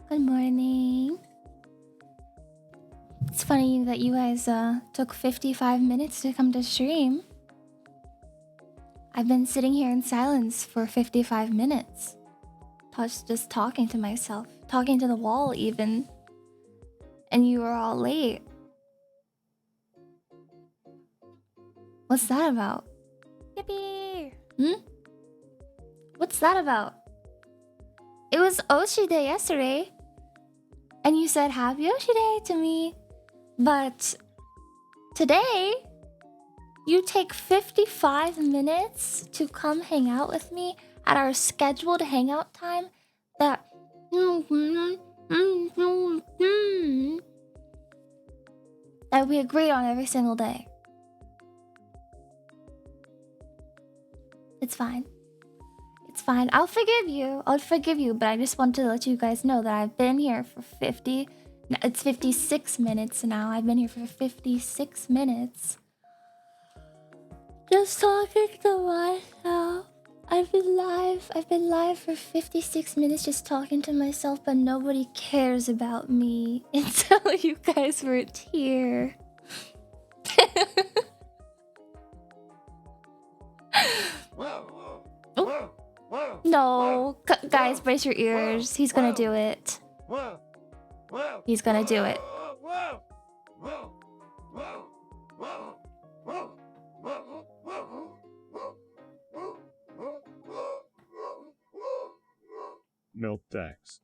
Good morning. It's funny that you guys took 55 minutes to come to stream. I've been sitting here in silence for 55 minutes. Just talking to myself, talking to the wall even. And you were all late. What's that about? Yippee! What's that about? It was Oshi Day yesterday. And you said Happy Oshi Day to me. But today, you take 55 minutes to come hang out with me at our scheduled hangout time that we agreed on every single day. It's fine. It's fine. I'll forgive you. But I just want to let you guys know that I've been here for 56 minutes now. I've been here for 56 minutes. Just talking to myself. I've been live for 56 minutes just talking to myself, but nobody cares about me until you guys weren't here. No, guys, brace your ears. He's gonna do it. He's gonna do it. Milk tax.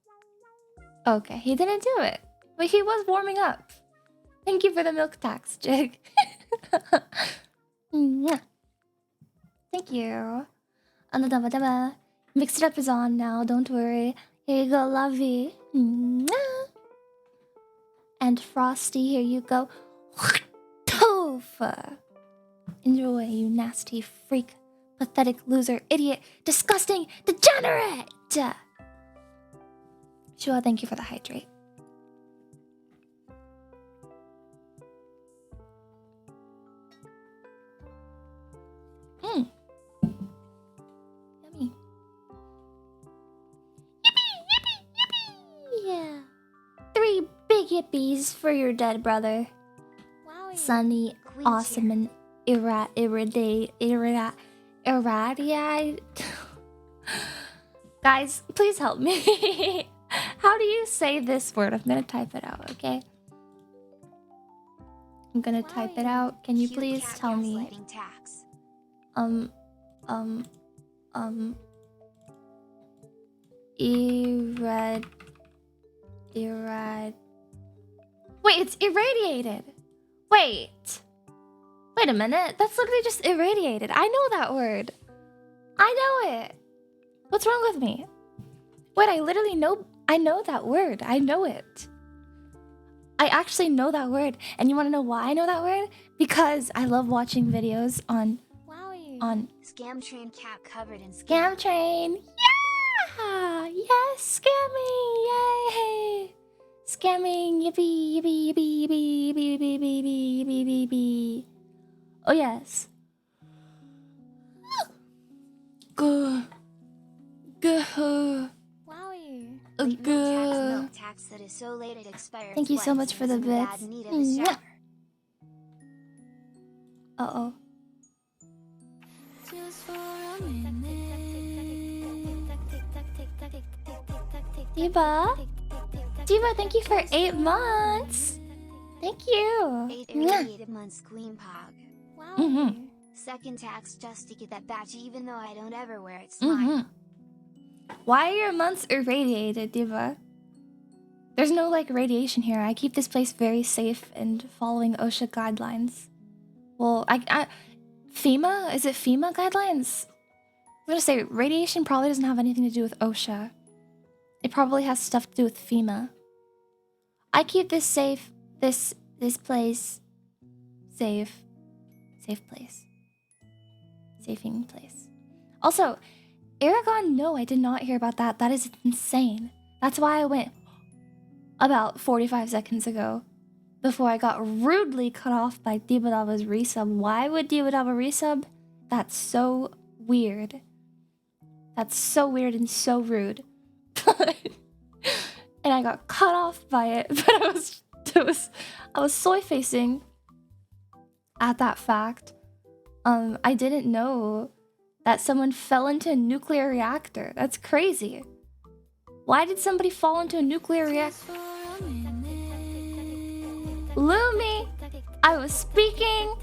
Okay, he didn't do it, but he was warming up. Thank you for the milk tax, Jig. Thank you. Mix it up is on now, don't worry. Here you go, lovey. And Frosty, here you go. Toph. Enjoy, you nasty freak, pathetic loser, idiot, disgusting, degenerate. Shua, thank you for the hydrate. Yummy. Yippee! Yeah. 3 big yippies for your dead brother. Wow, Sunny, awesome, and irradiate. Guys, please help me. How do you say this word? I'm gonna type it out, okay? I'm gonna type it out. Can you please tell me? Wait, it's irradiated. Wait a minute. That's literally just irradiated. I know that word. I know it. What's wrong with me? Wait, I literally know. I know that word. I know it. I actually know that word. And you want to know why I know that word? Because I love watching videos on Scam Train cat covered in Scam Train. Yeah! Yes, scamming! Yay! Scamming! Yippee! Yippee! Yippee! Yippee! Yippee! Yippee! Yippee! Yippee! Yippee! Oh yes. Good. Milk tax that is so late it expired. Thank you so much for the bits. Uh-oh. Diva, thank you for 8 months. Thank you. 8 irradiated months, Queen Pog. Wow. Second tax just to get that badge, even though I don't ever wear it. Smile. Why are your months irradiated, Diva? There's no like radiation here. I keep this place very safe and following OSHA guidelines. Well, FEMA? Is it FEMA guidelines? I'm gonna say radiation probably doesn't have anything to do with OSHA. It probably has stuff to do with FEMA. I keep this safe. This place safe. Safe place. Safing place. Also, Aragon, no, I did not hear about that. That is insane. That's why I went about 45 seconds ago before I got rudely cut off by Dibadaba's resub. Why would Dibadaba resub? That's so weird. That's so weird and so rude. and I got cut off by it. But I was soy facing at that fact. I didn't know that someone fell into a nuclear reactor. That's crazy. Why did somebody fall into a nuclear reactor? Lumi, I was speaking,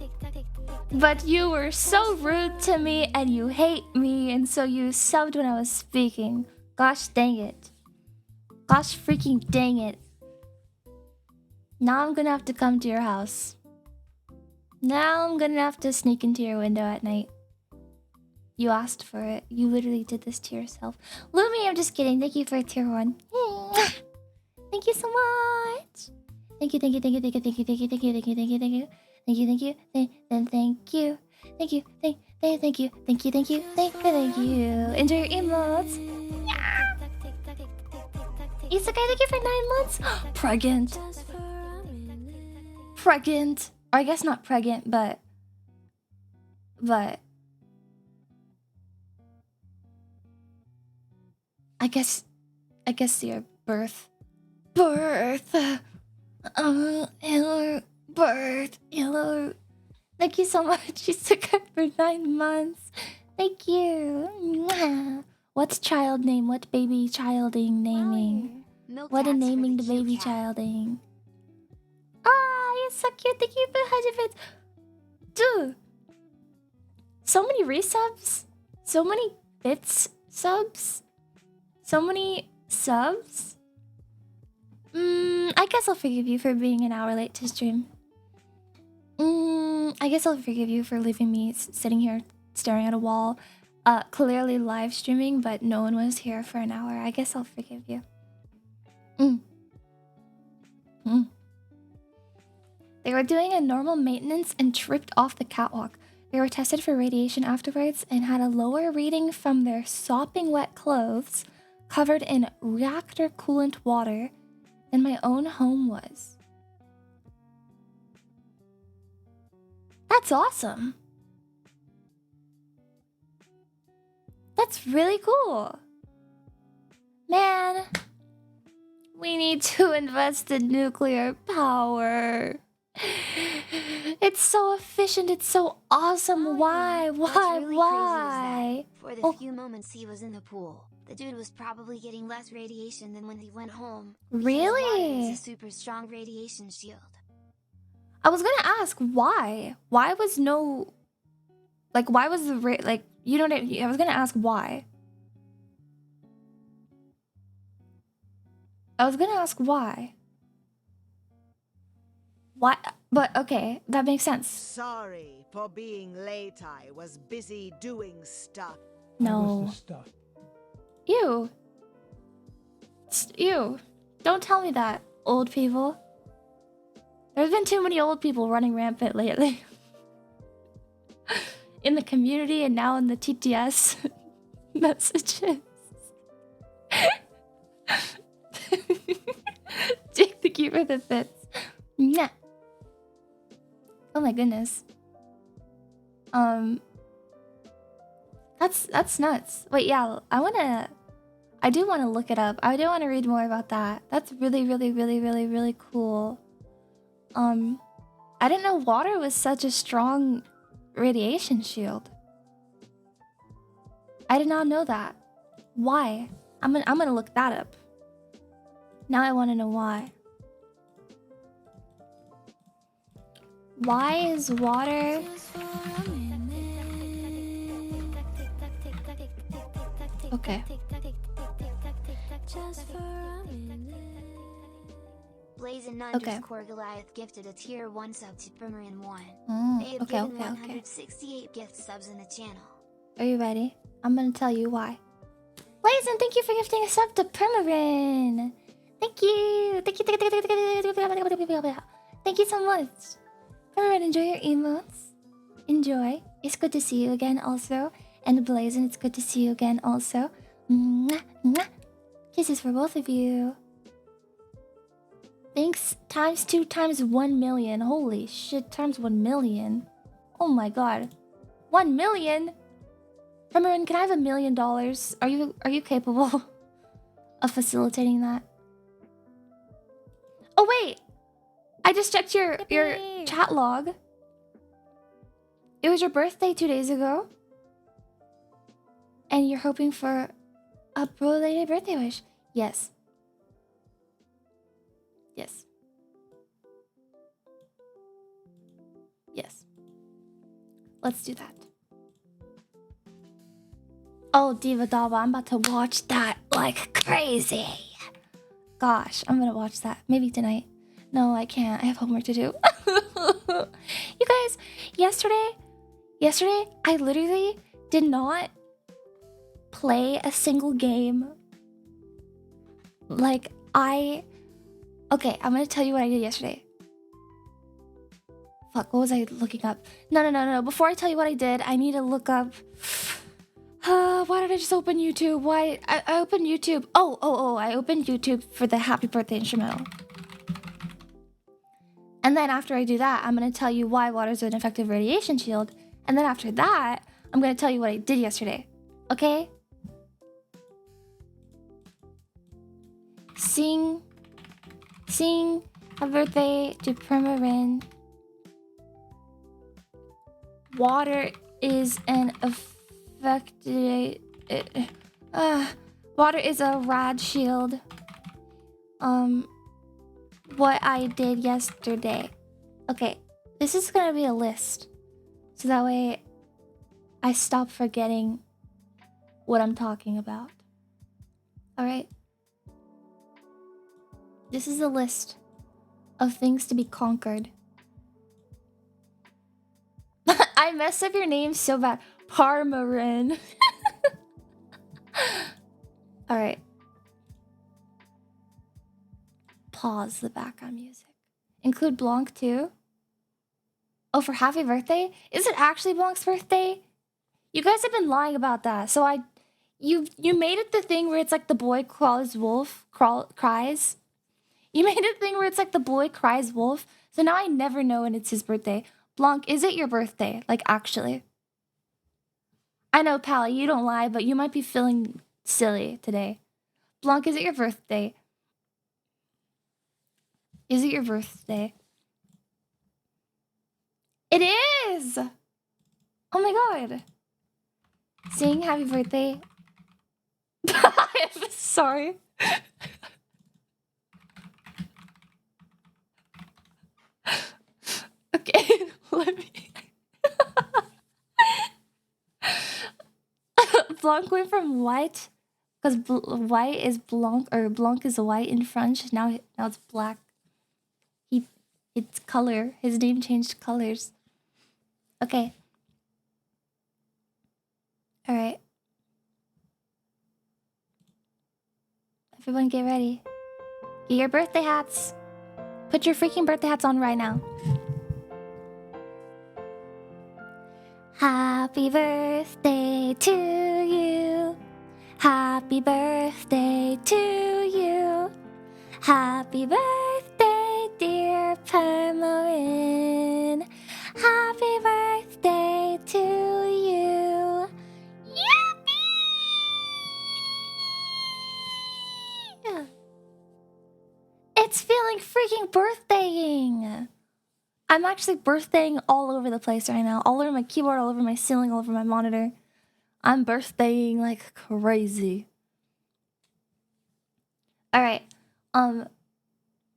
but you were so rude to me and you hate me, and so you subbed when I was speaking. Gosh dang it. Gosh freaking dang it. Now I'm gonna have to come to your house. Now I'm gonna have to sneak into your window at night. You asked for it. You literally did this to yourself. Lumi, I'm just kidding. Thank you for tier 1. Thank you so much. Thank you, thank you, thank you, thank you, thank you, thank you, thank you, thank you, thank you, thank you. Thank you, thank you, thank you. Thank you, thank you, thank you, thank you, thank you, thank you. Enjoy your emotes. Isekai, thank you for 9 months. Pregnant. Pregnant. Or I guess not pregnant, but I guess your birth. Hello. Thank you so much. You took it for 9 months. Thank you. Mwah. What's child name? What baby childing naming? What a naming the baby childing. Ah, you're so cute. Thank you for 100 bits. Dude. So many resubs. So many bits subs. So many subs. I guess I'll forgive you for being an hour late to stream. I guess I'll forgive you for leaving me sitting here staring at a wall. Clearly live streaming, but no one was here for an hour. I guess I'll forgive you. They were doing a normal maintenance and tripped off the catwalk. They were tested for radiation afterwards and had a lower reading from their sopping wet clothes covered in reactor coolant water than my own home was. That's awesome. That's really cool. Man, we need to invest in nuclear power. It's so efficient, it's so awesome. Why? Why? For the few moments he was in the pool, the dude was probably getting less radiation than when he went home. Really? It's a super strong radiation shield. I was gonna ask why. Why was no... Like, why was the... Like, you know what I was gonna ask why. I was gonna ask why. Why? But okay, that makes sense. Sorry for being late. I was busy doing stuff. No. Ew. Ew. Don't tell me that, old people. There's been too many old people running rampant lately. In the community and now in the TTS messages. Jake the keeper that fits. Nah. Oh my goodness. That's nuts. Wait, yeah, I do wanna look it up. I do wanna read more about that. That's really cool. I didn't know water was such a strong radiation shield. I did not know that. Why? I'm gonna look that up. Now I wanna know why. Why is water... Okay. Blazin' Okay. underscore Goliath gifted a tier 1 sub to Primarin 1. They have Okay. given 168 gift subs in the channel. Are you ready? I'm gonna tell you why. Blazin, thank you for gifting a sub to Primarin. Thank you. Thank you so much. Primarin, enjoy your emotes. Enjoy. It's good to see you again also. And Blazin, it's good to see you again also. Mwah, mwah. Kisses for both of you. Thanks times 2 times 1 million. Holy shit, times 1 million. Oh my god. 1 million? Primarin, can I have $1 million? Are you capable of facilitating that? just checked your Yippee. chat log. It was your birthday 2 days ago. And you're hoping for a belated birthday wish. Yes. Yes. Yes. Let's do that. Oh, Diva Dava, I'm about to watch that like crazy. Gosh, I'm gonna watch that. Maybe tonight. No, I can't. I have homework to do. You guys, yesterday, I literally did not play a single game. Like, okay, I'm gonna tell you what I did yesterday. Fuck, what was I looking up? No. Before I tell you what I did, I need to look up... why did I just open YouTube? Why? I opened YouTube. Oh, I opened YouTube for the happy birthday instrumental. And then after I do that, I'm gonna tell you why water's an effective radiation shield. And then after that, I'm gonna tell you what I did yesterday. Okay? Sing happy birthday to Permarin. Water is an effective... water is a rad shield. What I did yesterday. Okay, this is gonna be a list. So that way I stop forgetting what I'm talking about. Alright? This is a list of things to be conquered. I messed up your name so bad. Parmarin. Alright. Pause the background music. Include Blanc too? Oh, for happy birthday? Is it actually Blanc's birthday? You guys have been lying about that. So you made it the thing where it's like the boy cries wolf cries. You made it a thing where it's like the boy cries wolf. So now I never know when it's his birthday. Blanc, is it your birthday? Like actually. I know, Pally, you don't lie, but you might be feeling silly today. Blanc, is it your birthday? Is it your birthday? It is! Oh my god. Sing happy birthday. I'm sorry. Okay, let me... Blanc went from white, because white is Blanc, or Blanc is white in French. Now it's black. It's color. His name changed colors. Okay. Alright. Everyone get ready. Get your birthday hats. Put your freaking birthday hats on right now. Happy birthday to you. Happy birthday to you. Happy birthday, dear Permarin. Happy birthday to you. Yippee! It's feeling freaking birthdaying. I'm actually birthdaying all over the place right now. All over my keyboard, all over my ceiling, all over my monitor. I'm birthdaying like crazy. Alright.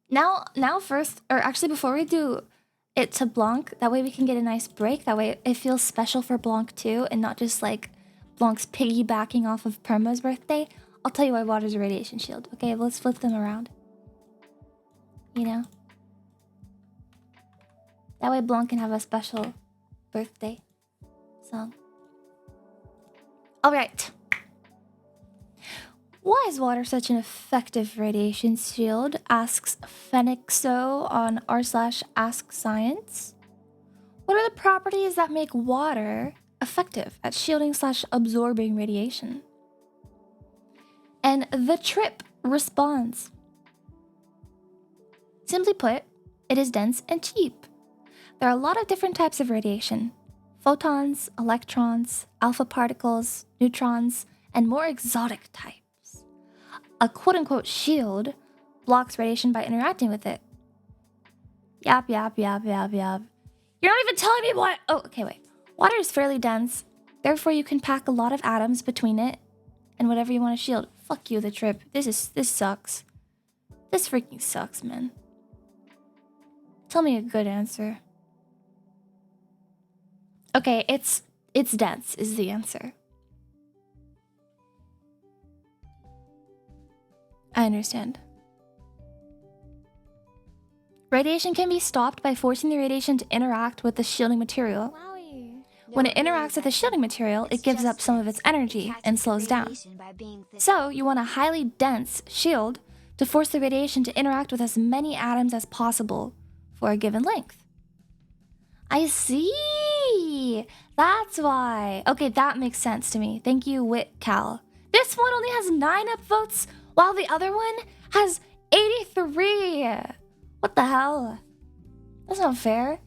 Now first, or actually before we do it to Blanc, that way we can get a nice break. That way it feels special for Blanc too, and not just like Blanc's piggybacking off of Perma's birthday. I'll tell you why water's a radiation shield. Okay, let's flip them around. You know? That way Blanc can have a special birthday song. Alright. Why is water such an effective radiation shield? Asks Phoenixo on r/AskScience. What are the properties that make water effective at shielding/absorbing radiation? And the Trip responds. Simply put, it is dense and cheap. There are a lot of different types of radiation. Photons, electrons, alpha particles, neutrons, and more exotic types. A quote-unquote shield blocks radiation by interacting with it. Yap, yap, yap, yap, yap. You're not even telling me what. Oh, okay, wait. Water is fairly dense. Therefore, you can pack a lot of atoms between it and whatever you want to shield. Fuck you, the trip. This sucks. This freaking sucks, man. Tell me a good answer. Okay, it's dense is the answer. I understand. Radiation can be stopped by forcing the radiation to interact with the shielding material. Wowie. When it interacts with the shielding material, it gives up some of its energy and slows down. So, you want a highly dense shield to force the radiation to interact with as many atoms as possible for a given length. I see! That's why. Okay, that makes sense to me. Thank you, WitCal. This one only has 9 upvotes, while the other one has 83. What the hell? That's not fair.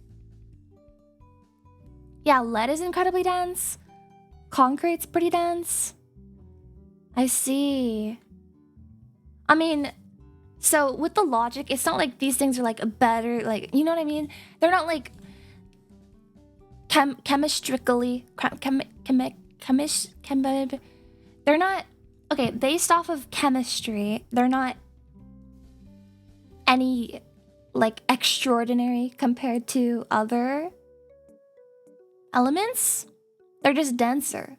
Yeah, lead is incredibly dense. Concrete's pretty dense. I see. I mean, so with the logic, it's not like these things are like better, like, you know what I mean? They're not like chemistrically, they're not, okay, based off of chemistry, they're not any like extraordinary compared to other elements. They're just denser.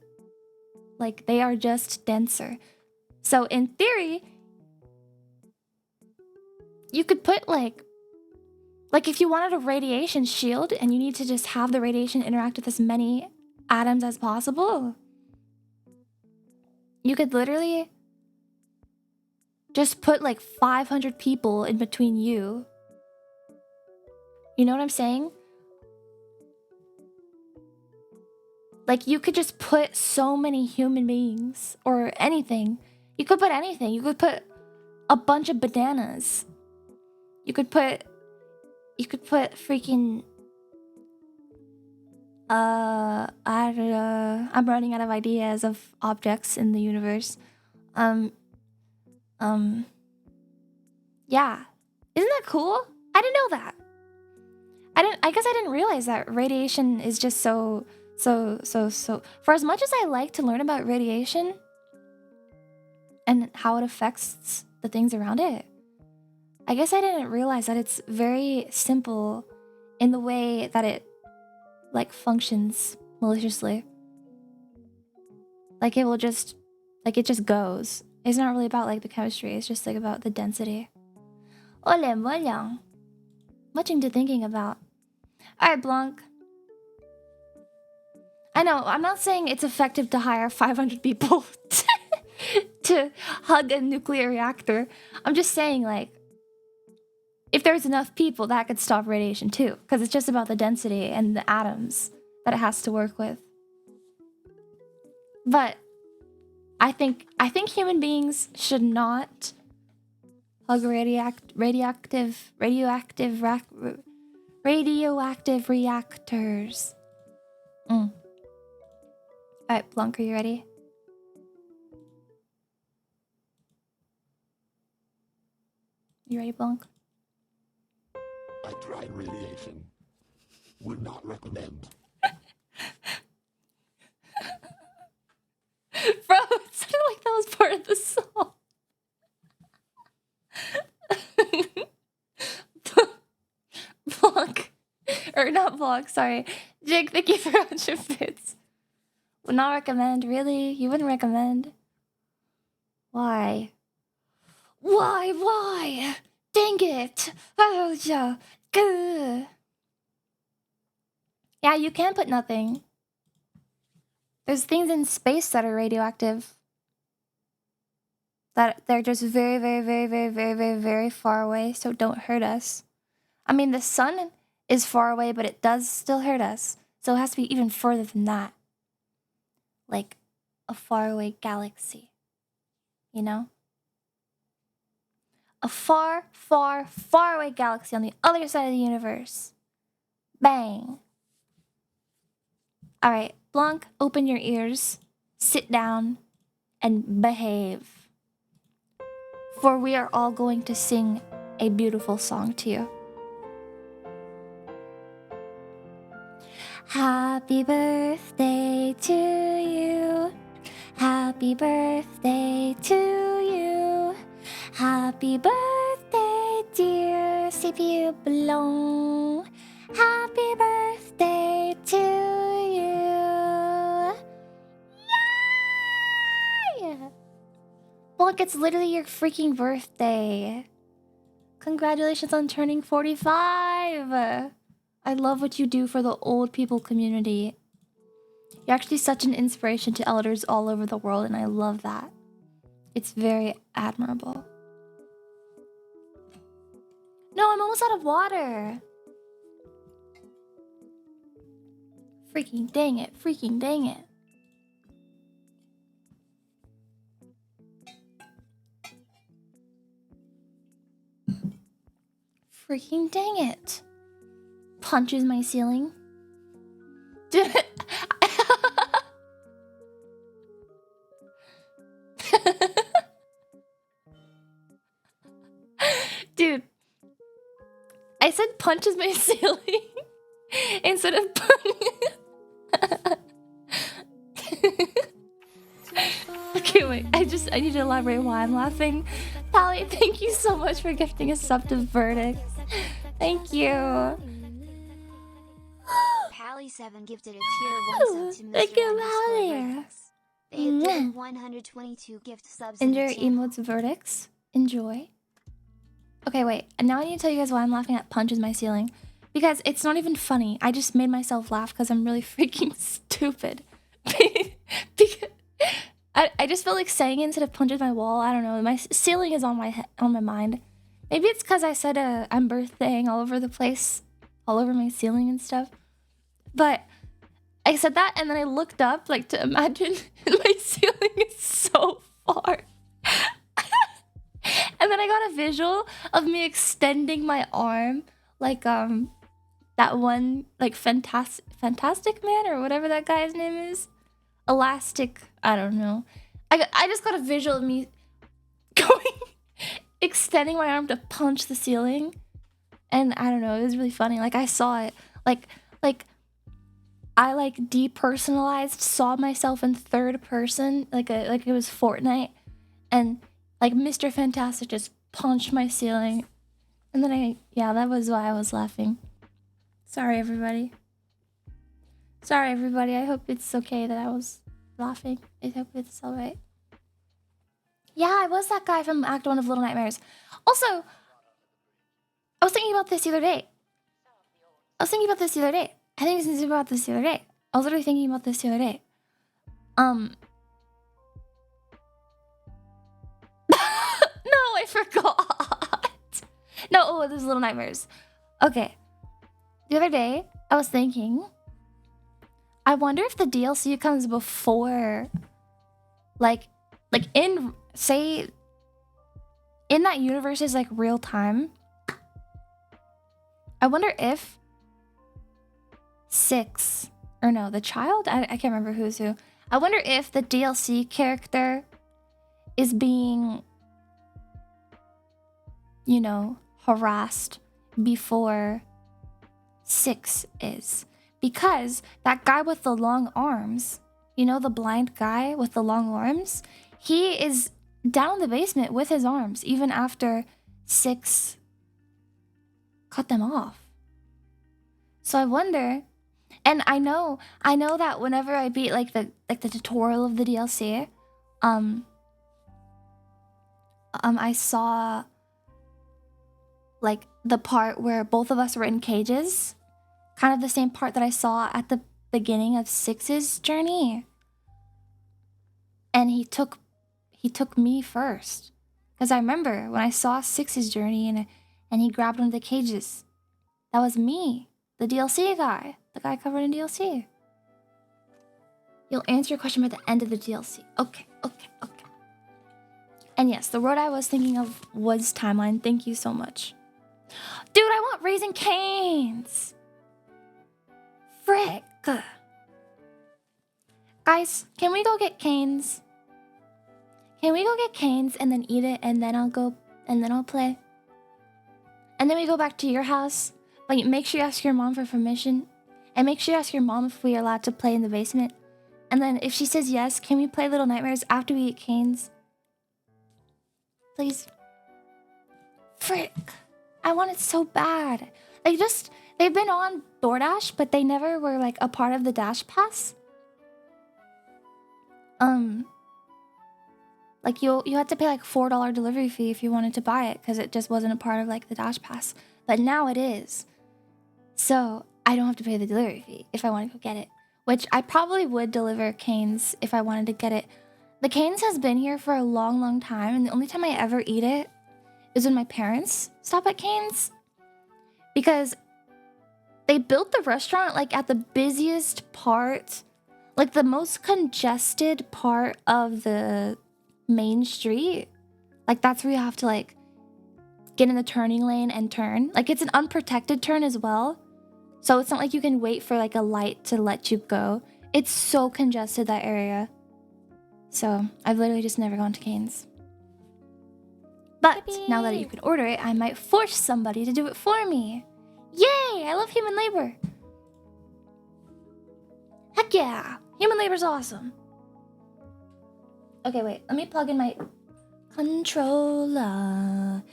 Like, they are just denser. So in theory, you could put like if you wanted a radiation shield and you need to just have the radiation interact with as many atoms as possible, you could literally just put like 500 people in between you. You know what I'm saying? Like, you could just put so many human beings or anything. You could put anything. You could put a bunch of bananas. You could put freaking I don't know. I'm running out of ideas of objects in the universe. Yeah. Isn't that cool? I didn't know that. I guess I didn't realize that radiation is just so. For as much as I like to learn about radiation and how it affects the things around it, I guess I didn't realize that it's very simple in the way that it like functions maliciously. Like, it will just, like, it just goes. It's not really about like the chemistry, it's just like about the density. Ole molyang. Much into thinking about. Alright, Blanc. I know, I'm not saying it's effective to hire 500 people to hug a nuclear reactor. I'm just saying, like, if there's enough people, that could stop radiation too. Because it's just about the density and the atoms that it has to work with. But I think human beings should not hug radioactive reactors. Alright, Blanc, are you ready? You ready, Blanc? I tried radiation. Would not recommend. Bro, it sounded like that was part of the song. Blanc. Or not Blanc, sorry. Jake, thank you for 100 bits. Would not recommend, really? You wouldn't recommend? Why? Why? Dang it! Oh, yeah. Gah. Yeah, you can put nothing. There's things in space that are radioactive. That they're just very, very, very, very, very, very, very far away, so don't hurt us. I mean, the sun is far away, but it does still hurt us. So it has to be even further than that. Like a faraway galaxy. You know? A far, far, far away galaxy on the other side of the universe. Bang. Alright, Blanc, open your ears, sit down, and behave. For we are all going to sing a beautiful song to you. Happy birthday to you. Happy birthday to you. Happy birthday, dear CPU Belong. Happy birthday to you. Yay! Look, it's literally your freaking birthday. Congratulations on turning 45. I love what you do for the old people community. You're actually such an inspiration to elders all over the world, and I love that. It's very admirable. No, I'm almost out of water. Freaking dang it, freaking dang it. Freaking dang it. Punches my ceiling. Dude. Dude. I said punches my ceiling instead of Okay, wait. I need to elaborate why I'm laughing. Pally, thank you so much for gifting a sub to Verdict. Thank you. Pally7 gifted a tier 1 sub to Thank you, Mr. Pally. Verdicts. They have given 122 gift subs in Enjoy the channel. emotes verdicts. Enjoy. Okay, wait. And now I need to tell you guys why I'm laughing at punches my ceiling. Because it's not even funny. I just made myself laugh because I'm really freaking stupid. Because I just feel like saying it instead of punches my wall. I don't know. My ceiling is on my mind. Maybe it's because I said I'm birthdaying all over the place, all over my ceiling and stuff. But I said that and then I looked up like to imagine my ceiling is so far. And then I got a visual of me extending my arm like that one like Fantastic Man or whatever that guy's name is. Elastic, I don't know. I just got a visual of me extending my arm to punch the ceiling. And I don't know, it was really funny. Like I saw it like I like depersonalized, saw myself in third person, like it was Fortnite, and like Mr. Fantastic just punched my ceiling, and then that was why I was laughing. Sorry everybody. I hope it's okay that I was laughing. I hope it's alright. Yeah, I was that guy from Act 1 of Little Nightmares. Also, I was thinking about this the other day. I was literally thinking about this the other day. No, I forgot. No, there's Little Nightmares. Okay. The other day, I was thinking, I wonder if the DLC comes before, like in that universe is like real time. I wonder if the child? I can't remember who's who. I wonder if the DLC character is being, harassed before 6 is. Because that guy with the long arms, the blind guy with the long arms, he is down in the basement with his arms, even after 6 cut them off. So I wonder, and I know that whenever I beat like the tutorial of the DLC, I saw like the part where both of us were in cages, kind of the same part that I saw at the beginning of 6's journey. And he took me first, because I remember when I saw 6's journey and he grabbed one of the cages. That was me, the DLC guy, the guy covered in DLC. You'll answer your question by the end of the DLC. Okay. And yes, the word I was thinking of was timeline. Thank you so much. Dude, I want Raising Cane's. Frick. Guys, can we go get Cane's? Can we go get Cane's and then eat it and then I'll play? And then we go back to your house, but make sure you ask your mom for permission. And make sure you ask your mom if we are allowed to play in the basement. And then if she says yes, can we play Little Nightmares after we eat canes? Please. Frick. I want it so bad. They've been on DoorDash, but they never were like a part of the Dash Pass. Like you had to pay like $4 delivery fee if you wanted to buy it because it just wasn't a part of like the Dash Pass. But now it is. So I don't have to pay the delivery fee if I want to go get it. Which I probably would deliver canes if I wanted to get it. The canes has been here for a long, long time, and the only time I ever eat it is when my parents stop at Cane's. Because they built the restaurant like at the busiest part, like the most congested part of the main street. Like that's where you have to like get in the turning lane and turn. Like it's an unprotected turn as well. So it's not like you can wait for like a light to let you go. It's so congested, that area. So I've literally just never gone to Cane's. But now that you can order it, I might force somebody to do it for me. Yay! I love human labor. Heck yeah! Human labor's awesome. Okay, wait. Let me plug in my controller.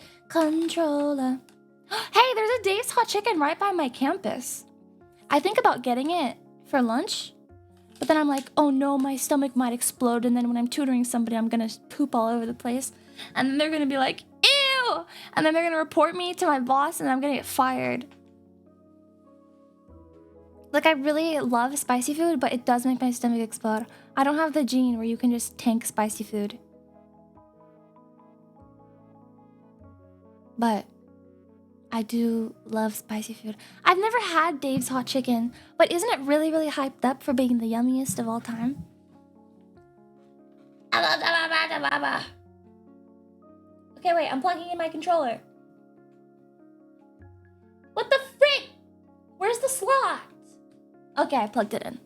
Hey, there's a Dave's Hot Chicken right by my campus. I think about getting it for lunch, but then I'm like, oh no, my stomach might explode, and then when I'm tutoring somebody, I'm gonna poop all over the place, and then they're gonna be like, ew! And then they're gonna report me to my boss, and I'm gonna get fired. Like, I really love spicy food, but it does make my stomach explode. I don't have the gene where you can just tank spicy food. But I do love spicy food. I've never had Dave's Hot Chicken, but isn't it really, really hyped up for being the yummiest of all time? Okay, wait, I'm plugging in my controller. What the frick? Where's the slot? Okay, I plugged it in.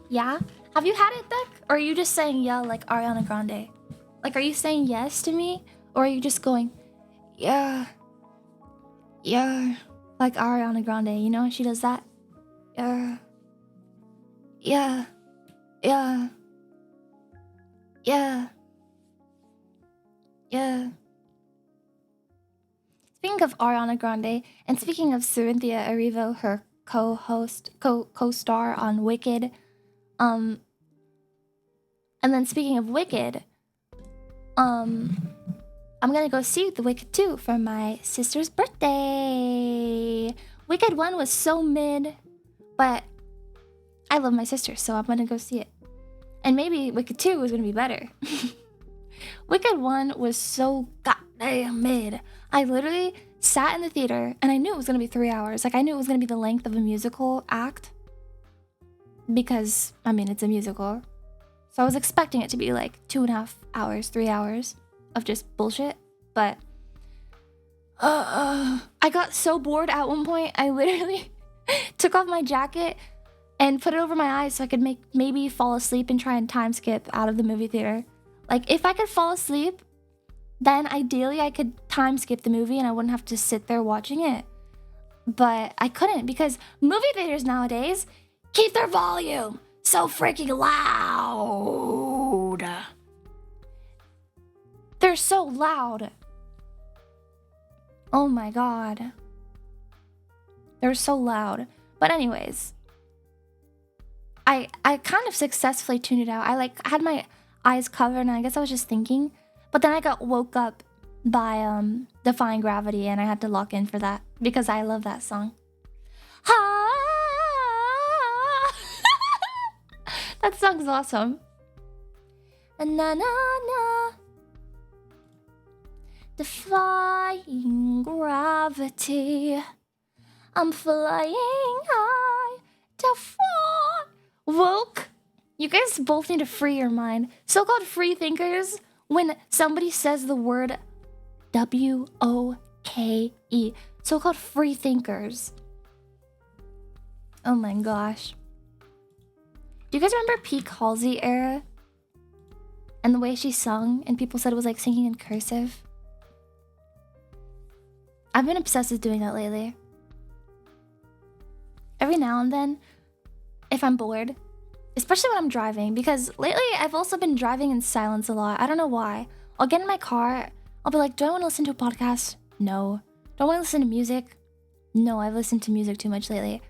Yeah? Have you had it, Beck? Or are you just saying yeah like Ariana Grande? Like, are you saying yes to me? Or are you just going, yeah, like Ariana Grande, you know? She does that. Yeah. Speaking of Ariana Grande, and speaking of Cynthia Erivo, her co-star on Wicked, and then speaking of Wicked, I'm gonna go see The Wicked 2 for my sister's birthday. Wicked 1 was so mid, but I love my sister, so I'm gonna go see it. And maybe Wicked 2 is gonna be better. Wicked 1 was so goddamn mid. I literally sat in the theater and I knew it was gonna be 3 hours. Like, I knew it was gonna be the length of a musical act. Because, I mean, it's a musical. So I was expecting it to be like 2.5 hours, 3 hours of just bullshit. But I got so bored at one point, I literally took off my jacket and put it over my eyes so I could maybe fall asleep and try and time skip out of the movie theater. Like, if I could fall asleep, then ideally I could time skip the movie and I wouldn't have to sit there watching it. But I couldn't, because movie theaters nowadays keep their volume so freaking loud. They're so loud. Oh my god. They're so loud. But anyways, I kind of successfully tuned it out. I had my eyes covered and I guess I was just thinking. But then I got woke up by Defying Gravity and I had to lock in for that because I love that song. That song's awesome. Na na na. Defying gravity. I'm flying high to fall. Woke. You guys both need to free your mind. So-called free thinkers, when somebody says the word W-O-K-E. So-called free thinkers. Oh my gosh. Do you guys remember Peak Halsey era? And the way she sung, and people said it was like singing in cursive? I've been obsessed with doing that lately. every now and then, if I'm bored, especially when I'm driving, because lately I've also been driving in silence a lot. I don't know why. I'll get in my car, I'll be like, do I want to listen to a podcast? No. Do I want to listen to music? No, I've listened to music too much lately.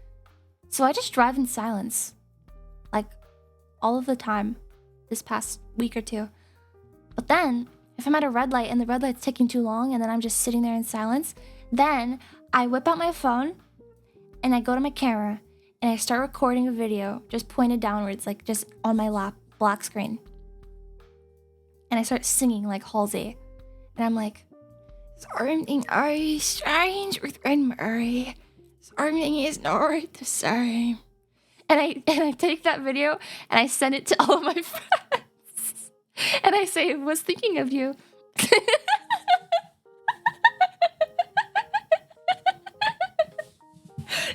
So I just drive in silence. Like, all of the time. This past week or two. But then, if I'm at a red light and the red light's taking too long and then I'm just sitting there in silence, then I whip out my phone and I go to my camera and I start recording a video just pointed downwards, like just on my lap, black screen. And I start singing like Halsey. And I'm like, something I strange with Murray. Something is not the same. And I take that video and I send it to all of my friends. And I say, was thinking of you.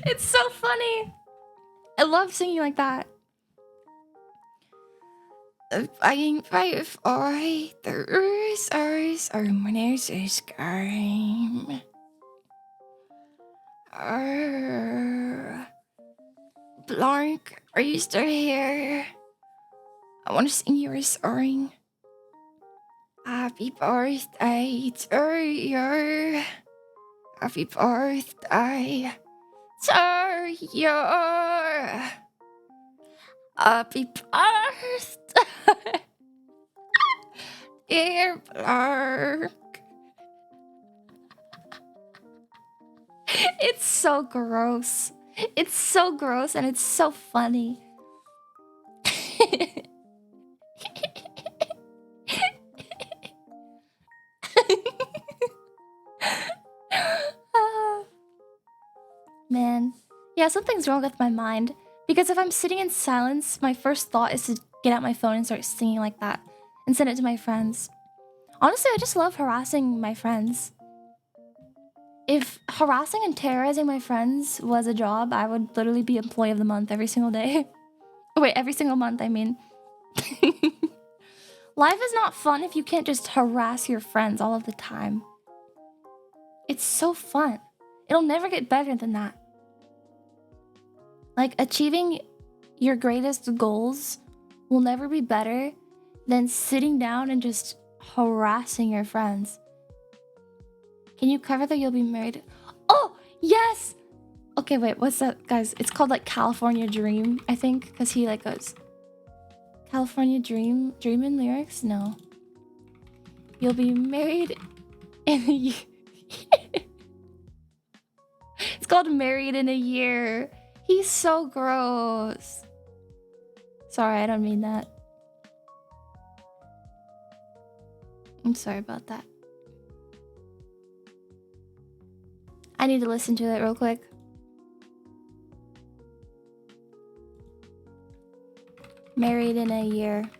It's so funny. I love singing like that. Fighting fight for there's ours or there's a scream. Blanc, are you still here? I want to sing you a song. Happy birthday to you. Happy birthday to you. Happy birthday, dear Blanc. It's so gross. It's so gross and it's so funny. Man. Yeah, something's wrong with my mind. Because if I'm sitting in silence, my first thought is to get out my phone and start singing like that. And send it to my friends. Honestly, I just love harassing my friends. If harassing and terrorizing my friends was a job, I would literally be employee of the month every single day. Wait, every single month, I mean. Life is not fun if you can't just harass your friends all of the time. It's so fun. It'll never get better than that. Like, achieving your greatest goals will never be better than sitting down and just harassing your friends. Can you cover that you'll be married? Oh, yes! Okay, wait, what's that, guys? It's called, like, California Dream, I think, because he, like, goes... California Dream? Dream in lyrics? No. You'll be married in a year. It's called Married in a Year. He's so gross. Sorry, I don't mean that. I'm sorry about that. I need to listen to it real quick. Married in a Year.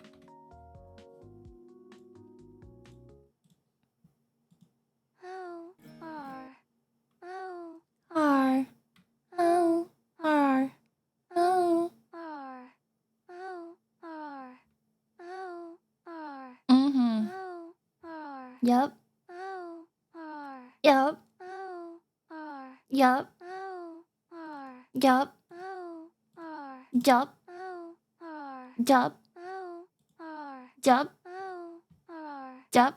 Yup. Yup. Yup. Yup. Yup. Yup. Yup. Yup.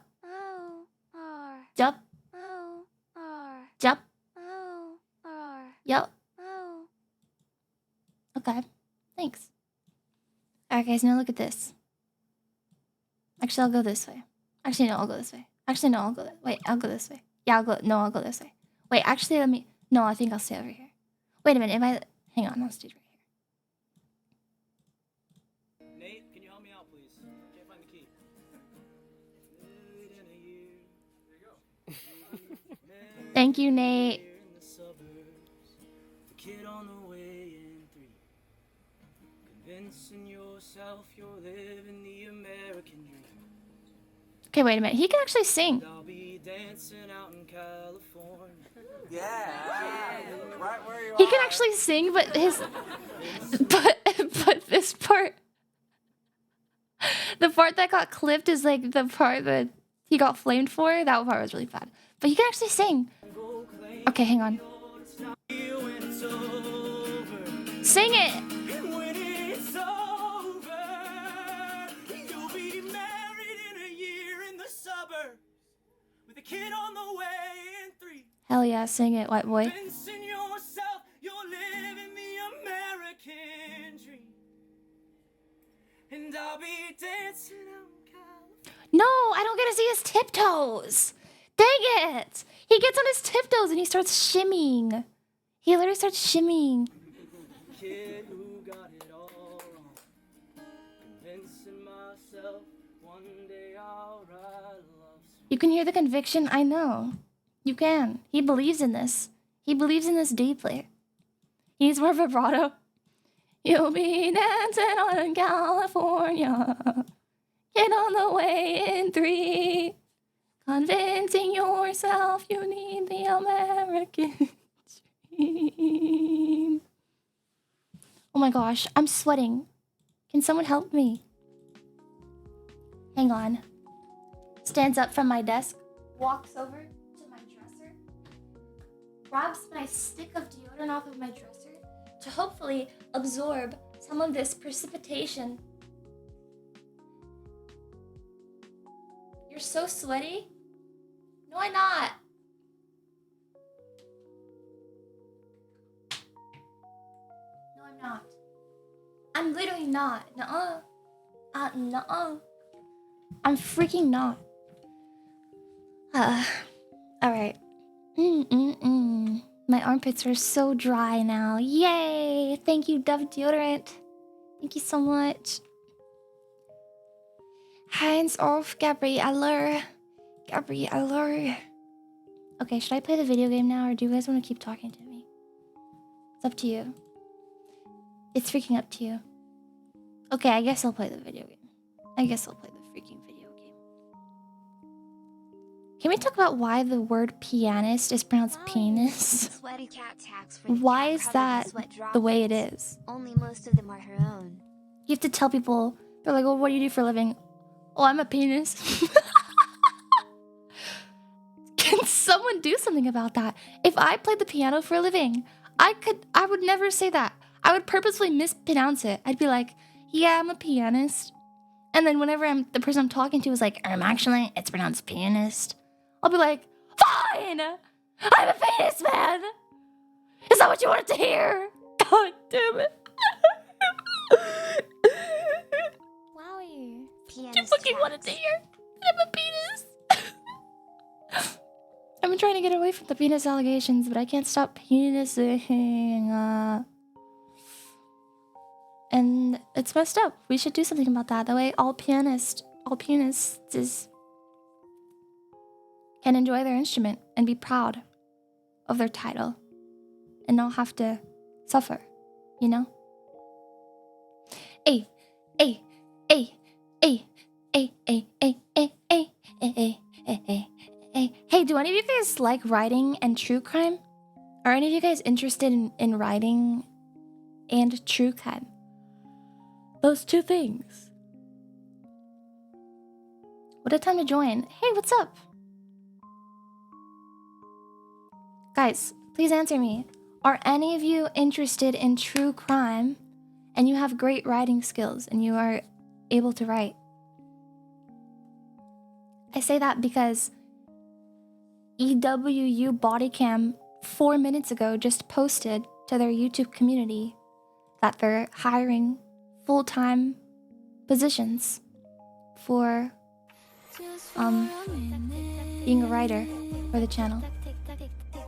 Yup. Yup. Yup. Okay. Thanks. Alright guys, now look at this. Actually, I'll go this way. Actually, no, I'll go this way. Actually, no, I'll go... Wait, I'll go this way. Yeah, I'll go... No, I'll go this way. Wait, actually, let me... No, I think I'll stay over here. Wait a minute, am I... Hang on, I'll stay right here. Nate, can you help me out, please? Can't find the key. Thank you, Nate. Kid on the way in 3. Convincing yourself you're living the American dream. Okay, wait a minute. He can actually sing. I'll be dancing out in California. Yeah, right where you He can actually sing, but his... But this part... The part that got clipped is like the part that he got flamed for. That part was really bad. But he can actually sing. Okay, hang on. Sing it! When it's over, you'll be married in a year in the suburbs with a kid on the way in 3. Hell yeah, sing it, white boy. Convincing yourself you're living the American dream. And I'll be dancing out in California. No, I don't get to see his tiptoes. Dang it! He gets on his tiptoes and he starts shimmying. He literally starts shimmying. Kid who got it all wrong. Convincing myself one day I'll write a love song. You can hear the conviction, I know. You can. He believes in this. He believes in this deeply. He needs more vibrato. You'll be dancing on in California. Get on the way in 3. Convincing yourself you need the American dream. Oh my gosh, I'm sweating. Can someone help me? Hang on. Stands up from my desk, walks over to my dresser, grabs my stick of deodorant off of my dresser to hopefully absorb some of this precipitation. You're so sweaty? No, I'm not. No, I'm not. I'm literally not. Nuh-uh. Nuh-uh. I'm freaking not. Alright. My armpits are so dry now. Yay! Thank you, Dove Deodorant. Thank you so much. Hands off, Gabriella. Gabriella. Okay, should I play the video game now, or do you guys want to keep talking to me? It's up to you. It's freaking up to you. Okay, I guess I'll play the video game. I guess I'll play the freaking video game. Can we talk about why the word pianist is pronounced penis? Sweaty cat tax for the Why cat is covered in that sweat the way it droplets. is? Only most of them are her own. You have to tell people, they're like, well, what do you do for a living? Oh, I'm a penis. Can someone do something about that? If I played the piano for a living, I would never say that. I would purposely mispronounce it. I'd be like, yeah, I'm a pianist. And then whenever the person I'm talking to is like, actually, it's pronounced pianist. I'll be like, fine! I'm a penis man! Is that what you wanted to hear? God damn it. Wowie. You fucking wanted to hear? I'm a penis. I've been trying to get away from the penis allegations, but I can't stop penising. And it's messed up. We should do something about that. That way all pianists can enjoy their instrument and be proud of their title and not have to suffer, you know? Hey, hey, hey, hey, hey, hey, hey, hey, hey, hey, hey, hey. Hey, do any of you guys like writing and true crime? Are any of you guys interested in writing and true crime? Those two things. What a time to join. Hey, what's up? Guys, please answer me. Are any of you interested in true crime and you have great writing skills and you are able to write? I say that because EWU Bodycam 4 minutes ago just posted to their YouTube community that they're hiring full-time positions for being a writer for the channel.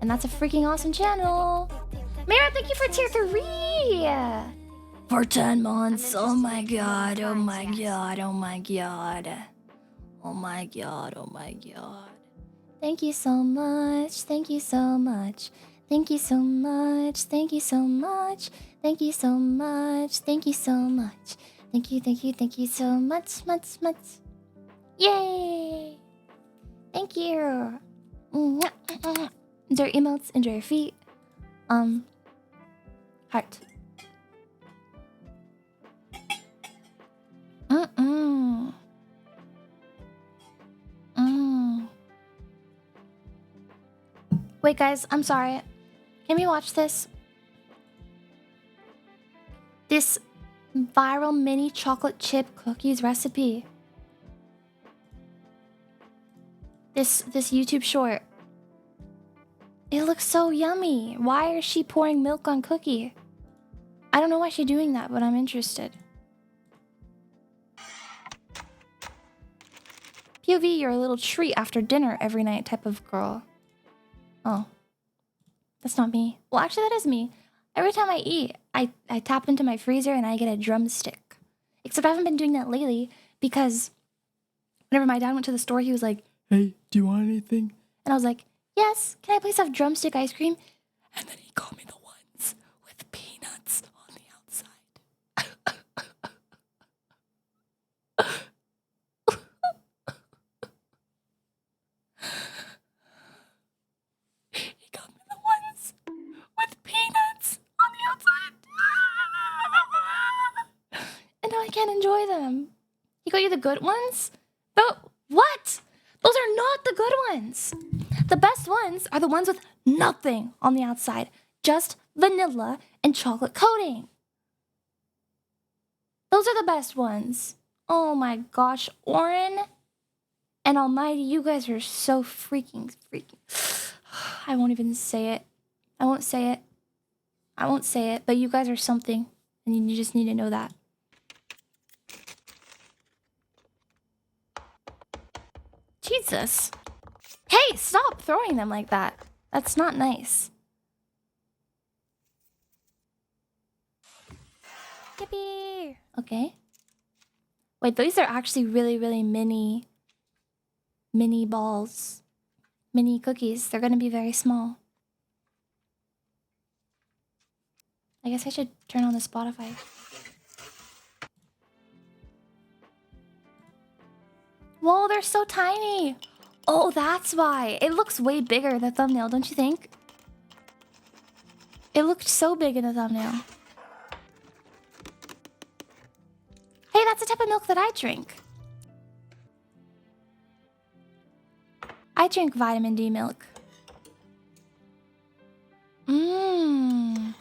And that's a freaking awesome channel. Mira, thank you for tier 3 for 10 months. Oh my god, oh my god, oh my god. Oh my god, oh my god. Thank you so much, thank you so much. Thank you so much, thank you so much. Thank you so much, thank you so much. Thank you so much, much. Yay! Thank you. Enjoy emotes, enjoy your feet. Heart. Wait, guys, I'm sorry. Can we watch this? this viral mini chocolate chip cookies recipe. This YouTube short. It looks so yummy. Why is she pouring milk on cookie? I don't know why she's doing that, but I'm interested. POV, you're a little treat after dinner every night type of girl. Oh. That's not me. Well, actually, that is me. Every time I eat, I tap into my freezer and I get a drumstick. Except I haven't been doing that lately because whenever my dad went to the store, he was like, "Hey, do you want anything?" And I was like, "Yes, can I please have drumstick ice cream?" And then he got me the ones with peanuts on the outside. He got me the ones with peanuts on the outside. And now I can't enjoy them. He got you the good ones? What? Those are not the good ones. The best ones are the ones with nothing on the outside. Just vanilla and chocolate coating. Those are the best ones. Oh my gosh, Oren and Almighty, you guys are so freaking. I won't even say it. I won't say it, but you guys are something, and you just need to know that. Jesus. Hey, stop throwing them like that. That's not nice. Yippee! Okay. Wait, these are actually really mini balls. Mini cookies. They're gonna be very small. I guess I should turn on the Spotify. Whoa, they're so tiny. Oh, that's why. It looks way bigger, the thumbnail, don't you think? It looked so big in the thumbnail. Hey, that's the type of milk that I drink. I drink vitamin D milk. Mmm.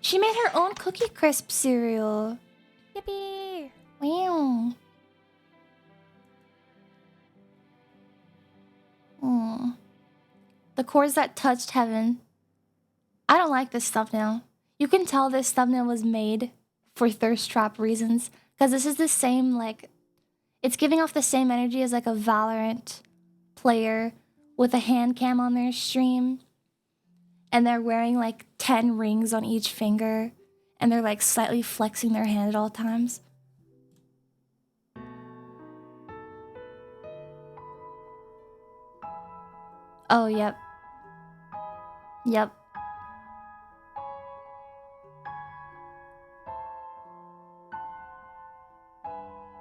She made her own Cookie Crisp cereal. Yippee! Wow. The chords that touched heaven. I don't like this thumbnail. You can tell this thumbnail was made for thirst trap reasons. Because this is the same, like... It's giving off the same energy as like a Valorant player with a hand cam on their stream. And they're wearing like 10 rings on each finger. And they're like slightly flexing their hand at all times. Oh, yep. Yep.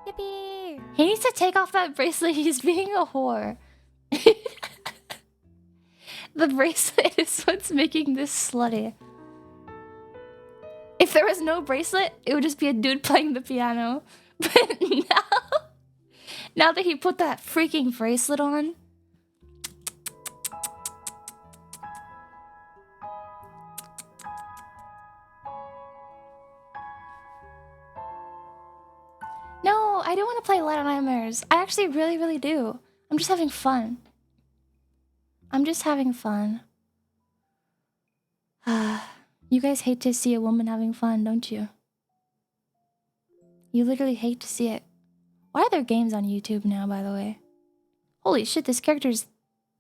Yippee! He needs to take off that bracelet. He's being a whore. The bracelet is what's making this slutty. If there was no bracelet, it would just be a dude playing the piano. But now that he put that freaking bracelet on... No, I do want to play Little Nightmares. I actually really do. I'm just having fun. I'm just having fun. You guys hate to see a woman having fun, don't you? You literally hate to see it. Why are there games on YouTube now, by the way? Holy shit, this character's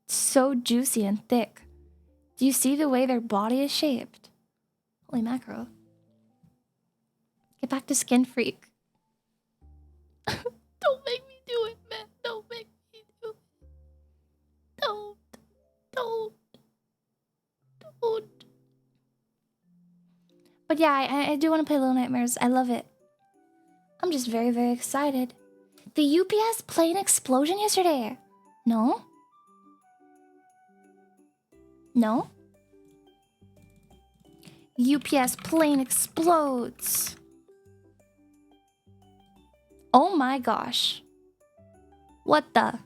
so juicy and thick. Do you see the way their body is shaped? Holy mackerel. Get back to Skin Freak. Don't make me do it, man. Don't make me do it. Don't. But yeah, I do want to play Little Nightmares. I love it. I'm just very excited. The UPS plane explosion yesterday. No? No? UPS plane explodes. Oh my gosh. What the?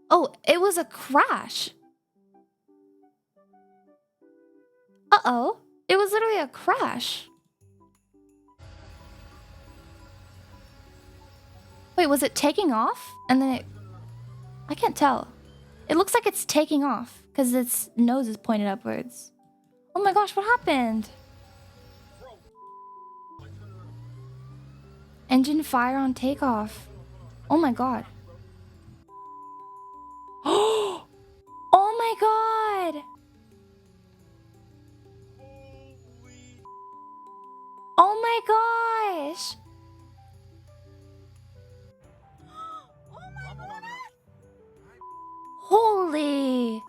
Oh, it was a crash. Uh-oh. It was literally a crash. Wait, was it taking off? And then it... I can't tell. It looks like it's taking off because its nose is pointed upwards. Oh my gosh, what happened? Engine fire on takeoff. Oh my god. Oh my god! Oh my gosh! Holy!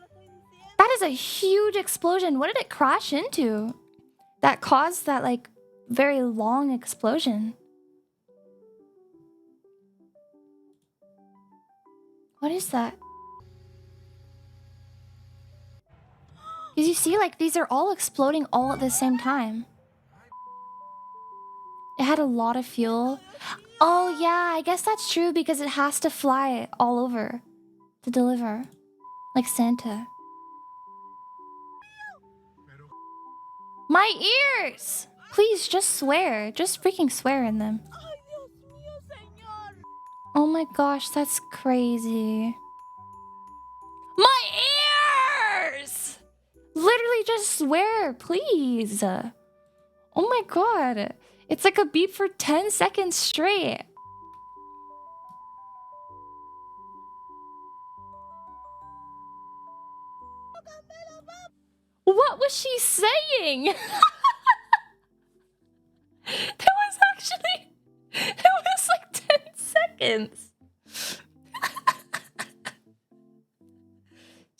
That is a huge explosion. What did it crash into? That caused that, like, very long explosion. What is that? Because you see, like, these are all exploding all at the same time. It had a lot of fuel. Oh, yeah, I guess that's true because it has to fly all over to deliver. Like Santa. My ears! Please, just swear. Just freaking swear in them. Oh my gosh, that's crazy. My ears! Literally just swear, please. Oh my god. It's like a beep for 10 seconds straight. What was she saying? That was actually... It was like 10 seconds.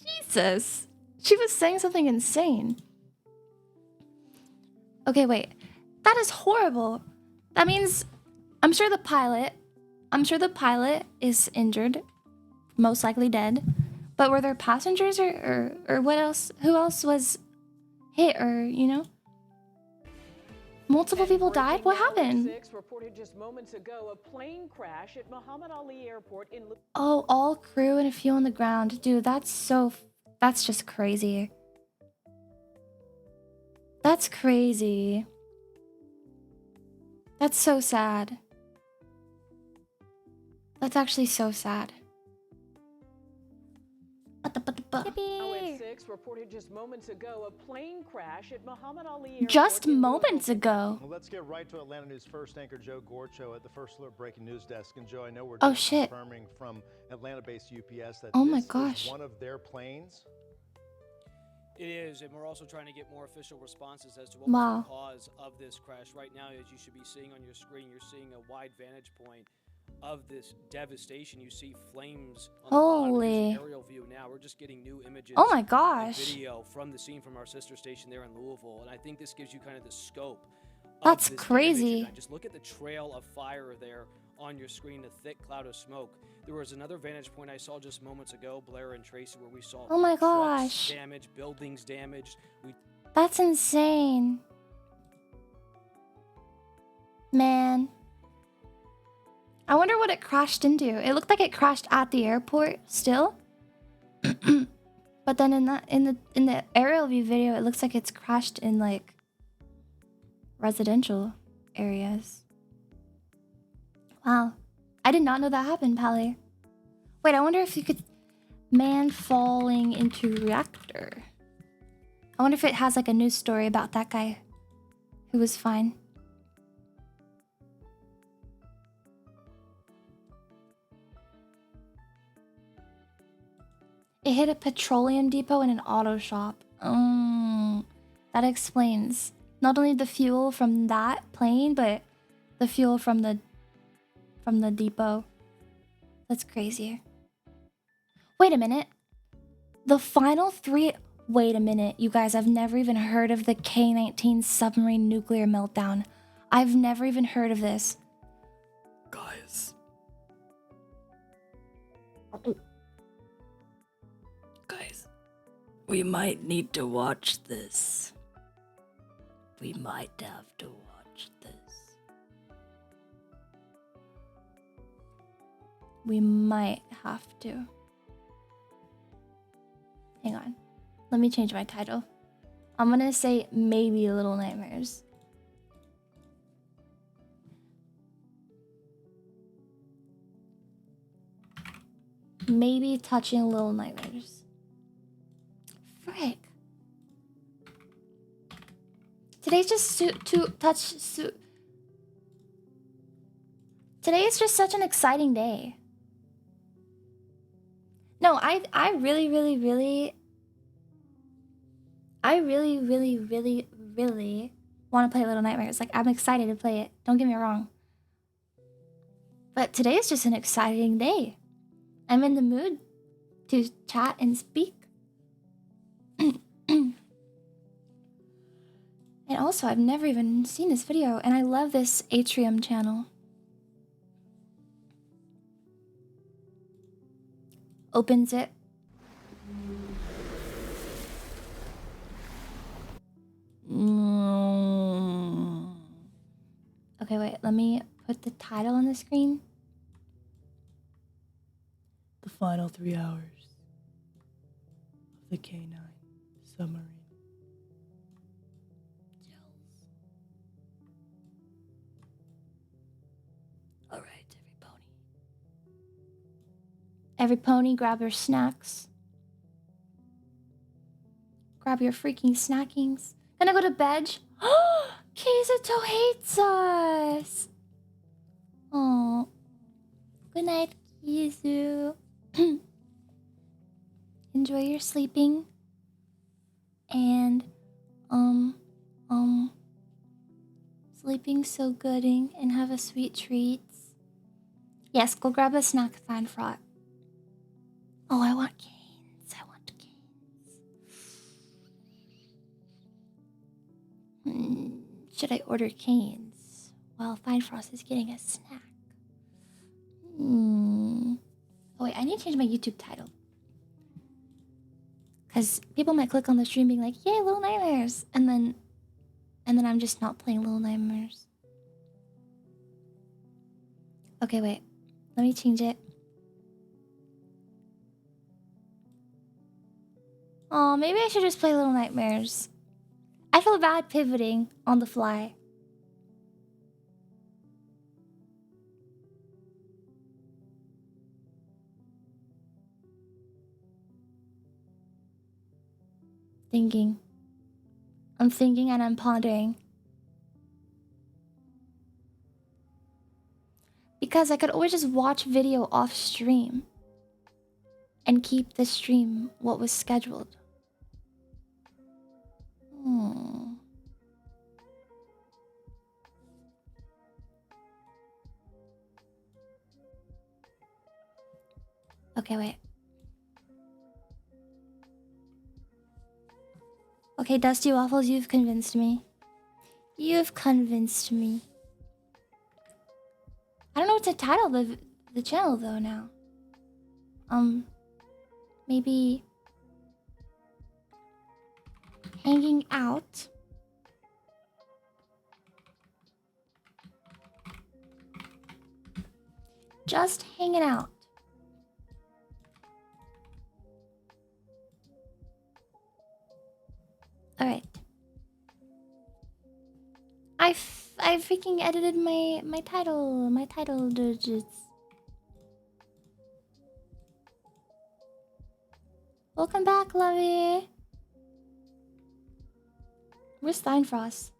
Jesus. She was saying something insane. Okay, wait. That is horrible. That means... I'm sure the pilot is injured. Most likely dead. But were there passengers or what else? Who else was hit or, you know? Multiple people died? What happened? Reported just moments ago, a plane crash at Muhammad Ali Airport in... Oh, all crew and a few on the ground. Dude, that's just crazy. That's crazy. That's so sad. That's actually so sad. ON6 reported just moments ago, a plane crash at Muhammad Ali Airport. Just moments ago. Well, let's get right to Atlanta News First anchor Joe Gorcho at the First Alert Breaking News Desk. And Joe, I know we're just confirming from Atlanta-based UPS that this is one of their planes. It is, and we're also trying to get more official responses as to what was the cause of this crash. Right now, as you should be seeing on your screen, you're seeing a wide vantage point of this devastation. You see flames on the bottom of this aerial view now. We're just getting new images. Oh my gosh. Video from the scene from our sister station there in Louisville, and I think this gives you kind of the scope. That's crazy. Just look at the trail of fire there on your screen, a thick cloud of smoke. There was another vantage point I saw just moments ago, Blair and Tracy, where we saw oh my trucks gosh, damaged, buildings damaged. That's insane. Man. I wonder what it crashed into. It looked like it crashed at the airport still. But then in the aerial view video, it looks like it's crashed in like residential areas. Wow. I did not know that happened, Pally. Wait, I wonder if you could... Man falling into reactor. I wonder if it has like a news story about that guy who was fine. It hit a petroleum depot and an auto shop. That explains not only the fuel from that plane, but the fuel from the depot. That's crazy. Wait a minute. The final three... Wait a minute, you guys. I've never even heard of the K-19 submarine nuclear meltdown. I've never even heard of this. Guys. Guys. We might need to watch this. We might have to watch this. We might have to. Hang on. Let me change my title. I'm gonna say maybe Little Nightmares. Maybe touching Little Nightmares. Frick. Today's just Today is just such an exciting day. No, I really want to play Little Nightmares. Like, I'm excited to play it. Don't get me wrong. But today is just an exciting day. I'm in the mood to chat and speak. And also, I've never even seen this video, and I love this Atrium channel. Opens it. Okay, wait, let me put the title on the screen. The final 3 hours of the K9 submarine. Alright, every pony. Every pony, grab your snacks. Grab your freaking snackings. Gonna go to bed. Kizuto hates us. Oh. Good night, Kizu. Enjoy your sleeping. And sleeping so gooding and have a sweet treats. Yes, go grab a snack, Fine Fraught. Oh, I want canes. I want canes. Should I order canes while Fine Frost is getting a snack? Oh wait, I need to change my YouTube title. Because people might click on the stream being like, yay, Little Nightmares! And then I'm just not playing Little Nightmares. Okay, wait. Let me change it. Oh, maybe I should just play Little Nightmares. I feel bad pivoting on the fly. Thinking. I'm thinking and I'm pondering. Because I could always just watch video off stream and keep the stream what was scheduled. Okay, wait. Okay, Dusty Waffles, you've convinced me. You've convinced me. I don't know what to title the channel though now. Maybe hanging out. Just hanging out. All right. I freaking edited my title digits. Welcome back, Lovey. Where's Steinfrost?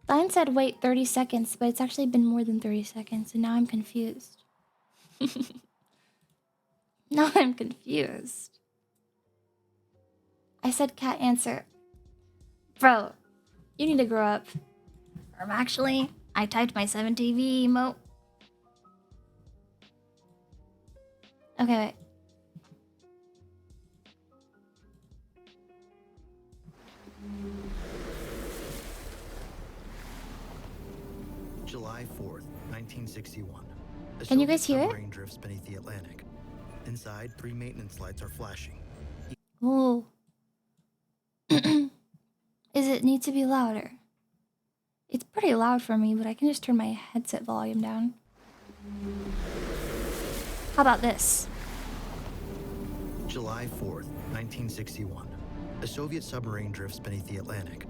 Stein said wait 30 seconds, but it's actually been more than 30 seconds, and now I'm confused. Now I'm confused. I said cat answer. Bro, you need to grow up. Actually, I typed my 7TV emote. Okay, wait. July 4th, 1961. Can you guys hear it? Submarine drifts beneath the Atlantic. Inside, 3 maintenance lights are flashing. Ooh. Is it need to be louder? It's pretty loud for me, but I can just turn my headset volume down. How about this? July 4th, 1961. A Soviet submarine drifts beneath the Atlantic.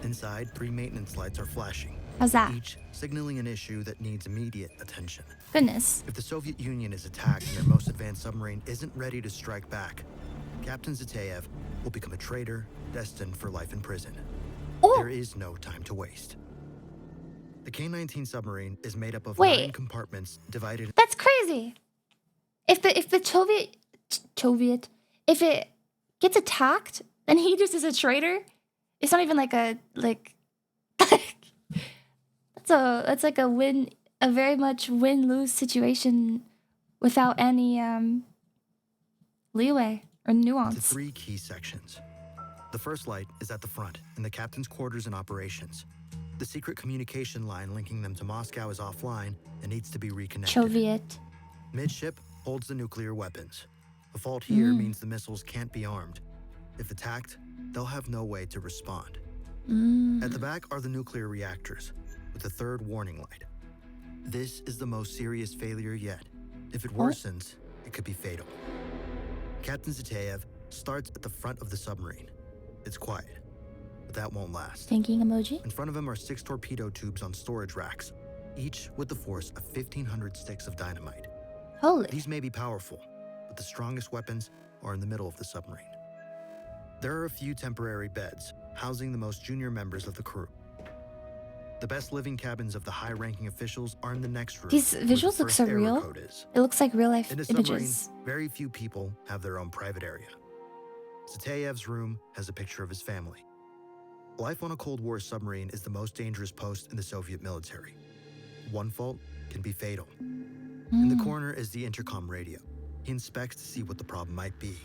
Inside, 3 maintenance lights are flashing. How's that? Each signaling an issue that needs immediate attention. Goodness. If the Soviet Union is attacked and their most advanced submarine isn't ready to strike back, Captain Zatayev will become a traitor destined for life in prison. Oh. There is no time to waste. The K-19 submarine is made up of 9 compartments divided. That's crazy. If the Soviet, if it gets attacked, then he just is a traitor. It's not even like a that's like a very much win-lose situation without any leeway or nuance. Into 3 key sections. The first light is at the front, in the captain's quarters and operations. The secret communication line linking them to Moscow is offline and needs to be reconnected. Soviet. Midship holds the nuclear weapons. A fault here means the missiles can't be armed. If attacked, they'll have no way to respond. At the back are the nuclear reactors, with a 3rd warning light. This is the most serious failure yet. If it worsens, it could be fatal. Captain Zatayev starts at the front of the submarine. It's quiet, but that won't last. Thinking emoji. In front of him are 6 torpedo tubes on storage racks, each with the force of 1,500 sticks of dynamite. Holy. These may be powerful, but the strongest weapons are in the middle of the submarine. There are a few temporary beds, housing the most junior members of the crew. The best living cabins of the high-ranking officials are in the next room. These visuals look so real. It looks like real life in a submarine, images. very few people have their own private area. Zatayev's room has a picture of his family. Life on a Cold War submarine is the most dangerous post in the Soviet military. One fault can be fatal. In the corner is the intercom radio. He inspects to see what the problem might be.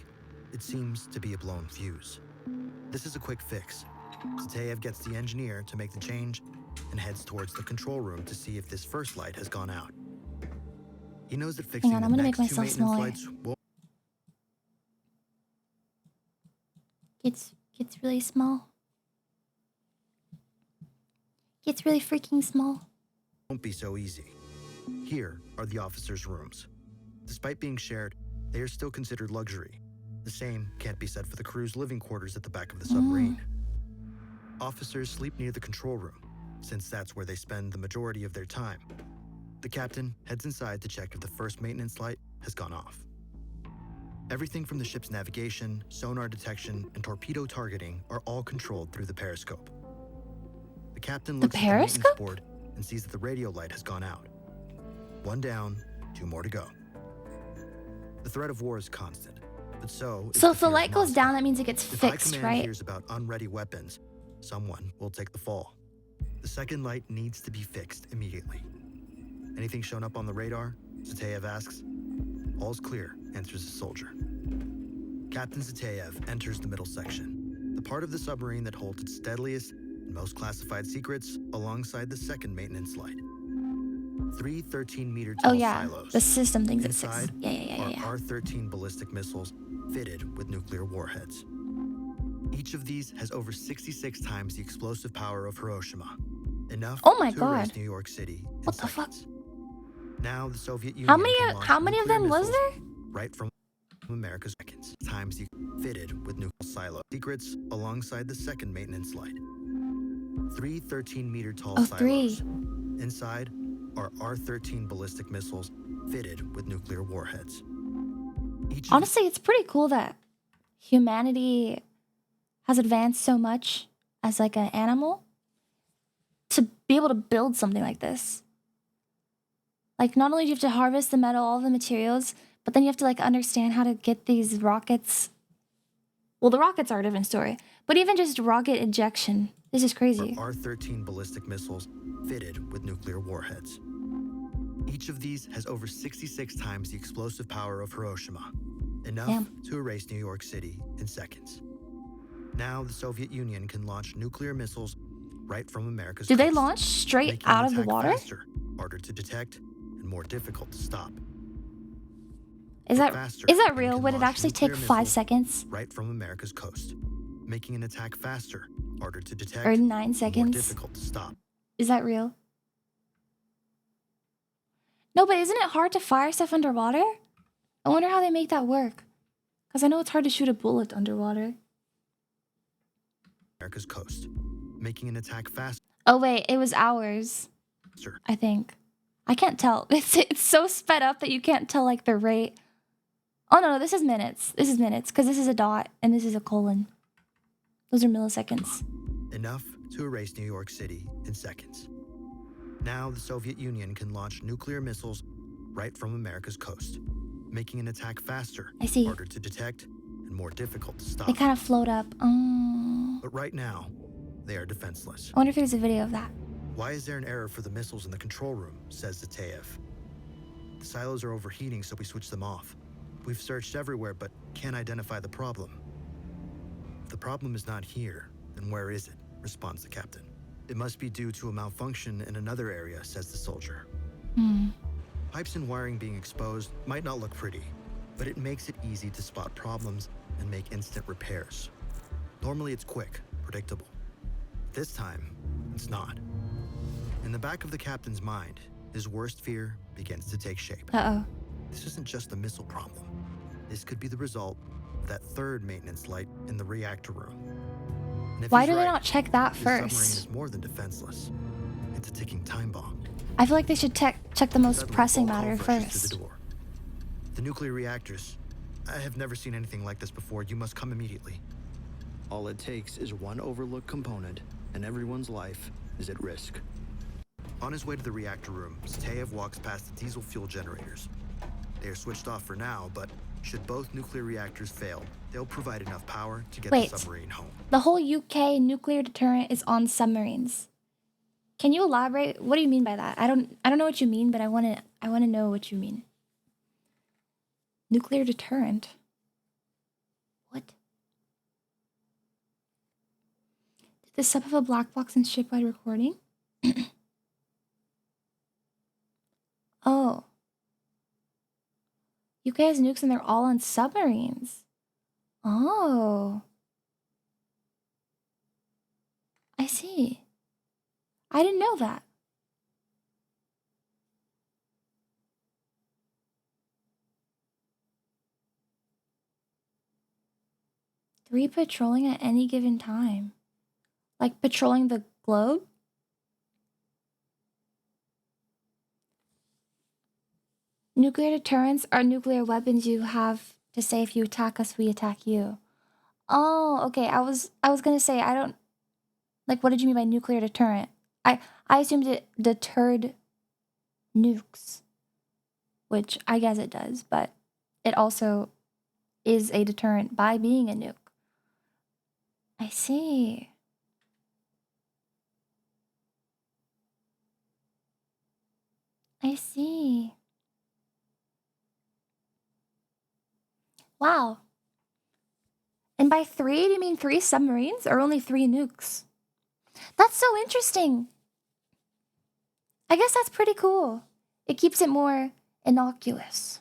It seems to be a blown fuse. This is a quick fix. Zatayev gets the engineer to make the change and heads towards the control room to see if this first light has gone out. He knows that fixing Hang on, the I'm gonna next make 2 myself maintenance smaller. lights will Gets really small. Gets really freaking small. won't be so easy. Here are the officers' rooms. Despite being shared, they are still considered luxury. The same can't be said for the crew's living quarters at the back of the submarine. Officers sleep near the control room, since that's where they spend the majority of their time. The captain heads inside to check if the first maintenance light has gone off. Everything from the ship's navigation, sonar detection, and torpedo targeting are all controlled through the periscope. The captain looks at the maintenance board and sees that the radio light has gone out. 1 down, 2 more to go. The threat of war is constant, but so is So the if the fear of light goes Moscow. down, that means it gets If High fixed, Command right? hears about unready weapons, someone will take the fall. The second light needs to be fixed immediately. Anything shown up on the radar? Zatayev asks. All's clear, answers the soldier. Captain Zatayev enters the middle section, the part of the submarine that holds its deadliest and most classified secrets alongside the second maintenance light. 3 13-meter tall Oh yeah, silos. the system thinks it's Inside yeah. are R-13 ballistic missiles fitted with nuclear warheads. Each of these has over 66 times the explosive power of Hiroshima. Enough Oh my to God. erase New York City in What the fuck? seconds. Now the Soviet Union How can many launch of them nuclear was missiles there? right from America's seconds. Times the fitted with nuclear silo secrets alongside the second maintenance light. 3 13-meter tall Oh, silos. 3. Inside are R-13 ballistic missiles fitted with nuclear warheads. Honestly, it's pretty cool that humanity has advanced so much as like an animal to be able to build something like this. Like, not only do you have to harvest the metal, all the materials, but then you have to like understand how to get these rockets. Well, the rockets are a different story, but even just rocket ejection, this is crazy. R-13 ballistic missiles fitted with nuclear warheads. Each of these has over 66 times the explosive power of Hiroshima, enough to erase New York City in seconds. Now the Soviet Union can launch nuclear missiles right from America's Do they coast, launch straight making out an of the attack water? faster, harder to detect, and more difficult to stop. Is that Faster real? and Would can it launch actually take nuclear 5 missiles seconds? right from America's coast, making an attack faster, harder to detect, Or 9 and more seconds? difficult to stop. Is that real? No, but isn't it hard to fire stuff underwater? I wonder how they make that work. Because I know it's hard to shoot a bullet underwater. America's coast, making an attack faster. Oh wait, it was hours. I think. I can't tell. It's so sped up that you can't tell like the rate. Oh no, this is minutes. This is minutes because this is a dot and this is a colon. Those are milliseconds. Enough to erase New York City in seconds. Now the Soviet Union can launch nuclear missiles right from America's coast, making an attack faster, I see. harder to detect, and more difficult to stop. They kind of float up. Oh. But right now, they are defenseless. I wonder if there's a video of that. Why is there an error for the missiles in the control room, says Zateyev. The silos are overheating, so we switch them off. We've searched everywhere, but can't identify the problem. If the problem is not here, then where is it? Responds the captain. It must be due to a malfunction in another area, says the soldier. Pipes and wiring being exposed might not look pretty, but it makes it easy to spot problems and make instant repairs. Normally it's quick, predictable. This time, it's not. In the back of the captain's mind, his worst fear begins to take shape. Uh-oh. This isn't just a missile problem. This could be the result of that third maintenance light in the reactor room. And if Why he's do they right, not check that this submarine first? is more than defenseless. It's a ticking time bomb. I feel like they should check the most Suddenly, pressing Volkov matter rushes to first. the door. The nuclear reactors. I have never seen anything like this before. You must come immediately. All it takes is one overlooked component, and everyone's life is at risk. On his way to the reactor room, Zateyev walks past the diesel fuel generators. They are switched off for now, but should both nuclear reactors fail, they'll provide enough power to get Wait. the submarine home. The whole UK nuclear deterrent is on submarines. Can you elaborate? What do you mean by that? I don't know what you mean, but I want to know what you mean. Nuclear deterrent. What? Did the sub have a black box and shipwide recording? Oh. UK has nukes and they're all on submarines. Oh. I see. I didn't know that. Three patrolling at any given time. Like patrolling the globe? Nuclear deterrents are nuclear weapons you have to say if you attack us, we attack you. Oh, okay. I was gonna say I don't like what did you mean by nuclear deterrent? I assumed it deterred nukes, which I guess it does, but it also is a deterrent by being a nuke. I see. I see. Wow. And by 3, do you mean 3 submarines or only 3 nukes? That's so interesting. I guess that's pretty cool. It keeps it more innocuous.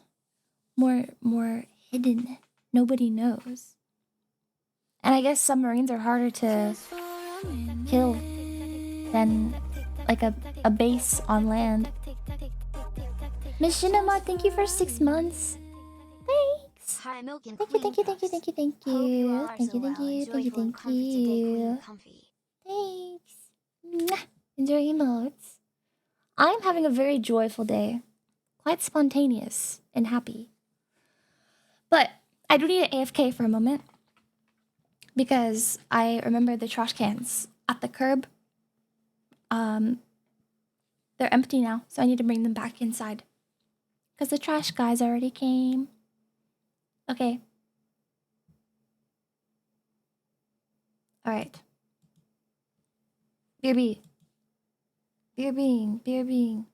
More hidden. Nobody knows. And I guess submarines are harder to kill than like a base on land. Miss Shinama, thank you for 6 months. Thanks. Hi, Milk and Thank you, thank you, thank you, thank you, thank you. Thank you, thank you, thank you, thank you. Thanks. Mwah. Enjoy emotes. I'm having a very joyful day. Quite spontaneous and happy. But I do need an AFK for a moment. Because I remember the trash cans at the curb. They're empty now, so I need to bring them back inside. Because the trash guys already came. Okay. Alright. BRB. BRB.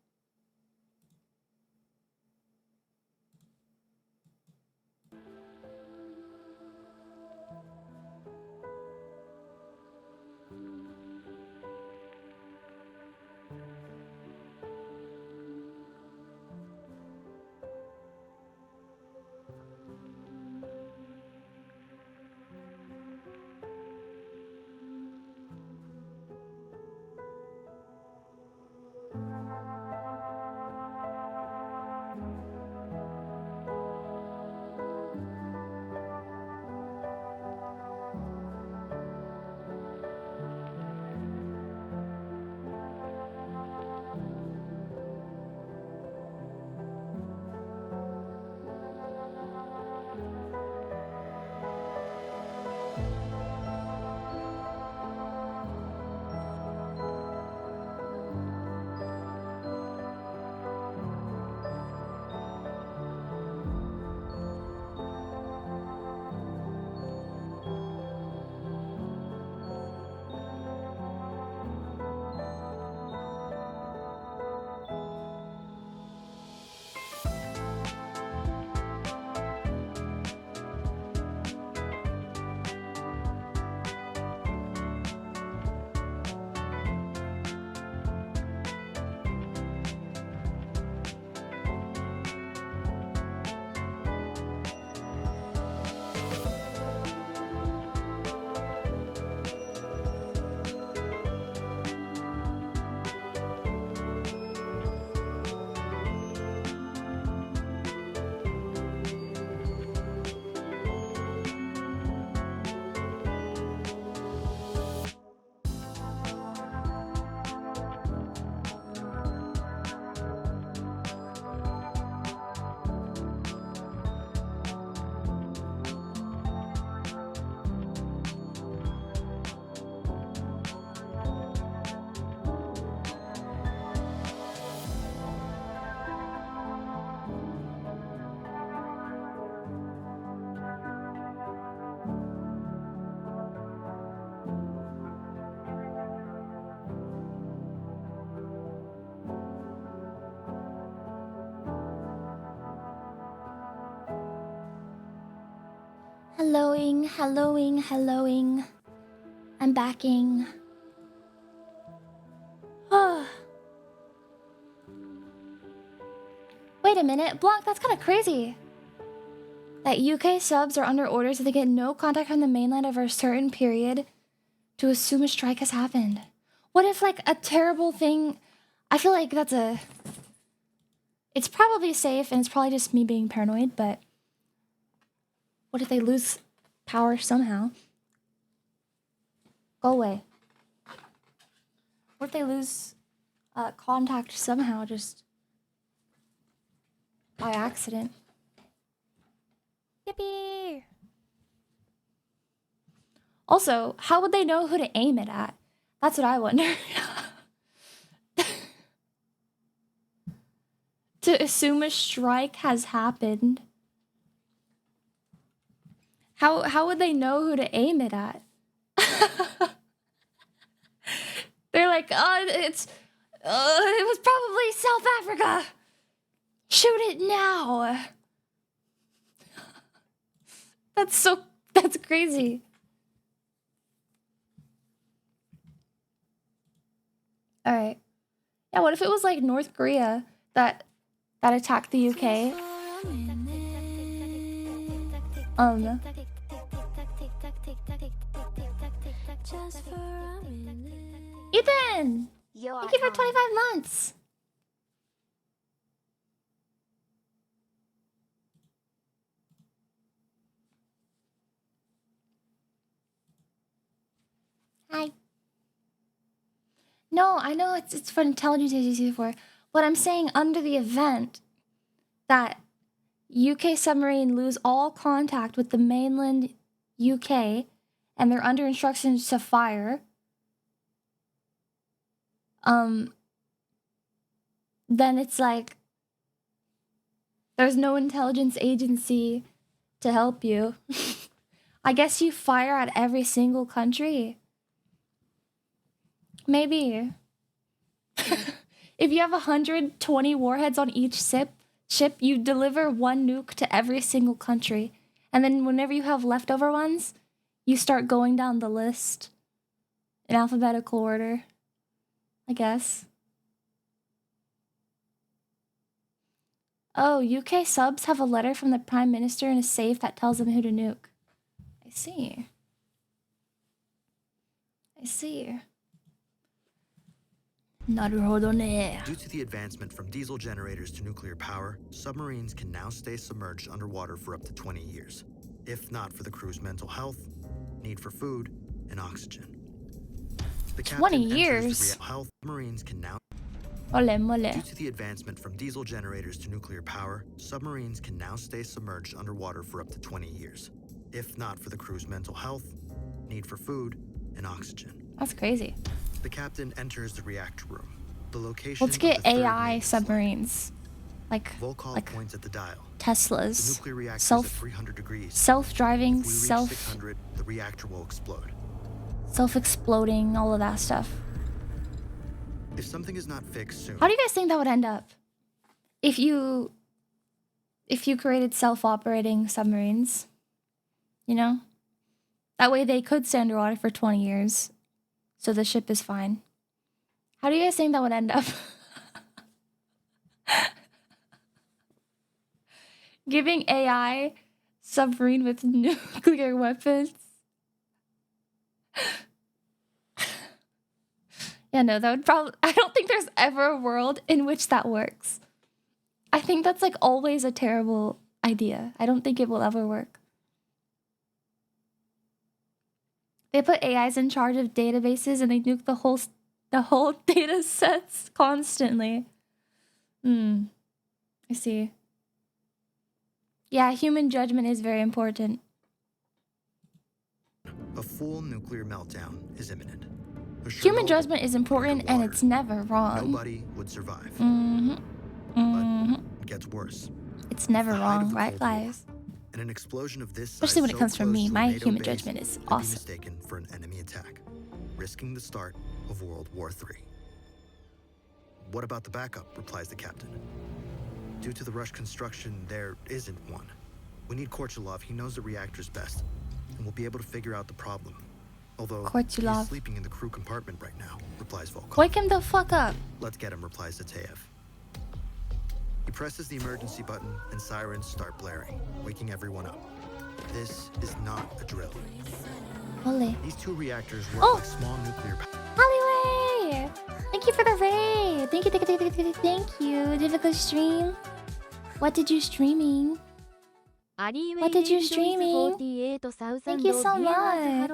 Helloing. I'm backing. Oh. Wait a minute, Blanc, that's kind of crazy. That UK subs are under orders that they get no contact from the mainland over a certain period to assume a strike has happened. What if, like, a terrible thing... I feel like that's a... It's probably safe, and it's probably just me being paranoid, but... What if they lose power somehow? Go away. What if they lose contact somehow, just... by accident? Yippee! Also, how would they know who to aim it at? That's what I wonder. To assume a strike has happened. How would they know who to aim it at? They're like, oh, it was probably South Africa. Shoot it now. That's crazy. All right. Yeah, what if it was like North Korea that attacked the UK? Ethan! Thank you for 25 months. Hi. No, I know it's for intelligence agency before, but I'm saying under the event that UK submarine lose all contact with the mainland UK and they're under instructions to fire, then it's like there's no intelligence agency to help you. I guess you fire at every single country. Maybe. If you have 120 warheads on each ship, you deliver one nuke to every single country. And then whenever you have leftover ones, you start going down the list in alphabetical order, I guess. Oh, UK subs have a letter from the Prime Minister in a safe that tells them who to nuke. I see. Due to the advancement from diesel generators to nuclear power, submarines can now stay submerged underwater for up to 20 years. If not for the crew's mental health, need for food, and oxygen. The 20 years? Health submarines can now... Mole. Due to the advancement from diesel generators to nuclear power, submarines can now stay submerged underwater for up to 20 years. If not for the crew's mental health, need for food, and oxygen. That's crazy. The captain enters the reactor room. The location. Let's get AI submarines, like points at the dial. Teslas. The nuclear reactor is at 300 degrees. Self-driving, If we reach 600, the reactor will explode. Self-exploding, all of that stuff. If something is not fixed soon. How do you guys think that would end up? If you created self-operating submarines, you know? That way they could stay underwater for 20 years. So the ship is fine. How do you guys think that would end up? Giving AI submarine with nuclear weapons? Yeah, no, that would probably... I don't think there's ever a world in which that works. I think that's like always a terrible idea. I don't think it will ever work. They put AIs in charge of databases and they nuke the whole data sets constantly. I see. Yeah, human judgment is very important. A full nuclear meltdown is imminent. Human judgment is important and it's never wrong. Nobody would survive. But it gets worse. It's never wrong, right, guys? And an explosion of this Especially when it comes from me, my human judgment is awesome. Be mistaken for an enemy attack, risking the start of World War III. What about the backup? Replies the captain. Due to the rush construction, there isn't one. We need Korchalov. He knows the reactors best, and will be able to figure out the problem. Although Korchalov. he's sleeping in the crew compartment right now, replies Volkov. Wake him the fuck up. Let's get him, replies Zateyev. He presses the emergency button, and sirens start blaring, waking everyone up. This is not a drill. Ole. These two reactors work like small nuclear Alleyway! Thank you for the raid. Thank you. Difficult stream. What did you streaming? What did you streaming? Thank you so much.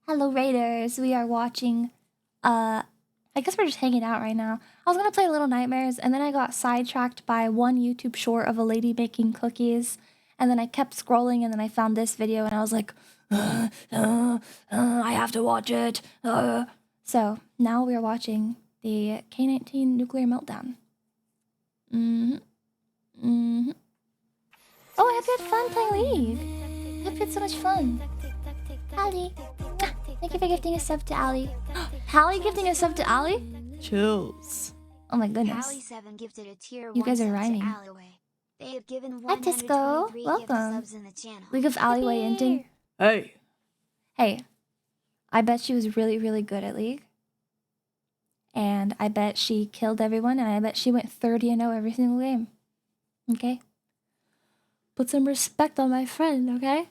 Hello Raiders. We are watching I guess we're just hanging out right now. I was gonna play Little Nightmares and then I got sidetracked by one YouTube short of a lady making cookies. And then I kept scrolling and then I found this video and I was like, I have to watch it. So now we are watching the K-19 nuclear meltdown. Oh, I hope you had fun playing League. I hope you had so much fun. Ali. Thank you for gifting a sub to Ali. Hallie gifting a sub to Ali? Chills. Oh my goodness. Hallie7 gifted a tier You 1 guys are sub to rhyming. Alleyway. They have given Hi Tisco. 123 Welcome. gifted subs in the channel. League of Alleyway ending. Hey. Hey. I bet she was really, really good at League. And I bet she killed everyone and I bet she went 30-0 every single game. Okay? Put some respect on my friend, okay?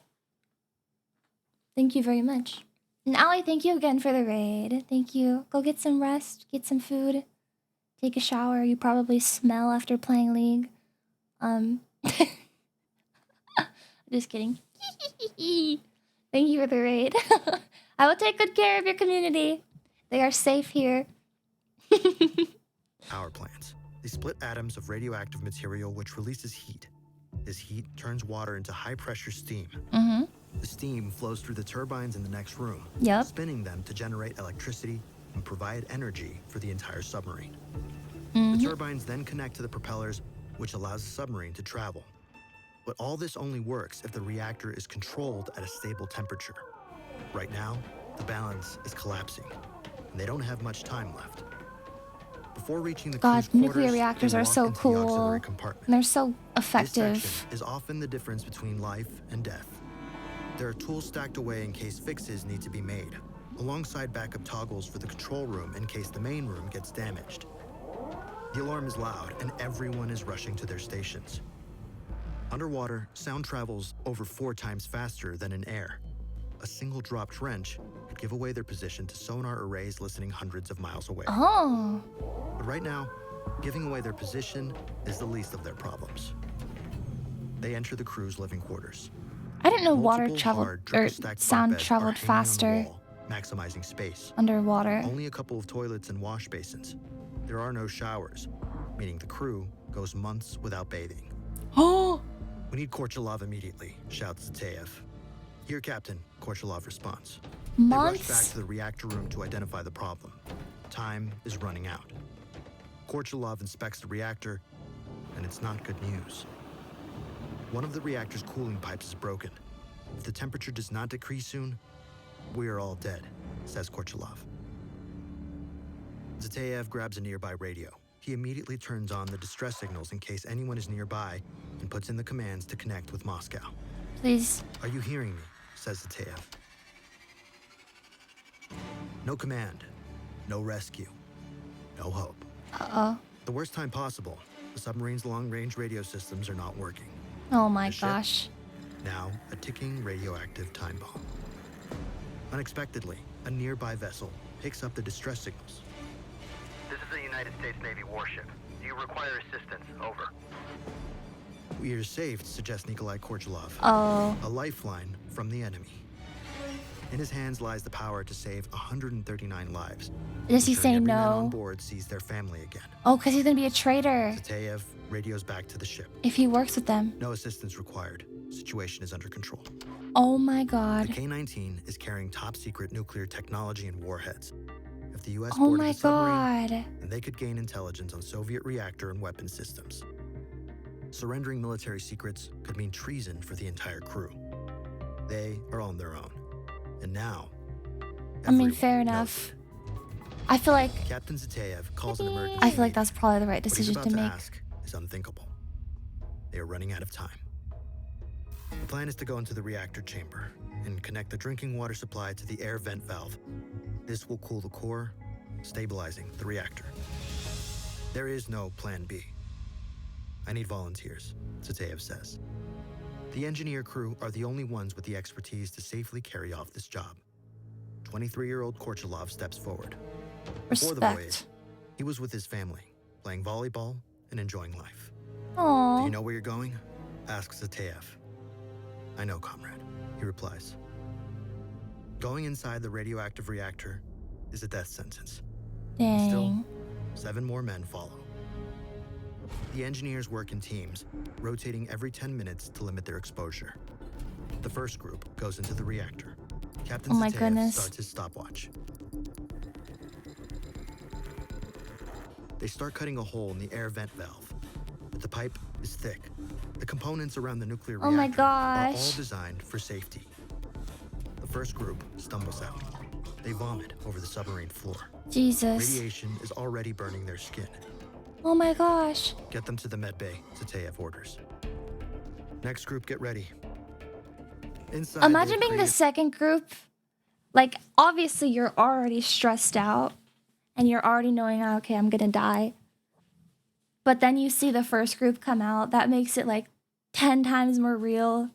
Thank you very much. And Ali, thank you again for the raid. Thank you. Go get some rest, get some food, take a shower. You probably smell after playing League. Just kidding. Thank you for the raid. I will take good care of your community. They are safe here. power plants. They split atoms of radioactive material which releases heat. This heat turns water into high-pressure steam. The steam flows through the turbines in the next room, spinning them to generate electricity and provide energy for the entire submarine. The turbines then connect to the propellers, which allows the submarine to travel. But all this only works if the reactor is controlled at a stable temperature. Right now, the balance is collapsing, and they don't have much time left. Before reaching the God, crew's nuclear quarters, reactors they are walk so into the cool. auxiliary compartment. And they're so This effective. section is often the difference between life and death. There are tools stacked away in case fixes need to be made, alongside backup toggles for the control room in case the main room gets damaged. The alarm is loud and everyone is rushing to their stations. Underwater, sound travels over 4 times faster than in air. A single dropped wrench could give away their position to sonar arrays listening hundreds of miles away. Oh. But right now, giving away their position is the least of their problems. They enter the crew's living quarters. I didn't know water Multiple traveled hard, or triple-stacked sound bunk beds are traveled hanging on the faster wall, maximizing space. underwater. Only a couple of toilets and wash basins. There are no showers, meaning the crew goes months without bathing. Oh! We need Korchalov immediately, shouts Zateyev. Here, Captain, Korchalov responds. Months? They rush back to the reactor room to identify the problem. Time is running out. Korchalov inspects the reactor, and it's not good news. One of the reactor's cooling pipes is broken. If the temperature does not decrease soon, we are all dead, says Korchalov. Zateyev grabs a nearby radio. He immediately turns on the distress signals in case anyone is nearby and puts in the commands to connect with Moscow. Please. Are you hearing me? Says Zateyev. No command, no rescue, no hope. Uh-oh. The worst time possible, the submarine's long-range radio systems are not working. Oh my The ship, gosh. now a ticking radioactive time bomb. Unexpectedly, a nearby vessel picks up the distress signals. This is a United States Navy warship. Do you require assistance? Over. We are saved, suggests Nikolai Korchalov. Oh. A lifeline from the enemy. In his hands lies the power to save 139 lives. Does he ensuring say every man on no? board sees their family again. Oh, because he's gonna be a traitor Zateyev radios back to the ship. if he works with them. No assistance required. Situation is under control. Oh my god. The K-19 is carrying top-secret nuclear technology and warheads. If the U.S. Oh boarded my the submarine, god. then they could gain intelligence on Soviet reactor and weapon systems. Surrendering military secrets could mean treason for the entire crew. They are on their own. And now, I mean, fair enough. I feel like Captain Zateyev calls an emergency. I feel like that's probably the right What he's decision about to make. ask is unthinkable. they are running out of time. The plan is to go into the reactor chamber and connect the drinking water supply to the air vent valve. This will cool the core, stabilizing the reactor. There is no plan B. I need volunteers, Zateyev says. The engineer crew are the only ones with the expertise to safely carry off this job. 23-year-old Korchalov steps forward. Before the voyage, he was with his family, playing volleyball and enjoying life. Aww. Do you know where you're going? Asks Zateyev. I know, comrade, he replies. Going inside the radioactive reactor is a death sentence. Dang. Still, 7 more men follow. The engineers work in teams, rotating every 10 minutes to limit their exposure. The first group goes into the reactor. Captain Zateyev starts his stopwatch. They start cutting a hole in the air vent valve. But the pipe is thick. The components around the nuclear reactor are all designed for safety. The first group stumbles out. They vomit over the submarine floor. Jesus. Radiation is already burning their skin. Oh my gosh. Get them to the med bay, Zateyev orders. Next group, get ready. Inside, imagine being the second group. Like, obviously you're already stressed out and you're already knowing, oh, okay, I'm gonna die. But then you see the first group come out. That makes it like 10 times more real.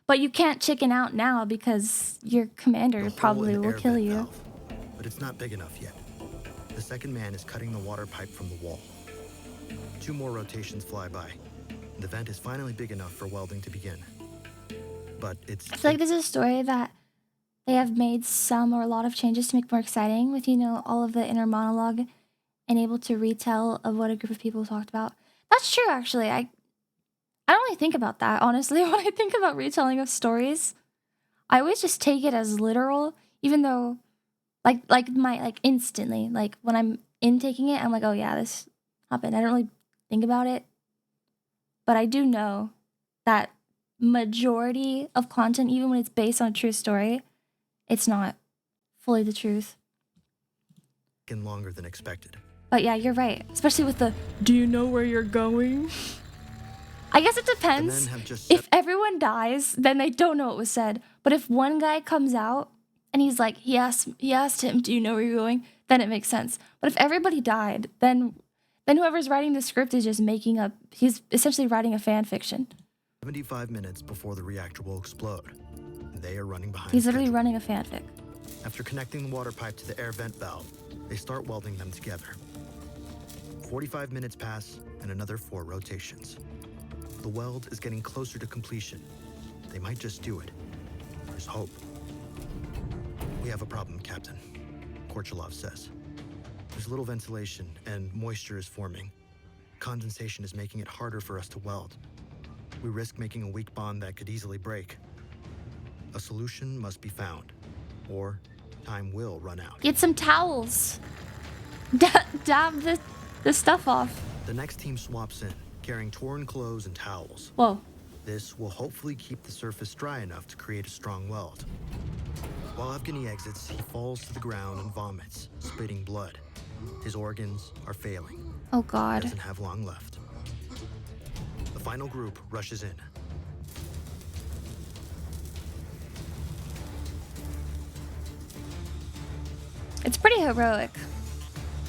But you can't chicken out now because your commander probably will kill you. Valve, but it's not big enough yet. The second man is cutting the water pipe from the wall. 2 more rotations fly by. The vent is finally big enough for welding to begin. But it's... I feel like this is a story that they have made some or a lot of changes to make more exciting with, you know, all of the inner monologue and able to retell of what a group of people talked about. That's true, actually. I don't really think about that, honestly, when I think about retelling of stories. I always just take it as literal, even though, instantly, like, when I'm intaking it, I'm like, oh yeah, this happened. I don't really think about it. But I do know that majority of content, even when it's based on a true story, it's not fully the truth. Longer than expected. But yeah, you're right. Especially with the, do you know where you're going? I guess it depends. If everyone dies, then they don't know what was said. But if one guy comes out and he's like, he asked him, do you know where you're going? Then it makes sense. But if everybody died, then whoever's writing the script is just making up, he's essentially writing a fan fiction. 75 minutes before the reactor will explode. They are running behind. He's literally running a fanfic. After connecting the water pipe to the air vent valve, they start welding them together. 45 minutes pass and another 4 rotations. The weld is getting closer to completion. They might just do it. There's hope. We have a problem, Captain, Korchalov says. There's little ventilation and moisture is forming. Condensation is making it harder for us to weld. We risk making a weak bond that could easily break. A solution must be found, or time will run out. Get some towels. Dab the stuff off. The next team swaps in, carrying torn clothes and towels. Whoa. This will hopefully keep the surface dry enough to create a strong weld. While Evgeny exits, he falls to the ground and vomits, spitting blood. His organs are failing. Oh God. He doesn't have long left. The final group rushes in. It's pretty heroic,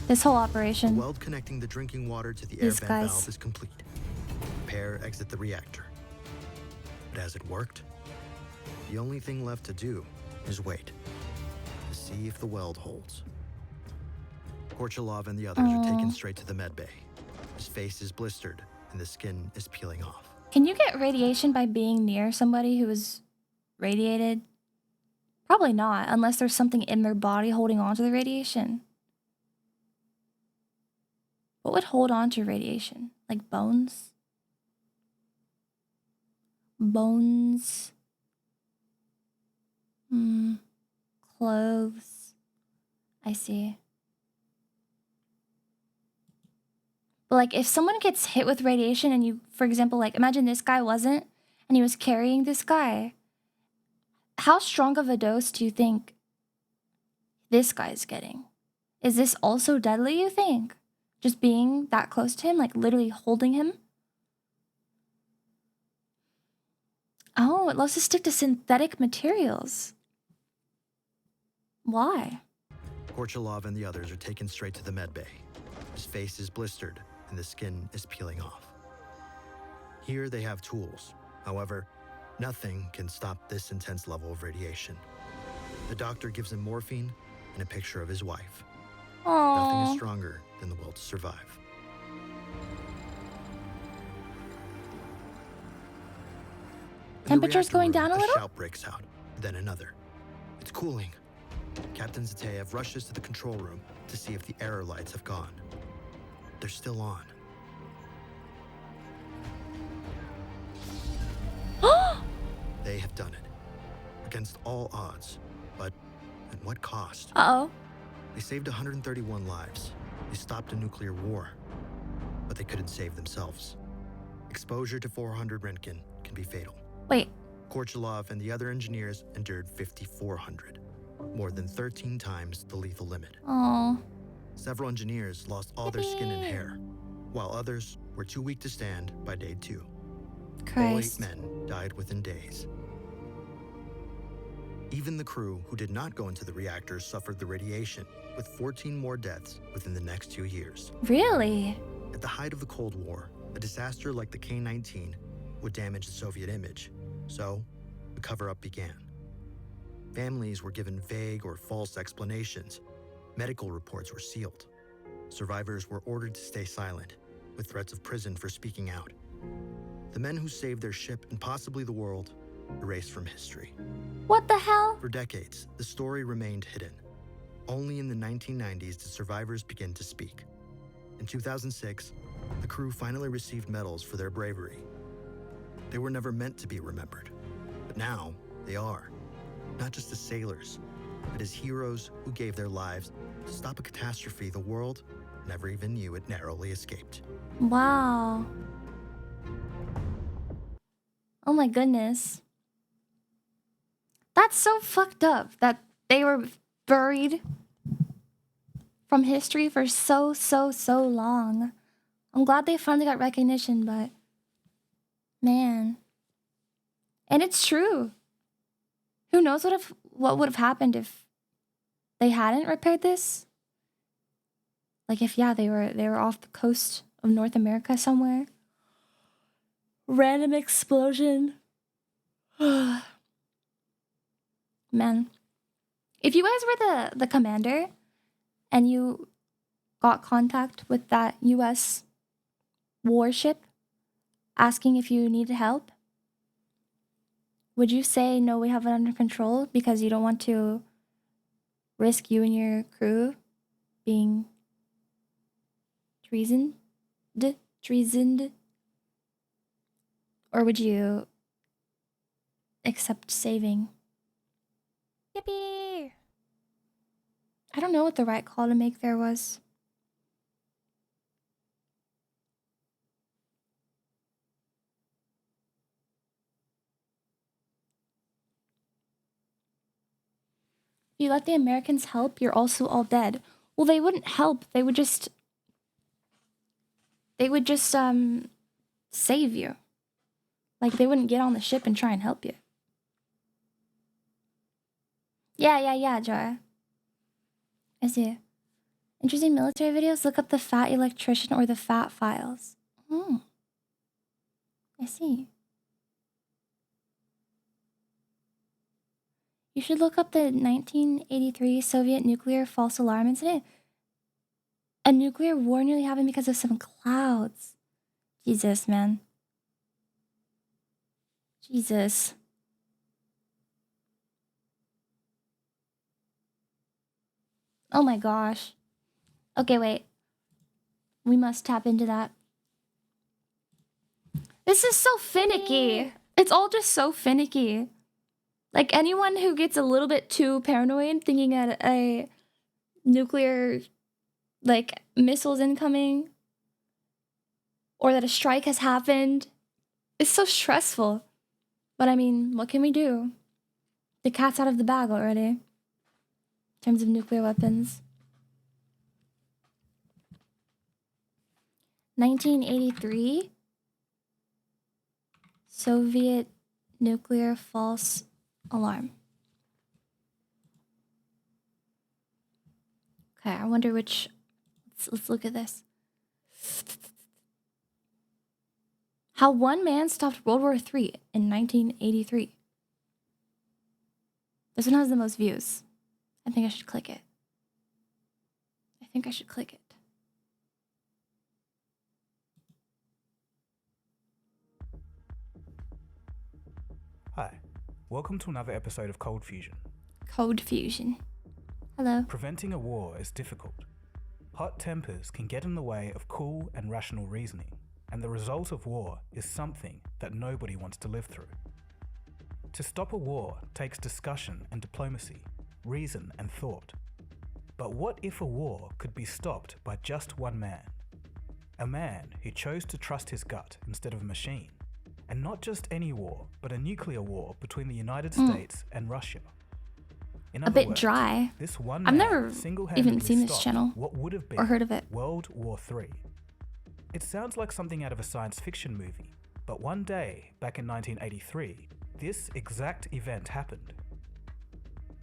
this whole operation. The weld connecting the drinking water to the air vent valve is complete. The pair exit the reactor. But has it worked? The only thing left to do is wait to see if the weld holds. Korchalov and the others are taken straight to the med bay. His face is blistered and the skin is peeling off. Can you get radiation by being near somebody who is radiated? Probably not, unless there's something in their body holding on to the radiation. What would hold on to radiation? Like bones? Bones. Clothes. I see. But like if someone gets hit with radiation and you, for example, like imagine this guy wasn't and he was carrying this guy. How strong of a dose do you think this guy's getting? Is this also deadly, you think? Just being that close to him, like literally holding him? it loves to stick to synthetic materials. Why? Korchalov and the others are taken straight to the medbay. His face is blistered and the skin is peeling off. Here they have tools. However, nothing can stop this intense level of radiation. The doctor gives him morphine and a picture of his wife. Nothing is Aww. stronger than the will to survive. In the Temperature's reactor going room, down a little? shout breaks out, then another. It's cooling. Captain Zateyev rushes to the control room to see if the error lights have gone. They're still on. They have done it. Against all odds. But at what cost? Uh-oh. They saved 131 lives. They stopped a nuclear war. But they couldn't save themselves. Exposure to 400 Roentgen can be fatal. Wait. Korchalov and the other engineers endured 5,400. More than 13 times the lethal limit. Aww. Several engineers lost all their skin and hair, while others were too weak to stand by day 2. All 8 men died within days. Even the crew who did not go into the reactors suffered the radiation, with 14 more deaths within the next 2 years. Really? At the height of the Cold War, a disaster like the K-19 would damage the Soviet image, so the cover-up began. Families were given vague or false explanations. Medical reports were sealed. Survivors were ordered to stay silent, with threats of prison for speaking out. The men who saved their ship and possibly the world erased from history. What the hell? For decades, the story remained hidden. Only in the 1990s did survivors begin to speak. In 2006, the crew finally received medals for their bravery. They were never meant to be remembered, but now they are. Not just as sailors, but as heroes who gave their lives to stop a catastrophe the world never even knew it narrowly escaped. Wow. Oh my goodness. That's so fucked up that they were buried from history for so long. I'm glad they finally got recognition, but man. And it's true. Who knows what would have happened if they hadn't repaired this? Like if they were off the coast of North America somewhere. Random explosion. Man. If you guys were the commander and you got contact with that US warship asking if you needed help, would you say, no, we have it under control because you don't want to risk you and your crew being treasoned? Or would you accept saving? Yippee! I don't know what the right call to make there was. If you let the Americans help, you're also all dead. Well, they wouldn't help. They would just save you. Like, they wouldn't get on the ship and try and help you. Yeah, Joy. I see. Interesting military videos? Look up the Fat Electrician or the Fat Files. I see. You should look up the 1983 Soviet nuclear false alarm incident. A nuclear war nearly happened because of some clouds. Jesus, man. Jesus. Oh my gosh. Okay, wait. We must tap into that. This is so finicky. It's all just so finicky. Like, anyone who gets a little bit too paranoid thinking that a nuclear, like, missiles incoming or that a strike has happened is so stressful. But I mean, what can we do? The cat's out of the bag already in terms of nuclear weapons. 1983 Soviet nuclear false alarm. Okay, I wonder which. Let's look at this. How one man stopped World War III in 1983. This one has the most views. I think I should click it. Hi, welcome to another episode of Cold Fusion. Code Fusion. Hello. Preventing a war is difficult. Hot tempers can get in the way of cool and rational reasoning, and the result of war is something that nobody wants to live through. To stop a war takes discussion and diplomacy, reason and thought. But what if a war could be stopped by just one man? A man who chose to trust his gut instead of a machine. And not just any war, but a nuclear war between the United States and Russia. In A other bit words, dry. this one I've man never single-handedly even seen this stopped channel what would have been or heard of it. World War III. It sounds like something out of a science fiction movie, but one day, back in 1983, this exact event happened.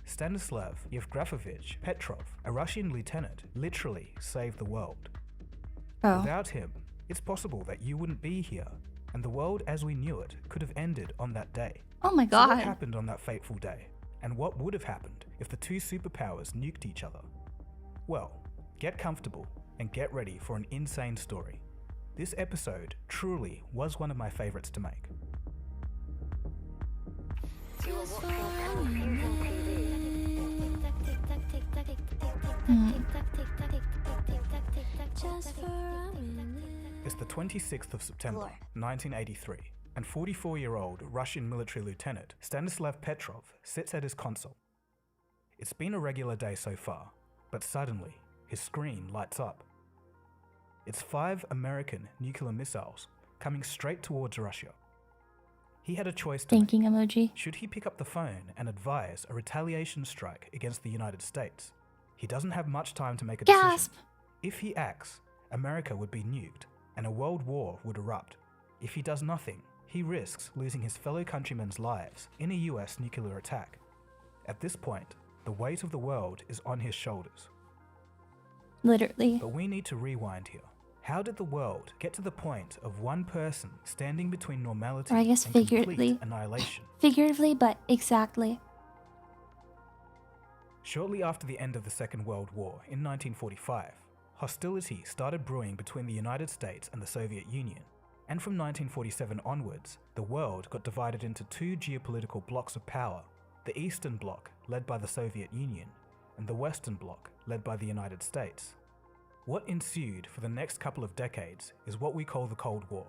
Stanislav Yevgrafovich Petrov, a Russian lieutenant, literally saved the world. Oh. Without him, it's possible that you wouldn't be here, and the world as we knew it could have ended on that day. Oh my So god. what happened on that fateful day? And what would have happened if the two superpowers nuked each other? Well, get comfortable and get ready for an insane story. This episode truly was one of my favorites to make. It's the 26th of September, 1983, and 44-year-old Russian military lieutenant Stanislav Petrov sits at his console. It's been a regular day so far, but suddenly his screen lights up. It's 5 American nuclear missiles coming straight towards Russia. He had a choice to Thinking make. emoji. Should he pick up the phone and advise a retaliation strike against the United States? He doesn't have much time to make a decision. Gasp. If he acts, America would be nuked and a world war would erupt. If he does nothing, he risks losing his fellow countrymen's lives in a US nuclear attack. At this point, the weight of the world is on his shoulders. Literally. But we need to rewind here. How did the world get to the point of one person standing between normality Or I guess and figuratively. complete annihilation? Figuratively, but exactly. Shortly after the end of the Second World War in 1945, hostility started brewing between the United States and the Soviet Union. And from 1947 onwards, the world got divided into 2 geopolitical blocks of power, the Eastern Bloc, led by the Soviet Union, and the Western Bloc, led by the United States. What ensued for the next couple of decades is what we call the Cold War.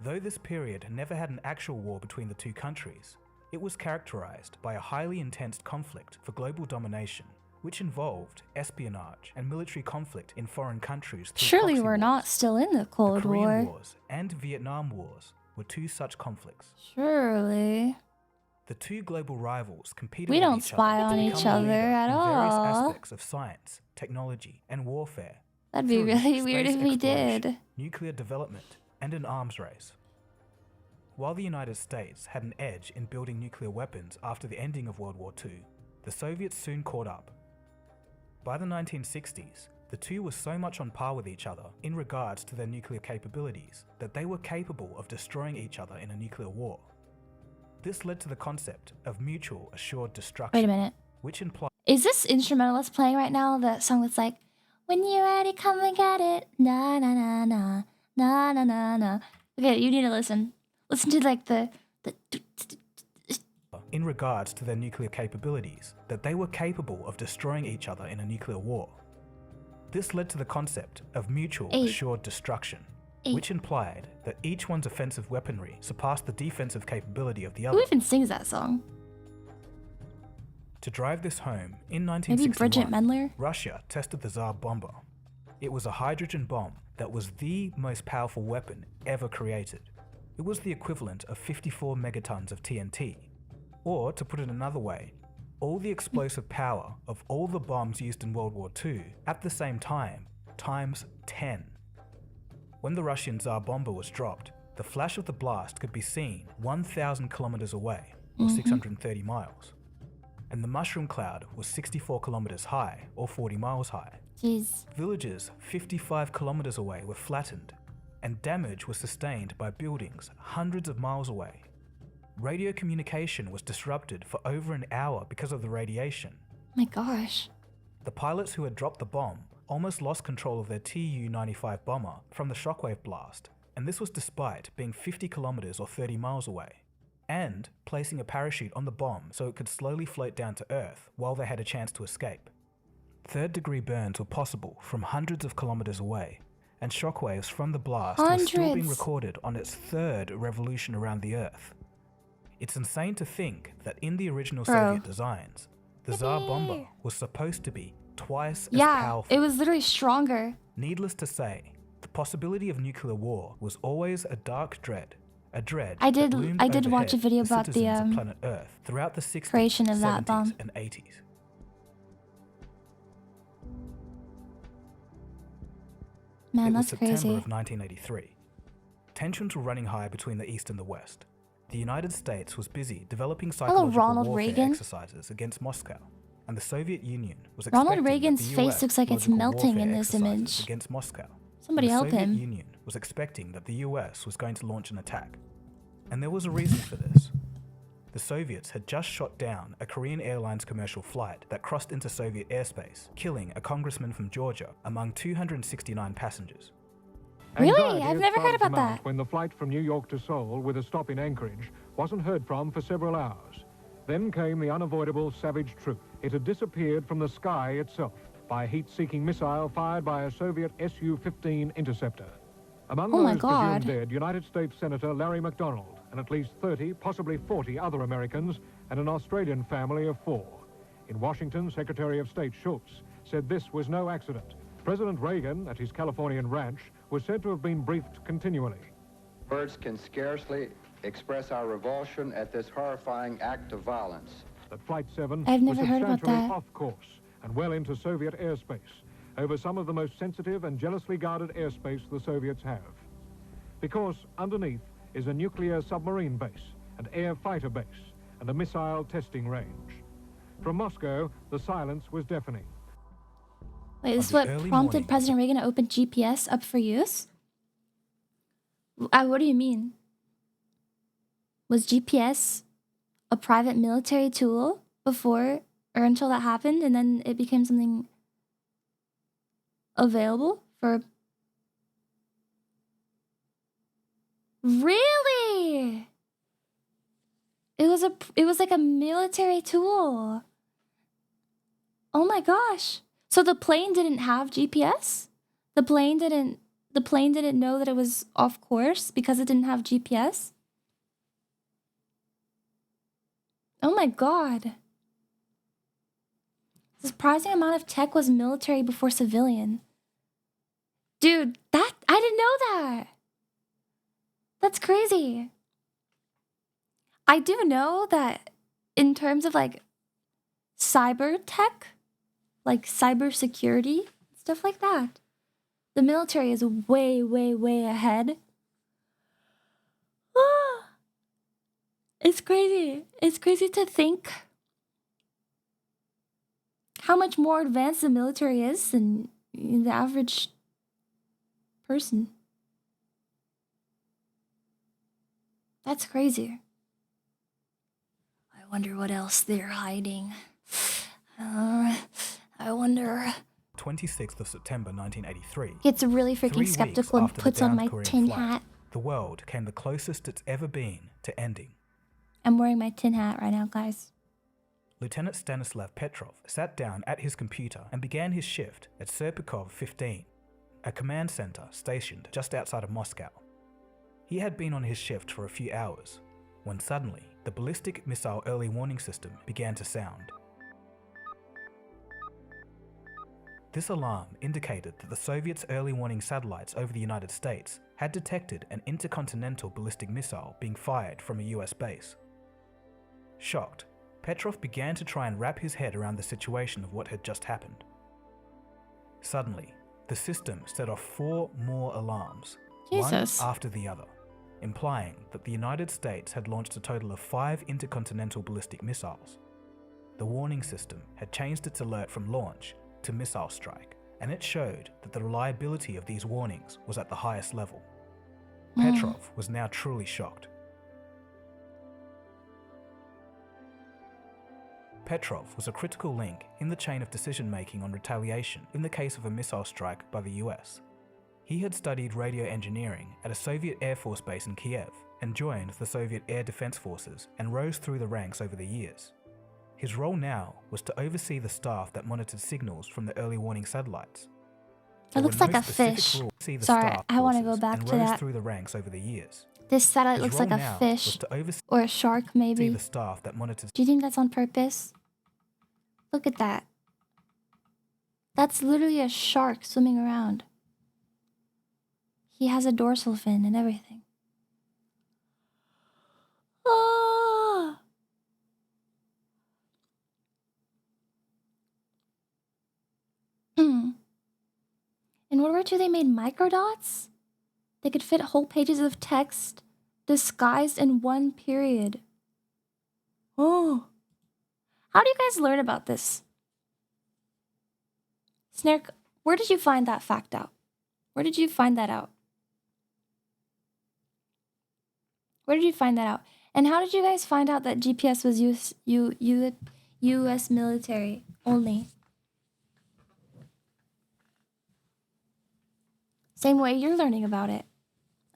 Though this period never had an actual war between the two countries, it was characterized by a highly intense conflict for global domination, which involved espionage and military conflict in foreign countries. Surely proxy we're wars. not still in the Cold The Korean War. Wars and Vietnam Wars were 2 such conflicts. Surely. The 2 global rivals competed We with don't each spy other on to each become a other leader at in various all. aspects of science, technology, and warfare. That'd be through really weird space if we exploration, did. nuclear development, and an arms race. While the United States had an edge in building nuclear weapons after the ending of World War II, the Soviets soon caught up. By the 1960s, the two were so much on par with each other in regards to their nuclear capabilities that they were capable of destroying each other in a nuclear war. This led to the concept of mutual assured destruction. Wait a minute. Which implies Is this instrumental that's playing right now? The song that's like, when you're ready, come and get it. Na na na na. Na na na na. Okay, you need to listen. Listen to like the in regards to their nuclear capabilities that they were capable of destroying each other in a nuclear war. This led to the concept of mutual assured destruction, which implied that each one's offensive weaponry surpassed the defensive capability of the other. Who even sings that song? To drive this home, in Maybe 1961, Bridget Mendler? Russia tested the Tsar Bomba. It was a hydrogen bomb that was the most powerful weapon ever created. It was the equivalent of 54 megatons of TNT. Or, to put it another way, all the explosive power of all the bombs used in World War II at the same time, times 10. When the Russian Tsar Bomba was dropped, The flash of the blast could be seen 1,000 kilometers away, or 630 miles. And the mushroom cloud was 64 kilometers high, or 40 miles high. Jeez. Villages 55 kilometers away were flattened, and damage was sustained by buildings hundreds of miles away. Radio communication was disrupted for over an hour because of the radiation. My gosh. The pilots who had dropped the bomb almost lost control of their Tu-95 bomber from the shockwave blast, and this was despite being 50 kilometers or 30 miles away, and placing a parachute on the bomb so it could slowly float down to Earth while they had a chance to escape. Third-degree burns were possible from hundreds of kilometers away, and shockwaves from the blast were still being recorded on its third revolution around the Earth. It's insane to think that in the original Soviet designs, the Tsar bomber was supposed to be twice as powerful. It was literally stronger. Needless to say, the possibility of nuclear war was always a dark dread, a dread I that did loomed watch a overhead video the about the citizens of planet Earth throughout the 60s, creation of 70s, that bomb. and 80s. Man, It was that's September crazy. of 1983. Tensions were running high between the East and the West. The United States was busy developing psychological Ronald warfare Reagan. exercises against Moscow, and the Soviet Union was Ronald expecting that Reagan's the face US looks like it's logical melting warfare in this exercises image. against Moscow. Somebody and help the Soviet him. Union was expecting that the US was going to launch an attack. And there was a reason for this. The Soviets had just shot down a Korean Airlines commercial flight that crossed into Soviet airspace, killing a congressman from Georgia among 269 passengers. Really? I've never heard about that. When the flight from New York to Seoul with a stop in Anchorage wasn't heard from for several hours. Then came the unavoidable savage truth. It had disappeared from the sky itself by a heat-seeking missile fired by a Soviet Su-15 interceptor. Among Oh my those God. presumed dead, United States Senator Larry McDonald and at least 30, possibly 40 other Americans and an Australian family of 4. In Washington, Secretary of State Schultz said this was no accident. President Reagan, at his Californian ranch, was said to have been briefed continually. Words can scarcely express our revulsion at this horrifying act of violence. That Flight 7 I've was never heard about substantially that. off course and well into Soviet airspace, over some of the most sensitive and jealously guarded airspace the Soviets have. Because underneath is a nuclear submarine base, an air fighter base, and a missile testing range. From Moscow, the silence was deafening. Wait, this is what prompted President Reagan to open GPS up for use? What do you mean? Was GPS a private military tool before or until that happened, and then it became something available for... Really? It was like a military tool. Oh my gosh. So the plane didn't have GPS? The plane didn't know that it was off course because it didn't have GPS? Oh my god. The surprising amount of tech was military before civilian. Dude, I didn't know that. That's crazy. I do know that in terms of like cyber tech, like cybersecurity, stuff like that, the military is way, way, way ahead. It's crazy. It's crazy to think how much more advanced the military is than the average person. That's crazy. I wonder what else they're hiding. I wonder. 26th of September 1983. Gets really 3 freaking weeks skeptical and after the puts on downed my Korean tin flight, hat. The world came the closest it's ever been to ending. I'm wearing my tin hat right now, guys. Lieutenant Stanislav Petrov sat down at his computer and began his shift at Serpukov 15, a command center stationed just outside of Moscow. He had been on his shift for a few hours, when suddenly the ballistic missile early warning system began to sound. This alarm indicated that the Soviets' early warning satellites over the United States had detected an intercontinental ballistic missile being fired from a US base. Shocked, Petrov began to try and wrap his head around the situation of what had just happened. Suddenly, the system set off 4 more alarms, Jesus. one after the other. implying that the United States had launched a total of 5 intercontinental ballistic missiles. The warning system had changed its alert from launch to missile strike, and it showed that the reliability of these warnings was at the highest level. Petrov was now truly shocked. Petrov was a critical link in the chain of decision-making on retaliation in the case of a missile strike by the US. He had studied radio engineering at a Soviet Air Force base in Kiev and joined the Soviet Air Defense Forces and rose through the ranks over the years. His role now was to oversee the staff that monitored signals from the early warning satellites. That looks like a fish. Sorry, I want to go back to that. Through the ranks over the years. This satellite looks like a fish or a shark, maybe. The staff that monitors. Do you think that's on purpose? Look at that. That's literally a shark swimming around. He has a dorsal fin and everything. Ah! In World War II, they made microdots? They could fit whole pages of text disguised in one period. Oh. How do you guys learn about this? Snark, where did you find that fact out? Where did you find that out? Where did you find that out? And how did you guys find out that GPS was US military only? Same way you're learning about it.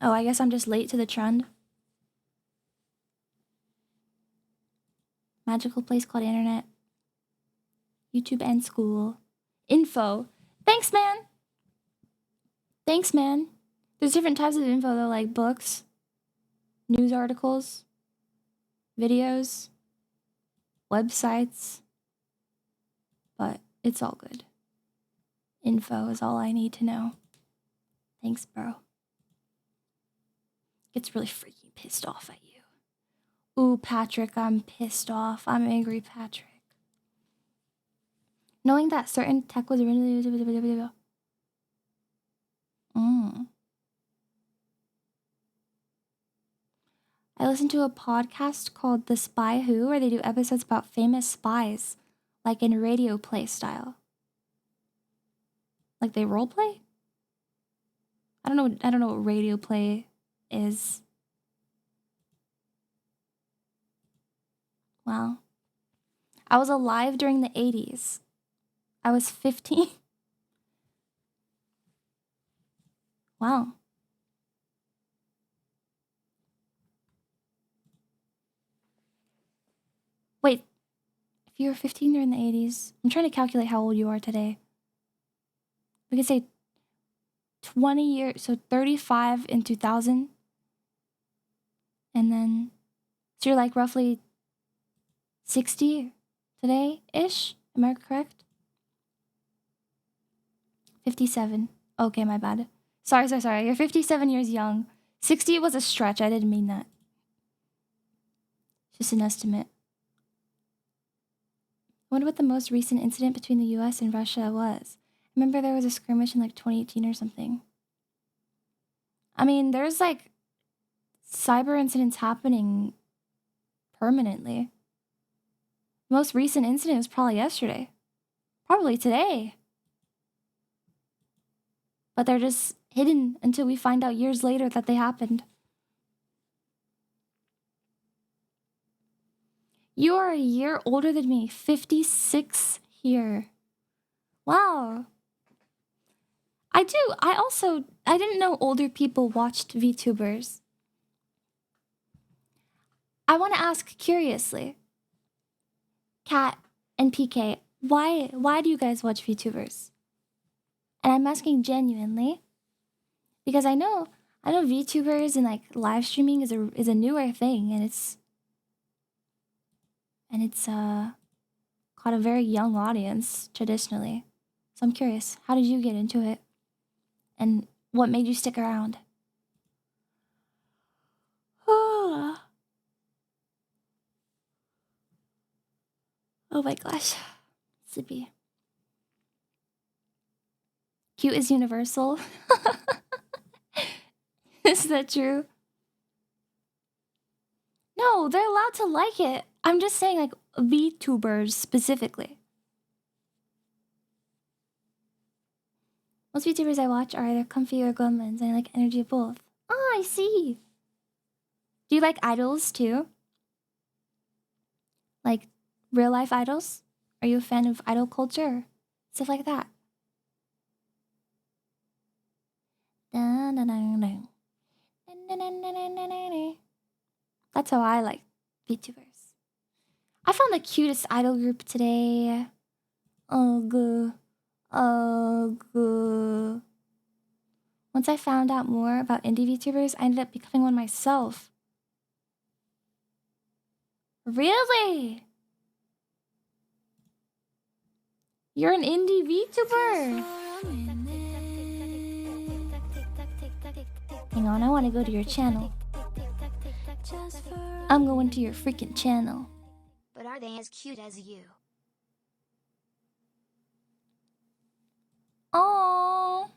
Oh, I guess I'm just late to the trend. Magical place called internet. YouTube and school. Info. Thanks, man. Thanks, man. There's different types of info though, like books, news articles, videos, websites. But it's all good. Info is all I need to know. Thanks, bro. Gets really freaking pissed off at you. Ooh, Patrick, I'm pissed off. I'm angry, Patrick. Knowing that certain tech was really... I listened to a podcast called The Spy Who, where they do episodes about famous spies, like in radio play style. Like they role play? I don't know what radio play is. Wow. I was alive during the 80s. I was 15. Wow. Wait, if you were 15 during the 80s, I'm trying to calculate how old you are today. We could say 20 years, so 35 in 2000. And then, so you're like roughly 60 today-ish? Am I correct? 57. Okay, my bad. Sorry. You're 57 years young. 60 was a stretch. I didn't mean that. Just an estimate. I wonder what the most recent incident between the US and Russia was. Remember there was a skirmish in like 2018 or something. I mean, there's like cyber incidents happening permanently. The most recent incident was probably yesterday. Probably today. But they're just hidden until we find out years later that they happened. You are a year older than me. 56 here. Wow. I didn't know older people watched VTubers. I want to ask curiously, Kat and PK, why do you guys watch VTubers? And I'm asking genuinely, because I know VTubers and like live streaming is a newer thing, and it's caught a very young audience traditionally. So I'm curious, how did you get into it? And what made you stick around? Oh my gosh. Sippy. Cute is universal. Is that true? No, they're allowed to like it. I'm just saying, like, VTubers specifically. Most VTubers I watch are either comfy or gremlins, and I like energy of both. Oh, I see. Do you like idols too? Like real life idols? Are you a fan of idol culture? Stuff like that. That's how I like VTubers. I found the cutest idol group today. Ugh. Ugh. Once I found out more about indie VTubers, I ended up becoming one myself. Really? You're an indie VTuber? Hang on, I want to go to your channel. I'm going to your freaking channel. But are they as cute as you? Oh,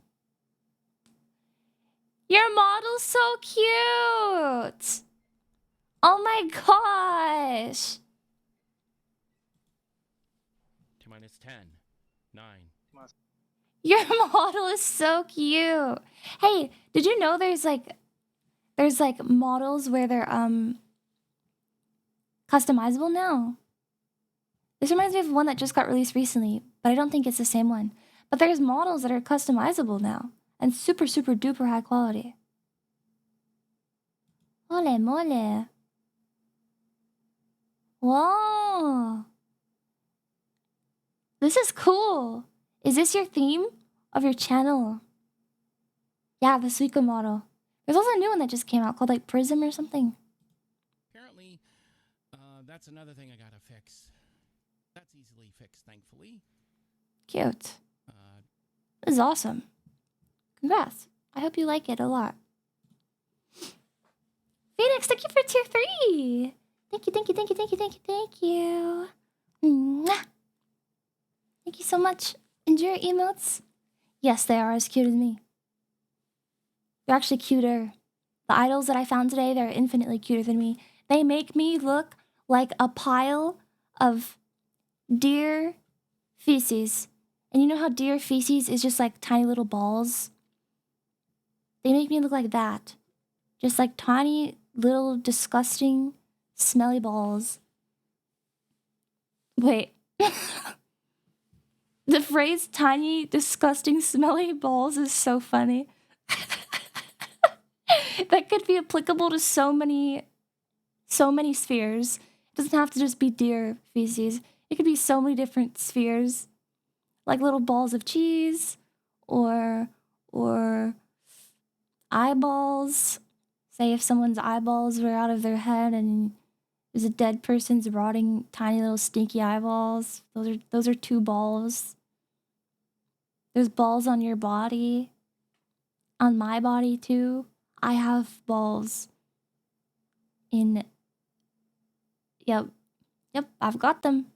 your model's so cute. Oh my gosh. T-minus 10, 9. Your model is so cute. Hey, did you know there's like models where they're customizable now? This reminds me of one that just got released recently, but I don't think it's the same one. But there's models that are customizable now and super duper high quality. Ole mole. Whoa. This is cool. Is this your theme of your channel? Yeah, the Suica model. There's also a new one that just came out called like Prism or something. Apparently, that's another thing I gotta fix. That's easily fixed, thankfully. Cute. This is awesome. Congrats. I hope you like it a lot. Phoenix, thank you for tier 3. Thank you. Mwah. Thank you so much. Enjoy your emotes. Yes, they are as cute as me. They're actually cuter. The idols that I found today, they're infinitely cuter than me. They make me look like a pile of deer feces. And you know how deer feces is just like tiny little balls? They make me look like that. Just like tiny, little, disgusting, smelly balls. Wait. The phrase tiny, disgusting, smelly balls is so funny. That could be applicable to so many spheres. It doesn't have to just be deer feces. It could be so many different spheres. Like little balls of cheese or eyeballs. Say if someone's eyeballs were out of their head and there's a dead person's rotting tiny little stinky eyeballs. Those are 2 balls. There's balls on your body. On my body too. I have balls in... Yep, I've got them.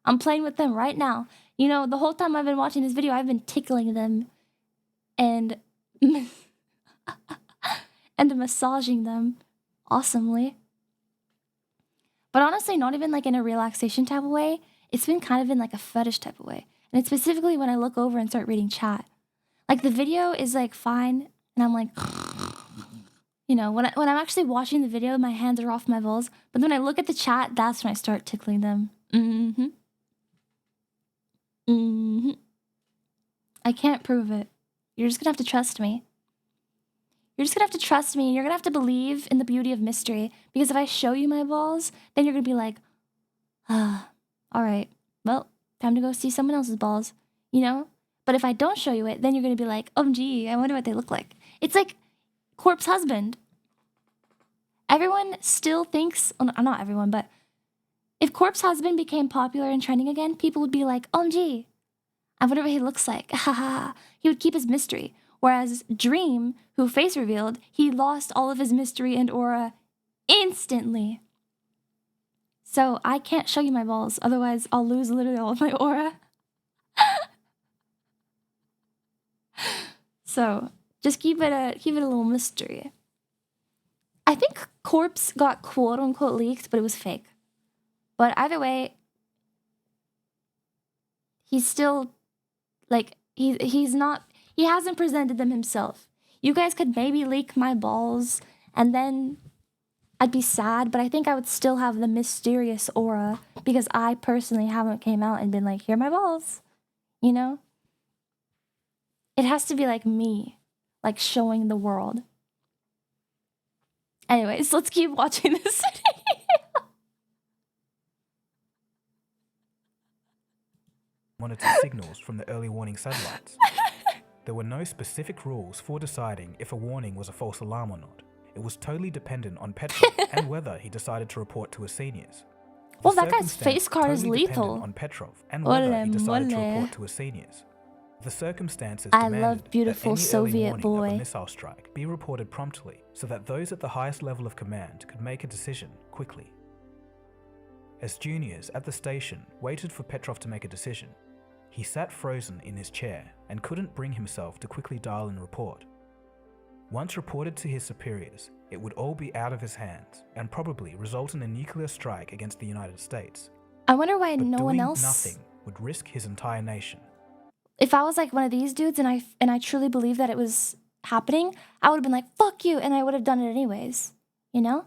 I'm playing with them right now. You know, the whole time I've been watching this video, I've been tickling them and and massaging them awesomely. But honestly, not even like in a relaxation type of way. It's been kind of in like a fetish type of way. And it's specifically when I look over and start reading chat. Like the video is like fine, and I'm like, you know, when I'm actually watching the video, my hands are off my balls. But when I look at the chat, that's when I start tickling them. I can't prove it. You're just gonna have to trust me. You're just gonna have to trust me, and you're gonna have to believe in the beauty of mystery. Because if I show you my balls, then you're gonna be like, alright, well, time to go see someone else's balls, you know? But if I don't show you it, then you're gonna be like, OMG, I wonder what they look like. It's like Corpse Husband. Everyone still thinks, well, not everyone, but if Corpse Husband became popular and trending again, people would be like, OMG, I wonder what he looks like. Haha. He would keep his mystery. Whereas Dream, who face revealed, he lost all of his mystery and aura instantly. So I can't show you my balls, otherwise I'll lose literally all of my aura. So just keep it a little mystery. I think Corpse got quote unquote leaked, but it was fake. But either way, he's still like he hasn't presented them himself. You guys could maybe leak my balls and then I'd be sad, but I think I would still have the mysterious aura because I personally haven't came out and been like, here are my balls. You know? It has to be like me, like showing the world. Anyways, let's keep watching this video. Monitor signals from the early warning satellites. There were no specific rules for deciding if a warning was a false alarm or not. It was totally dependent on Petrov and whether he decided to report to his seniors. Well, that guy's face card is lethal. On Petrov and whether he decided to report to his seniors. The circumstances demanded beautiful that any Soviet early warning of a missile strike be reported promptly so that those at the highest level of command could make a decision quickly. As juniors at the station waited for Petrov to make a decision, he sat frozen in his chair and couldn't bring himself to quickly dial and report. Once reported to his superiors, it would all be out of his hands and probably result in a nuclear strike against the United States. I wonder why But no one doing else. nothing would risk his entire nation. If I was like one of these dudes and I truly believed that it was happening, I would have been like, fuck you, and I would have done it anyways. You know?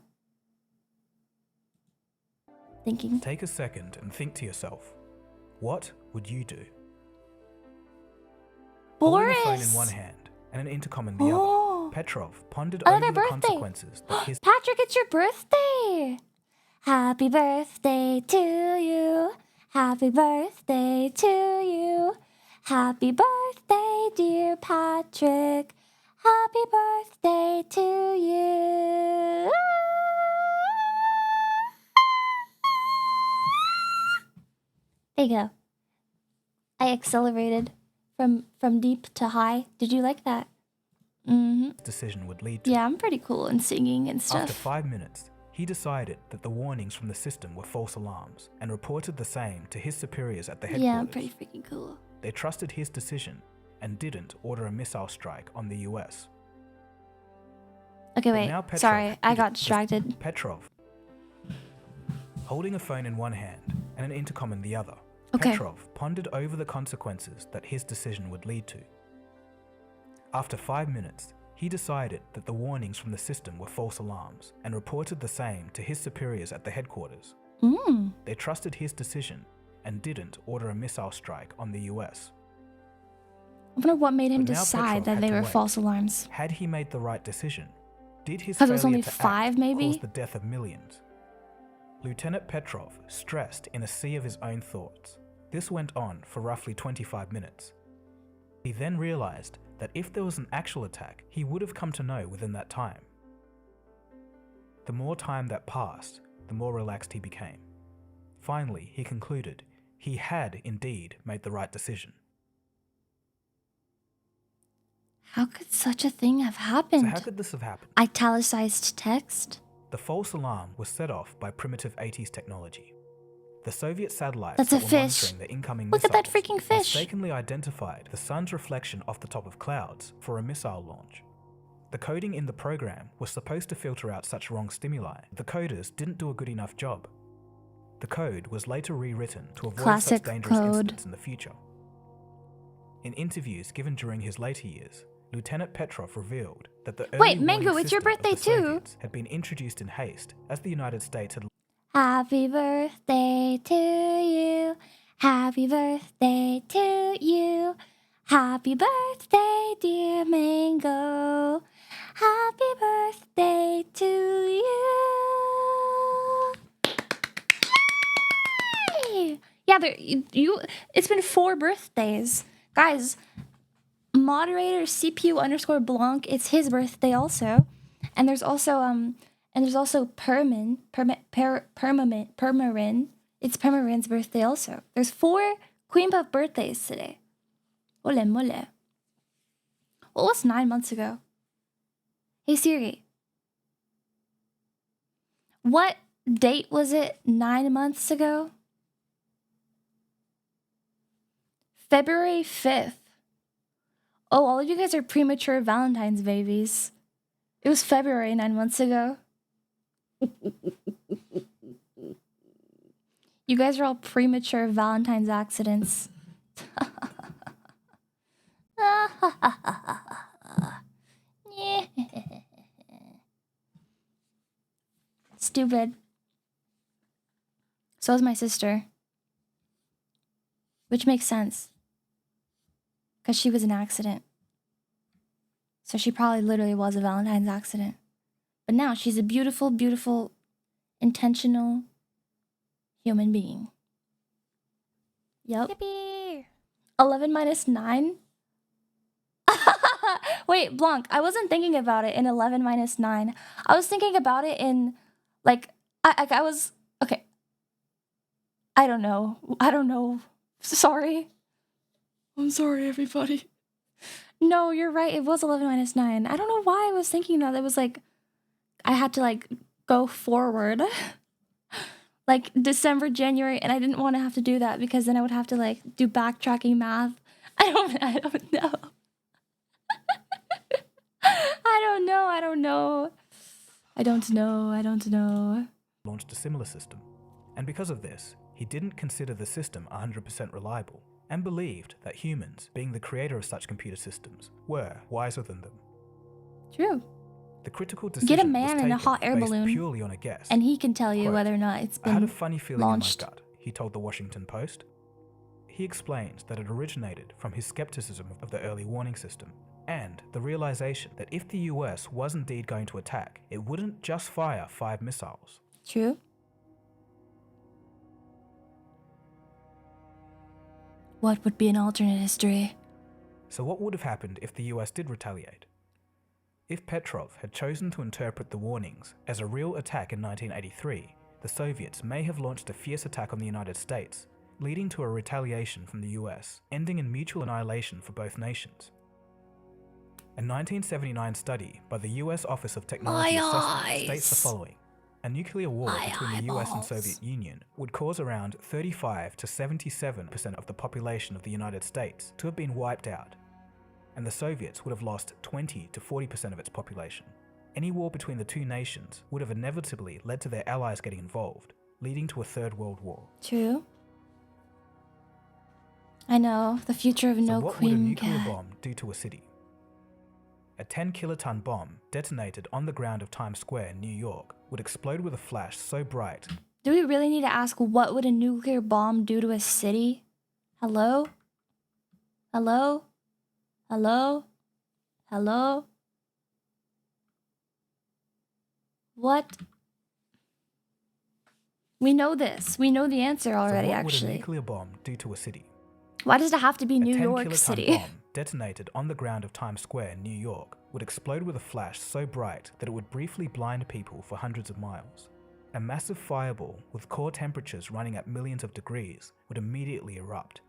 Thinking. Take a second and think to yourself, what would you do? Holding a phone in one hand and an intercom in the other, Petrov pondered over Another the birthday. consequences that his Patrick, it's your birthday! Happy birthday to you. Happy birthday to you. Happy birthday, dear Patrick. Happy birthday to you. There you go. I accelerated from deep to high. Did you like that? decision would lead to. Yeah, I'm pretty cool in singing and stuff. After 5 minutes, he decided that the warnings from the system were false alarms and reported the same to his superiors at the headquarters. Yeah, I'm pretty freaking cool. They trusted his decision and didn't order a missile strike on the US. Okay, But wait. now Petrov Sorry, I did got it. distracted. Petrov, holding a phone in one hand and an intercom in the other, Okay. Petrov pondered over the consequences that his decision would lead to. After 5 minutes, he decided that the warnings from the system were false alarms and reported the same to his superiors at the headquarters. They trusted his decision and didn't order a missile strike on the US. I wonder what made him But now decide Petrov that had they to were wait. false alarms. Had he made the right decision? Did his 'Cause it was failure only to 5 act maybe? cause the death of millions? Lieutenant Petrov stressed in a sea of his own thoughts. This went on for roughly 25 minutes. He then realized that if there was an actual attack, he would have come to know within that time. The more time that passed, the more relaxed he became. Finally, he concluded he had indeed made the right decision. How could such a thing have happened? So how could this have happened? Italicized text? The false alarm was set off by primitive 80s technology. The Soviet satellites That's that a were fish. monitoring the incoming Look at that missiles freaking fish. mistakenly identified the sun's reflection off the top of clouds for a missile launch. The coding in the program was supposed to filter out such wrong stimuli. The coders didn't do a good enough job. The code was later rewritten to avoid Classic such dangerous code. incidents in the future. In interviews given during his later years, Lieutenant Petrov revealed that the early Wait, Mango, warning it's your system of birthday the too. Soviets had been introduced in haste as the United States had Happy birthday to you. Happy birthday to you. Happy birthday, dear Mango. Happy birthday to you. Yay! Yeah, it's been 4 birthdays. Guys, moderator CPU_Blanc, it's his birthday also. And there's also Permarin. It's Permarin's birthday also. There's 4 Queen Puff birthdays today. Ole mole. What was 9 months ago? Hey Siri. What date was it 9 months ago? February 5th. Oh, all of you guys are premature Valentine's babies. It was February 9 months ago. You guys are all premature Valentine's accidents. Stupid. So is my sister. Which makes sense. Because she was an accident. So she probably literally was a Valentine's accident. But now she's a beautiful, beautiful, intentional human being. Yep. Yippee! 11 minus 9? Wait, Blanc, I wasn't thinking about it in 11 minus 9. I was thinking about it in, like, I was, okay. I don't know. Sorry. I'm sorry, everybody. No, you're right. It was 11 minus 9. I don't know why I was thinking that. It was like, I had to, like, go forward. Like, December, January, and I didn't want to have to do that because then I would have to, like, do backtracking math. I don't know. I don't know. Launched a similar system, and because of this, he didn't consider the system 100% reliable, and believed that humans, being the creator of such computer systems, were wiser than them. True. The critical decision Get a man was in a taken hot air based balloon, purely on a guess. and he can tell you Quote, whether or not it's I had a been funny feeling launched. in my gut, he told the Washington Post. He explains that it originated from his skepticism of the early warning system, and the realization that if the US was indeed going to attack, it wouldn't just fire 5 missiles. True. What would be an alternate history? So what would have happened if the US did retaliate? If Petrov had chosen to interpret the warnings as a real attack in 1983, the Soviets may have launched a fierce attack on the United States, leading to a retaliation from the US, ending in mutual annihilation for both nations. A 1979 study by the US Office of Technology Assessment states the following. A nuclear war between the US and Soviet Union would cause around 35 to 77% of the population of the United States to have been wiped out, and the Soviets would have lost 20 to 40% of its population. Any war between the two nations would have inevitably led to their allies getting involved, leading to a Third World War. True. I know, the future of So no what would a Queen nuclear Cat. bomb do to a city? A 10-kiloton bomb detonated on the ground of Times Square in New York would explode with a flash so bright. Do we really need to ask what would a nuclear bomb do to a city? Hello? Hello? Hello? Hello? What? We know this. We know the answer already, so what actually. would a nuclear bomb do to a city? Why does it have to be New A York 10-kiloton City? bomb detonated on the ground of Times Square in New York would explode with a flash so bright that it would briefly blind people for hundreds of miles. A massive fireball with core temperatures running at millions of degrees would immediately erupt.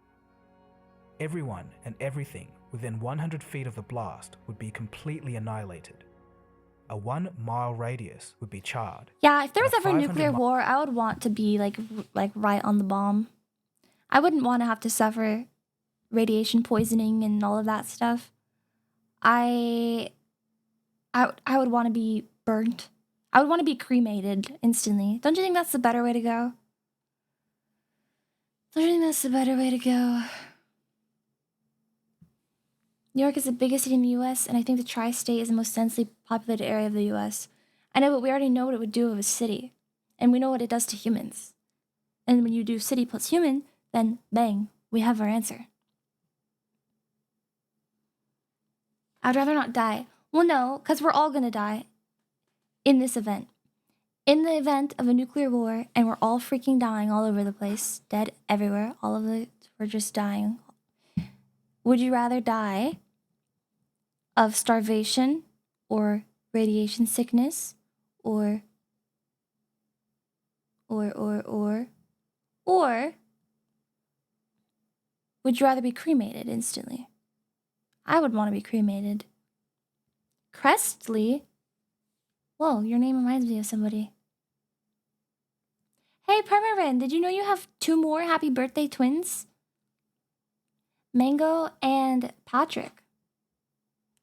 Everyone and everything within 100 feet of the blast would be completely annihilated. A 1-mile radius would be charred. Yeah, if there was and a ever a 500 nuclear war, I would want to be like right on the bomb. I wouldn't want to have to suffer radiation poisoning and all of that stuff. I would want to be burnt. I would want to be cremated instantly. Don't you think that's the better way to go? Don't you think that's the better way to go? New York is the biggest city in the US, and I think the tri-state is the most densely populated area of the US. I know, but we already know what it would do of a city. And we know what it does to humans. And when you do city plus human, then bang, we have our answer. I'd rather not die. Well, no, because we're all gonna die in this event. In the event of a nuclear war, and we're all freaking dying all over the place, dead everywhere, all of it, we're just dying. Would you rather die of starvation or radiation sickness or would you rather be cremated instantly? I would want to be cremated. Crestley? Whoa, your name reminds me of somebody. Hey, Permarin, did you know you have 2 more happy birthday twins? Mango and Patrick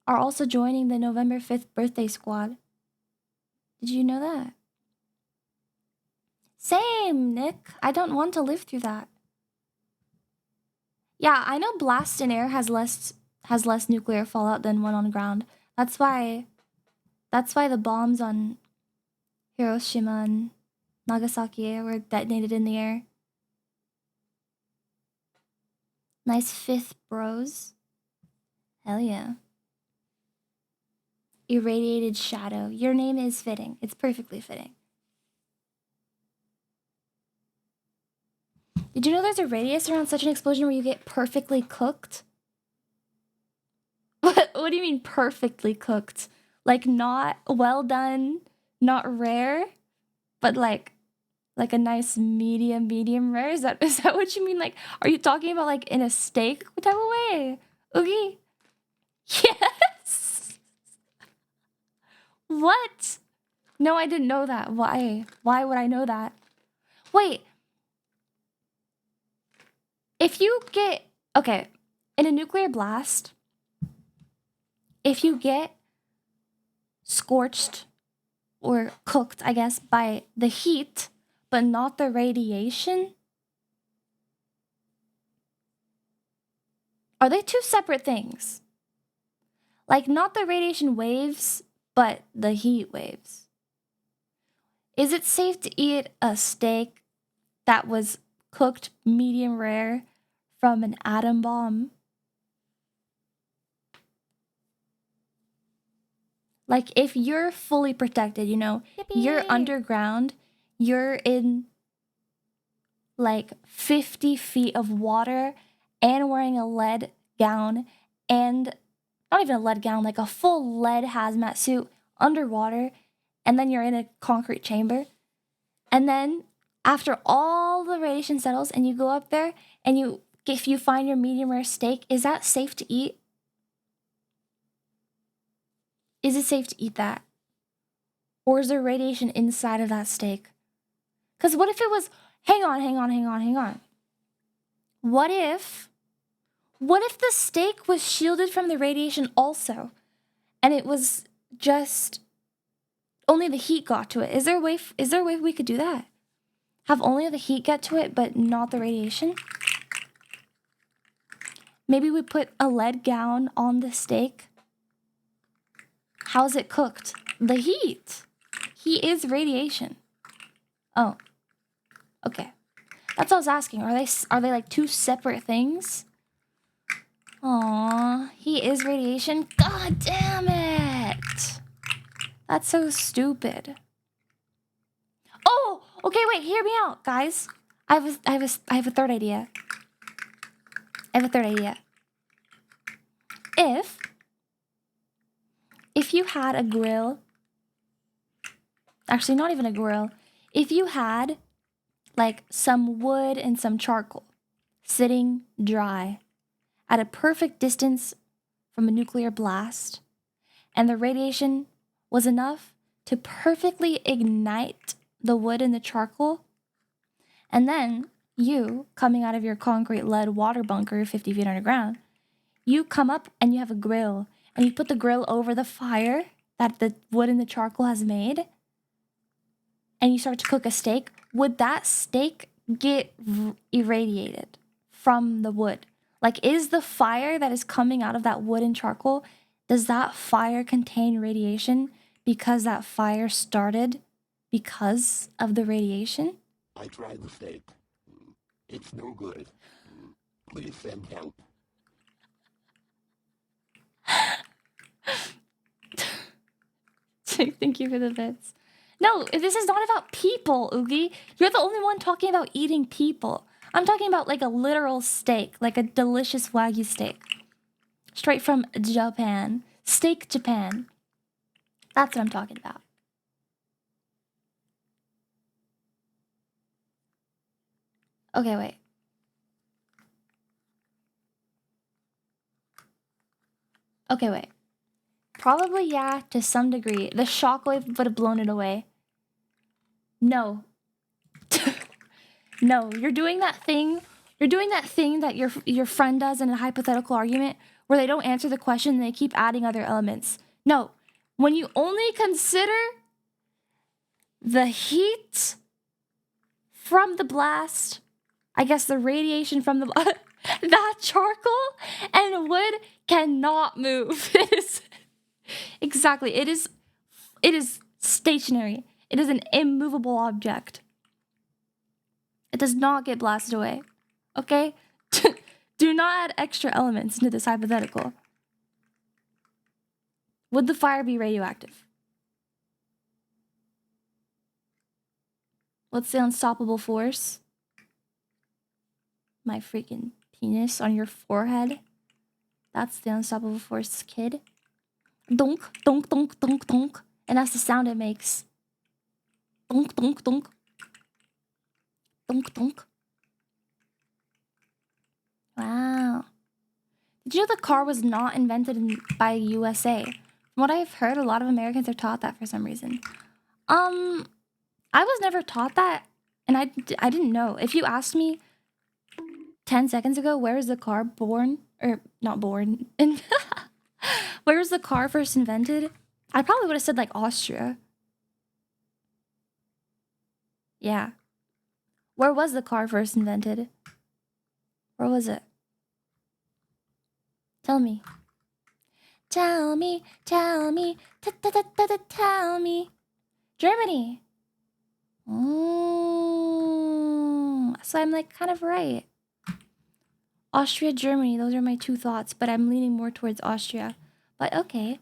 are also joining the November 5th birthday squad. Did you know that? Same, Nick. I don't want to live through that. Yeah, I know blast in air has less nuclear fallout than one on ground. That's why the bombs on Hiroshima and Nagasaki were detonated in the air. Nice fifth, bros. Hell yeah. Irradiated shadow. Your name is fitting. It's perfectly fitting. Did you know there's a radius around such an explosion where you get perfectly cooked? What do you mean perfectly cooked? Like not well done, not rare, but like a nice medium rare? Is that what you mean? Like, are you talking about like in a steak type of way? Oogie? Yes! What? No, I didn't know that. Why? Why would I know that? Wait. If you get... Okay, in a nuclear blast, if you get scorched or cooked, I guess, by the heat, but not the radiation, are they two separate things? Like, not the radiation waves, but the heat waves. Is it safe to eat a steak that was cooked medium rare from an atom bomb? Like, if you're fully protected, you know, you're underground, you're in like 50 feet of water and wearing a lead gown, and not even a lead gown, like a full lead hazmat suit underwater, and then you're in a concrete chamber. And then after all the radiation settles and you go up there and if you find your medium rare steak, is that safe to eat? Is it safe to eat that? Or is there radiation inside of that steak? Because what if it was... Hang on. What if the steak was shielded from the radiation also? And it was just... Only the heat got to it. Is there a way we could do that? Have only the heat get to it, but not the radiation? Maybe we put a lead gown on the steak. How's it cooked? The heat. Heat is radiation. Oh. Okay. That's what I was asking. Are they like two separate things? Aww. Heat is radiation. God damn it. That's so stupid. Oh! Okay, wait. Hear me out, guys. I have a third idea. If you had a grill, actually not even a grill, if you had like some wood and some charcoal sitting dry at a perfect distance from a nuclear blast, and the radiation was enough to perfectly ignite the wood and the charcoal, and then you, coming out of your concrete lead water bunker 50 feet underground, you come up and you have a grill, and you put the grill over the fire that the wood and the charcoal has made, and you start to cook a steak, would that steak get irradiated from the wood? Like, is the fire that is coming out of that wood and charcoal, does that fire contain radiation because that fire started because of the radiation? I tried the steak. It's no good. Please send help. Thank you for the bits. No, this is not about people, Oogie. You're the only one talking about eating people. I'm talking about like a literal steak, like a delicious Wagyu steak. Straight from Japan. Steak Japan. That's what I'm talking about. Okay, wait. Okay, wait. Probably, yeah, to some degree. The shockwave would have blown it away. No. No, you're doing that thing that your friend does in a hypothetical argument where they don't answer the question and they keep adding other elements. No. When you only consider the heat from the blast, I guess the radiation from the that charcoal and wood cannot move. It is exactly. It is stationary. It is an immovable object. It does not get blasted away. Okay? Do not add extra elements into this hypothetical. Would the fire be radioactive? What's the unstoppable force? My freaking penis on your forehead. That's the unstoppable force, kid. Donk, donk, donk, donk, donk. And that's the sound it makes. Donk, donk, donk. Donk, donk. Wow. Did you know the car was not invented by USA? From what I've heard, a lot of Americans are taught that for some reason. I was never taught that, and I didn't know. If you asked me 10 seconds ago, where is the car born? Or, not born. Where was the car first invented? I probably would have said, like, Austria. Yeah. Where was the car first invented? Where was it? Tell me. Tell me, tell me, tell me. Germany. So I'm like kind of right. Austria, Germany, those are my two thoughts, but I'm leaning more towards Austria. But okay.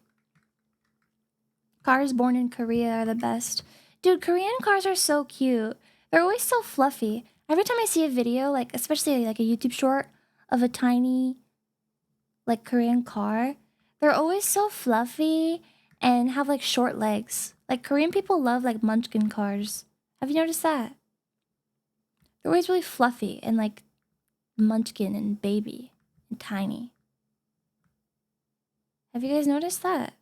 Cars born in Korea are the best. Dude, Korean cars are so cute. They're always so fluffy. Every time I see a video, like especially like a YouTube short of a tiny like Korean car, they're always so fluffy and have like short legs. Like Korean people love like munchkin cars. Have you noticed that? They're always really fluffy and like munchkin and baby and tiny. Have you guys noticed that?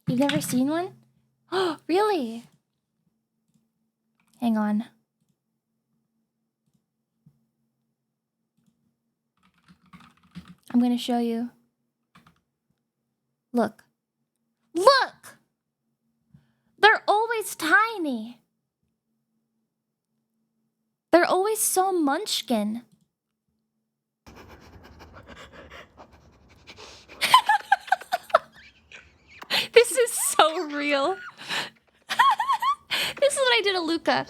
You've never seen one? Oh, really? Hang on. I'm gonna show you. Look. Look! They're always tiny. They're always so munchkin. This is so real. This is what I did to Luca.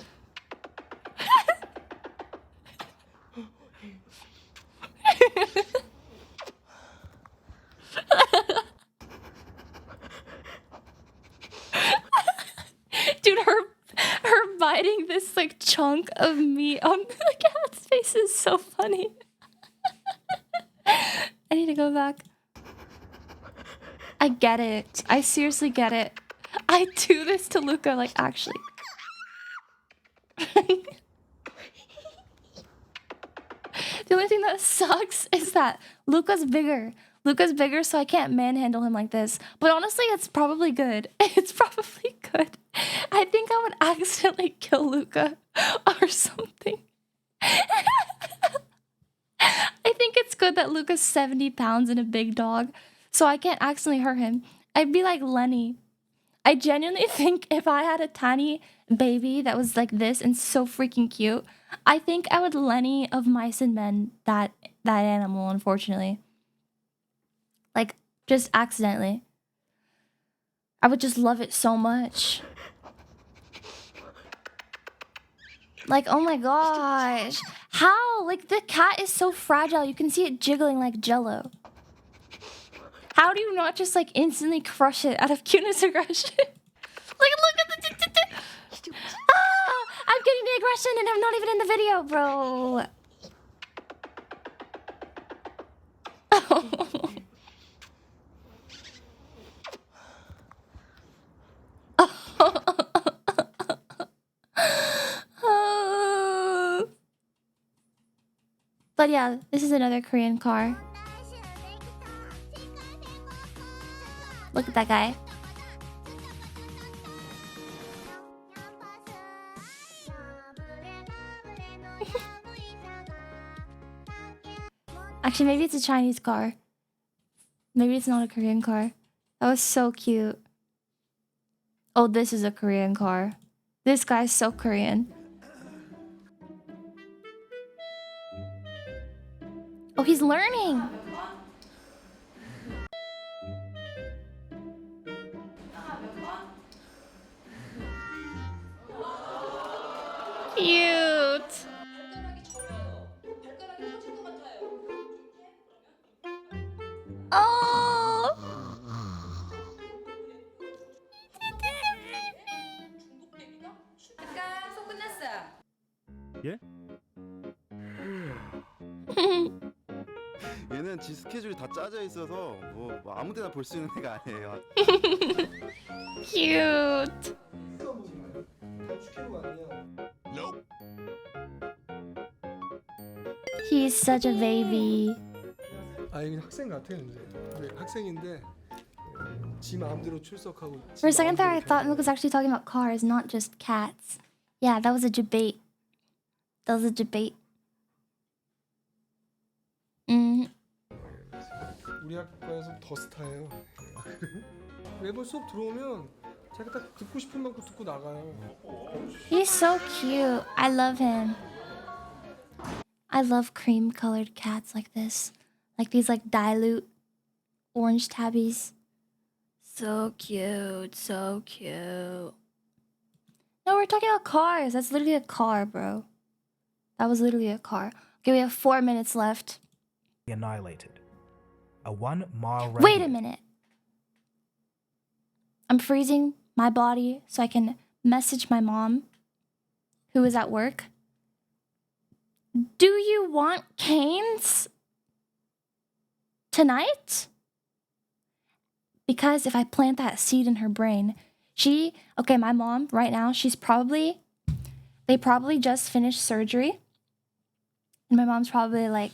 Dude, her biting this like chunk of meat on the cat's face is so funny. I need to go back. I get it. I seriously get it. I do this to Luca, like, actually. The only thing that sucks is that Luca's bigger. Luca's bigger, so I can't manhandle him like this. But honestly, it's probably good. It's probably good. I think I would accidentally kill Luca or something. I think it's good that Luca's 70 pounds and a big dog, so I can't accidentally hurt him. I'd be like Lenny. I genuinely think if I had a tiny baby that was like this and so freaking cute, I think I would Lenny of Mice and Men that animal, unfortunately. Like, just accidentally. I would just love it so much. Like, oh my gosh. How? Like, the cat is so fragile. You can see it jiggling like Jello. How do you not just, like, instantly crush it out of cuteness aggression? Look at the... Ah! I'm getting the aggression and I'm not even in the video, bro. But yeah, this is another Korean car. Look at that guy. Actually, maybe it's a Chinese car. Maybe it's not a Korean car. That was so cute. Oh, this is a Korean car. This guy's so Korean. Oh, he's learning. Cute. Oh. 예? 얘는 지 스케줄이 다 짜져 있어서 뭐 아무 데나 볼 수 있는 애가 아니에요. Cute. He's such a baby. 아 여기 학생 같아 근데. 학생인데 지 마음대로 출석하고. For a second there, I thought Milk was actually talking about cars, not just cats. Yeah, that was a debate. That was a debate. 우리 학과에서 더 스타예요. 매번 수업 들어오면 자기 딱 듣고 싶은 만큼 듣고 나가요. He's so cute. I love him. I love cream-colored cats like this. Like these like dilute orange tabbies. So cute. So cute. No, we're talking about cars. That's literally a car, bro. That was literally a car. Okay, we have 4 minutes left. Annihilated. A 1 mile radius. Wait a minute. I'm freezing my body so I can message my mom, who is at work. Do you want canes tonight? Because if I plant that seed in her brain, okay, my mom right now, they probably just finished surgery. And my mom's probably like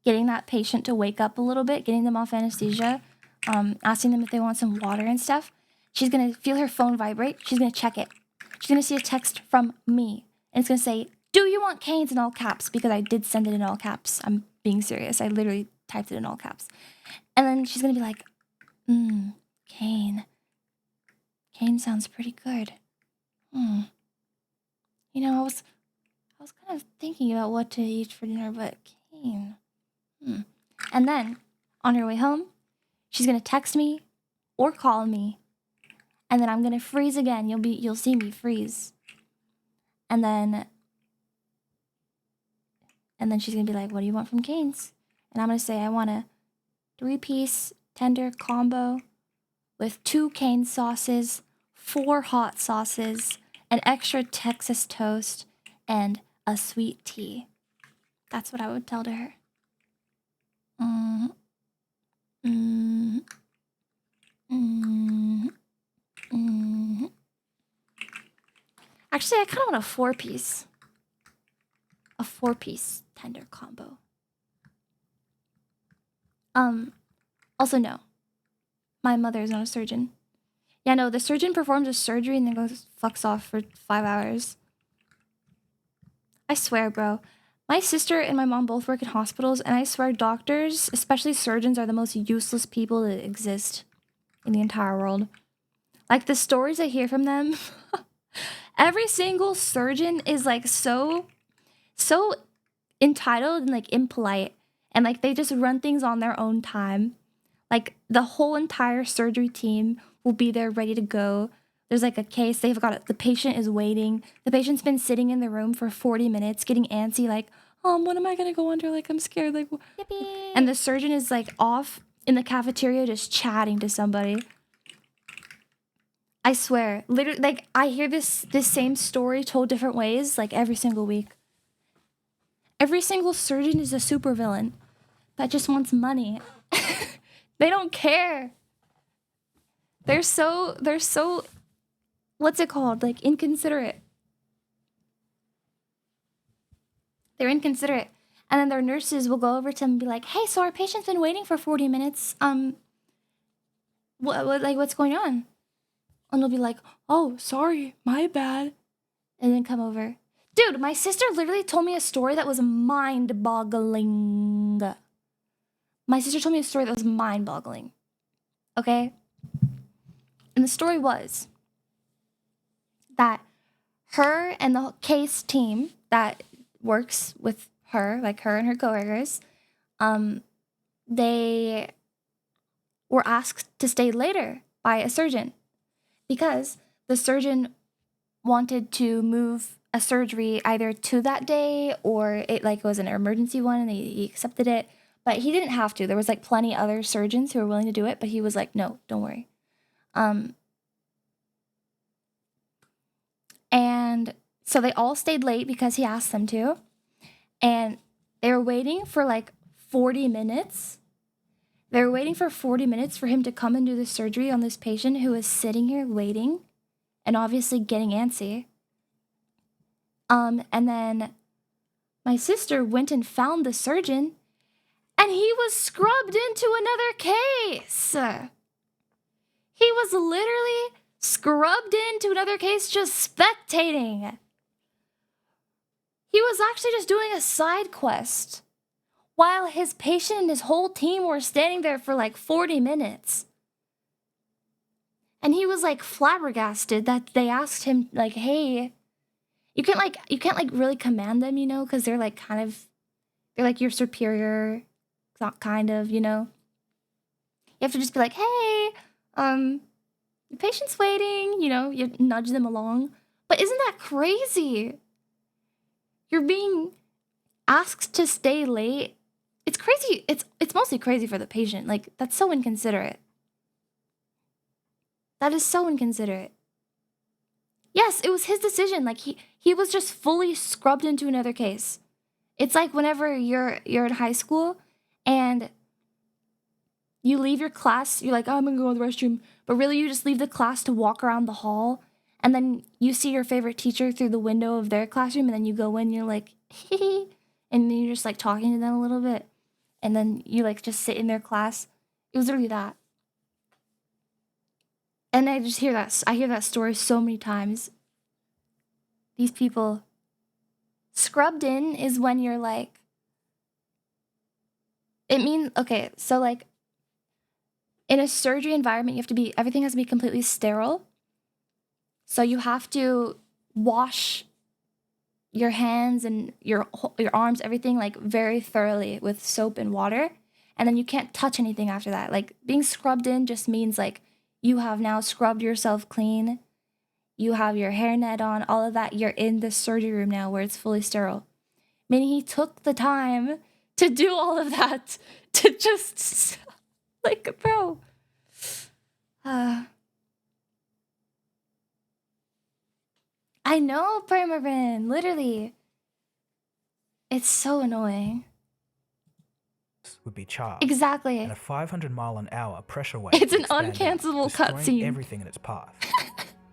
getting that patient to wake up a little bit, getting them off anesthesia, asking them if they want some water and stuff. She's gonna feel her phone vibrate. She's gonna check it. She's gonna see a text from me. And it's gonna say, "Do you want canes?" in all caps, because I did send it in all caps. I'm being serious. I literally typed it in all caps. And then she's gonna be like, cane. Cane sounds pretty good. You know, I was kind of thinking about what to eat for dinner, but cane. And then, on her way home, she's gonna text me or call me. And then I'm gonna freeze again. You'll see me freeze. And then she's gonna be like, "What do you want from Cane's?" And I'm gonna say, "I want a 3-piece tender combo with 2 cane sauces, 4 hot sauces, an extra Texas toast, and a sweet tea." That's what I would tell to her. Actually, I kind of want a 4-piece. A 4-piece tender combo. Also, no. My mother is not a surgeon. Yeah, no, the surgeon performs a surgery and then fucks off for 5 hours. I swear, bro. My sister and my mom both work in hospitals, and I swear doctors, especially surgeons, are the most useless people that exist in the entire world. Like, the stories I hear from them, every single surgeon is, like, so entitled and, like, impolite. And, like, they just run things on their own time. Like, the whole entire surgery team will be there ready to go. There's, like, a case. The patient is waiting. The patient's been sitting in the room for 40 minutes getting antsy, like, when am I gonna go under? Like, I'm scared. Like, yippee. And the surgeon is, like, off in the cafeteria just chatting to somebody. I swear. Literally, like, I hear this same story told different ways, like, every single week. Every single surgeon is a supervillain that just wants money. They don't care. They're so, what's it called? Like, inconsiderate. They're inconsiderate. And then their nurses will go over to them and be like, "Hey, so our patient's been waiting for 40 minutes. What's going on?" And they'll be like, "Oh, sorry, my bad." And then come over. Dude, my sister literally told me a story that was mind-boggling. My sister told me a story that was mind-boggling. Okay? And the story was that her and the case team that works with her, like her and her coworkers, they were asked to stay later by a surgeon because the surgeon wanted to move a surgery either to that day or it was an emergency one and he accepted it, but he didn't have to. There was like plenty other surgeons who were willing to do it, but he was like, no, don't worry. And so they all stayed late because he asked them to, and they were waiting for like 40 minutes. They were waiting for 40 minutes for him to come and do the surgery on this patient who was sitting here waiting and obviously getting antsy. And then my sister went and found the surgeon, and he was scrubbed into another case. He was literally scrubbed into another case just spectating. He was actually just doing a side quest while his patient and his whole team were standing there for like 40 minutes. And he was like flabbergasted that they asked him like, hey, you can't really command them, because they're like they're like your superior, kind of, You have to just be like, hey, your patient's waiting, you nudge them along. But isn't that crazy? You're being asked to stay late. It's crazy. It's mostly crazy for the patient. Like, that's so inconsiderate. That is so inconsiderate. Yes, it was his decision. Like, he was just fully scrubbed into another case. It's like whenever you're in high school and you leave your class, you're like, oh, I'm gonna go to the restroom. But really, you just leave the class to walk around the hall. And then you see your favorite teacher through the window of their classroom. And then you go in, you're like, hee. And then you're just like talking to them a little bit. And then you like just sit in their class. It was literally that. And I hear that story so many times. These people. Scrubbed in is when you're like, okay, so like, in a surgery environment, everything has to be completely sterile. So you have to wash your hands and your arms, everything like very thoroughly with soap and water. And then you can't touch anything after that. Like being scrubbed in just means like you have now scrubbed yourself clean. You have your hairnet on, all of that. You're in the surgery room now where it's fully sterile. Meaning he took the time to do all of that to just like, bro. I know, Permarin, literally. It's so annoying. Would be charged. Exactly. And a 500-mile-an-hour pressure wave. It's an uncancelable cutscene. Everything in its path.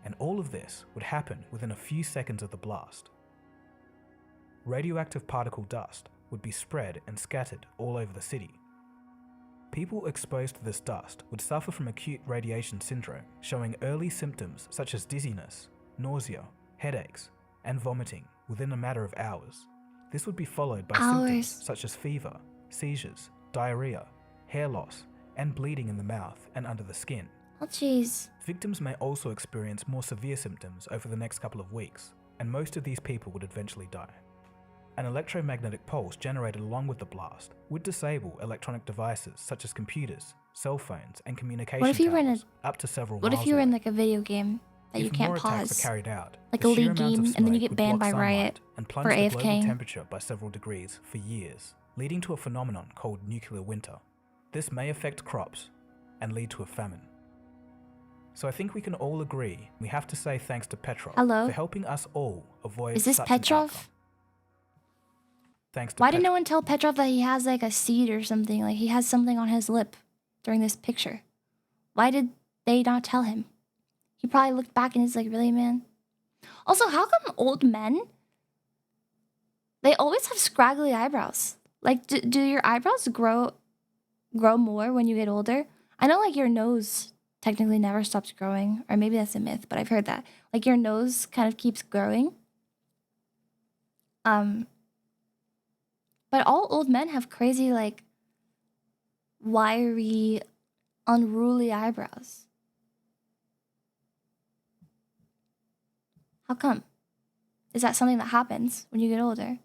And all of this would happen within a few seconds of the blast. Radioactive particle dust would be spread and scattered all over the city. People exposed to this dust would suffer from acute radiation syndrome, showing early symptoms such as dizziness, nausea, headaches, and vomiting within a matter of hours. This would be followed by symptoms such as fever, seizures, diarrhea, hair loss, and bleeding in the mouth and under the skin. Oh, jeez. Victims may also experience more severe symptoms over the next couple of weeks, and most of these people would eventually die. An electromagnetic pulse generated along with the blast would disable electronic devices such as computers, cell phones, and communication towers up to several miles What if you were in away. like a video game that you can't If more attacks pause? are carried out, Like the a sheer League amount of game, and then you smoke get would banned block by Riot sunlight and for plunge the global AFKing. temperature by several degrees for years, leading to a phenomenon called nuclear winter. This may affect crops and lead to a famine. So I think we can all agree we have to say thanks to Petrov for helping us all avoid Is this such an Petrov? outcome. Thanks to Why did no one tell Petrov that he has like a seed or something? Like he has something on his lip during this picture. Why did they not tell him? He probably looked back and is like, really, man? Also, how come old men, they always have scraggly eyebrows? Like, do your eyebrows grow more when you get older? I know like your nose technically never stops growing, or maybe that's a myth, but I've heard that. Like your nose kind of keeps growing. But all old men have crazy, like, wiry, unruly eyebrows. How come? Is that something that happens when you get older?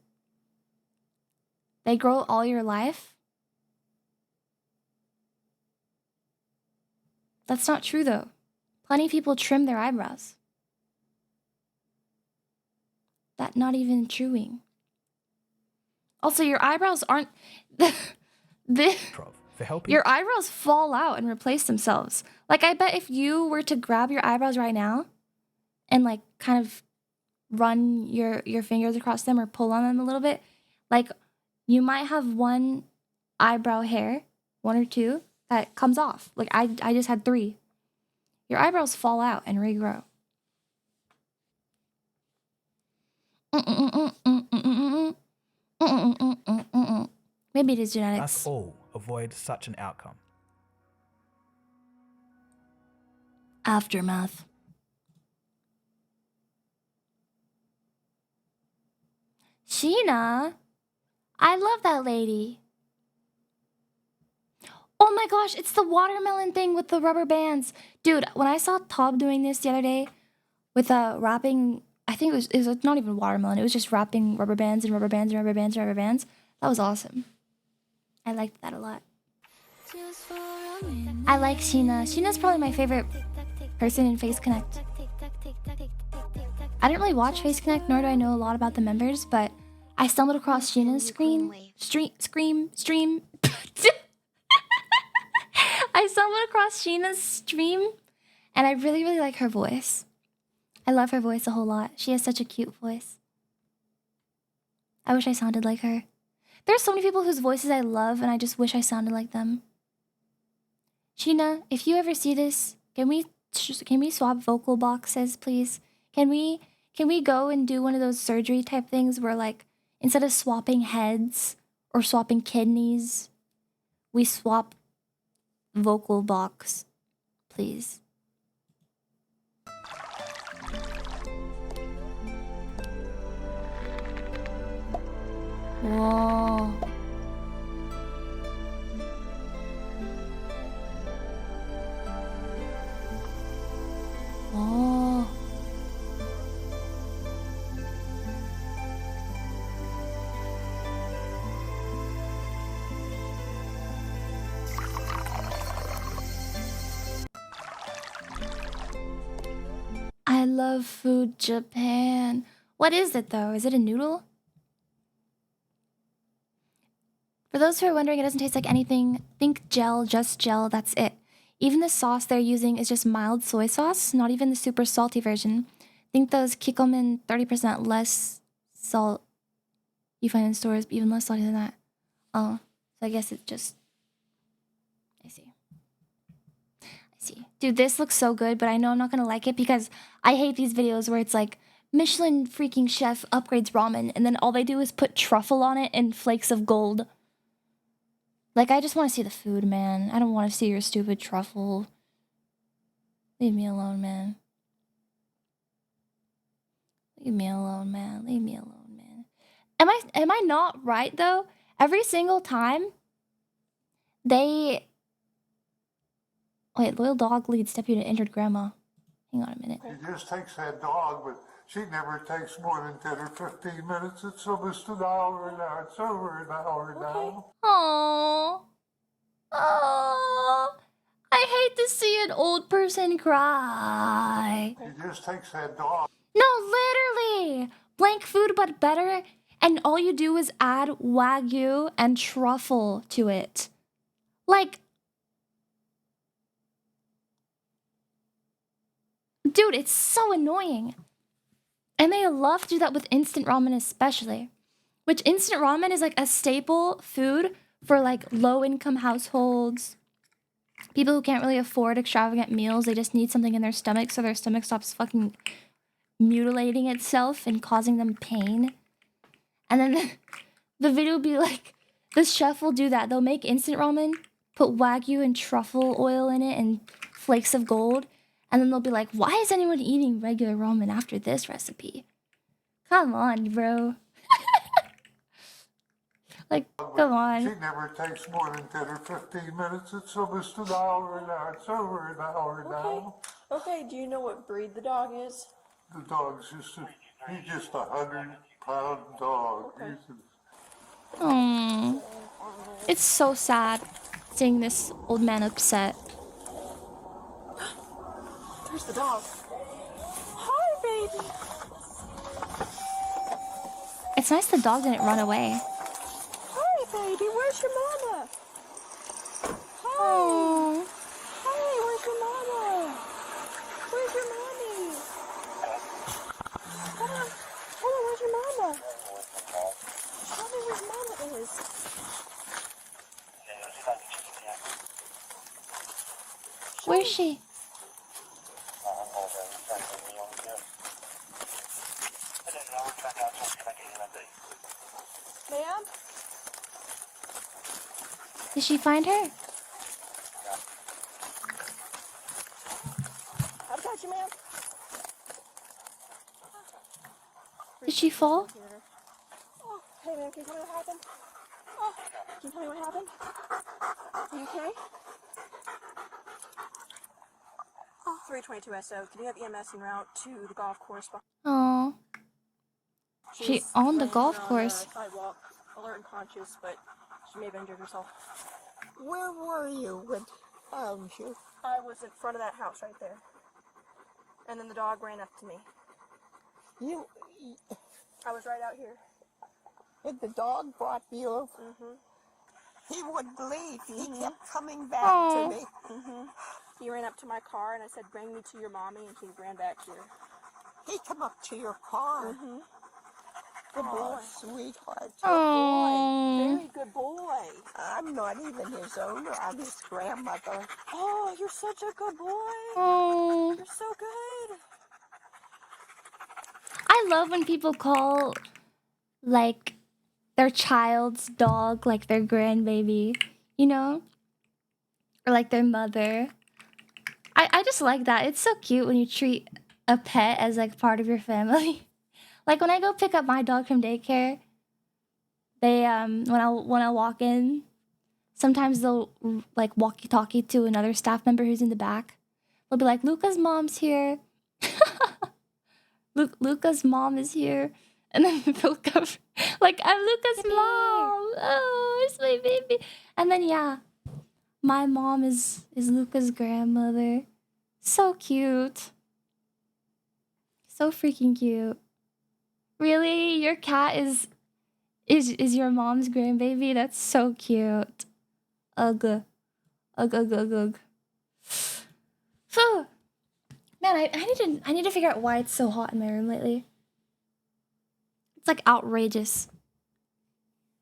They grow all your life? That's not true though. Plenty of people trim their eyebrows. That not even truing. Also, your eyebrows aren't your eyebrows fall out and replace themselves. Like, I bet if you were to grab your eyebrows right now and like kind of run your fingers across them or pull on them a little bit, like you might have one eyebrow hair, one or two, that comes off. Like I just had 3. Your eyebrows fall out and regrow. Maybe it is genetics. Us all avoid such an outcome. Aftermath. Sheena, I love that lady. Oh my gosh, it's the watermelon thing with the rubber bands. Dude, when I saw Tob doing this the other day with wrapping, I think it was not even watermelon, it was just wrapping rubber bands and rubber bands and rubber bands and rubber bands. That was awesome. I liked that a lot. I like Sheena. Sheena's probably my favorite person in Face Connect. I didn't really watch Face Connect, nor do I know a lot about the members, but I stumbled across Sheena's stream. I stumbled across Sheena's stream, and I really, really like her voice. I love her voice a whole lot. She has such a cute voice. I wish I sounded like her. There's so many people whose voices I love, and I just wish I sounded like them. Sheena, if you ever see this, can we swap vocal boxes, please? Can we go and do one of those surgery type things where, like, instead of swapping heads or swapping kidneys, we swap vocal box, please? Whoa. Oh. I love Food Japan. What is it though? Is it a noodle? For those who are wondering, it doesn't taste like anything. Think gel, just gel, that's it. Even the sauce they're using is just mild soy sauce, not even the super salty version. Think those Kikkoman 30% less salt you find in stores, even less salty than that. Oh, so I guess it's just... I see. Dude, this looks so good, but I know I'm not gonna like it because I hate these videos where it's like, Michelin freaking chef upgrades ramen, and then all they do is put truffle on it and flakes of gold. Like, I just want to see the food, man. I don't want to see your stupid truffle. Leave me alone, man. Leave me alone, man. Leave me alone, man. Am I not right, though? Every single time, they... Wait, loyal dog leads deputy to injured grandma. Hang on a minute. He just takes that dog, but she never takes more than 10 or 15 minutes. It's almost an hour now. It's over an hour now. Aww. Oh, I hate to see an old person cry. He just takes that dog. No, literally. Blank food, but better. And all you do is add Wagyu and truffle to it. Like, dude, it's so annoying. And they love to do that with instant ramen especially. Which instant ramen is like a staple food for like low-income households. People who can't really afford extravagant meals. They just need something in their stomach so their stomach stops fucking mutilating itself and causing them pain. And then the video will be like, the chef will do that. They'll make instant ramen, put Wagyu and truffle oil in it and flakes of gold. And then they'll be like, why is anyone eating regular ramen after this recipe? Come on, bro. Like, come on. She never takes more than 10 or 15 minutes. It's almost an hour now. It's over an hour now. Okay, do you know what breed the dog is? The dog's just he's just a 100-pound dog. Okay. It's so sad seeing this old man upset. Where's the dog? Hi, baby. It's nice the dog didn't run away. Hi, baby. Where's your mama? Hi. Oh. Hi, where's your mama? Where's your mommy? Hold on. Hold on, where's your mama? Tell me where mama is. Where's she? Ma'am? Did she find her? I've got you, ma'am. Did she fall? Oh, hey, man, can you tell me what happened? Oh, can you tell me what happened? Are you okay? Oh, 322 SO. Can you have EMS en route to the golf course? Oh. She on the golf course. Sidewalk, alert and conscious, but she may have injured herself. Where were you when found you? I was in front of that house right there. And then the dog ran up to me. I was right out here. And the dog brought you over? Mm-hmm. He wouldn't leave. He kept coming back Aww. to me. Mm-hmm. He ran up to my car and I said, bring me to your mommy, and she ran back here. He come up to your car? Mm-hmm. Good boy. Sweetheart. Good boy. Very good boy. I'm not even his owner. I'm his grandmother. Oh, you're such a good boy. Oh. You're so good. I love when people call, like, their child's dog, like, their grandbaby, you know? Or, like, their mother. I just like that. It's so cute when you treat a pet as, like, part of your family. Like, when I go pick up my dog from daycare, they, when I walk in, sometimes they'll, like, walkie-talkie to another staff member who's in the back. They'll be like, Luca's mom's here. Luca's mom is here. And then they'll come, like, I'm Luca's mom. Oh, it's my baby. And then, yeah, my mom is Luca's grandmother. So cute. So freaking cute. Really? Your cat is your mom's grandbaby? That's so cute. Ugh. Ugh, ugh, ugh, ugh. Phew. Man, I need to figure out why it's so hot in my room lately. It's like outrageous.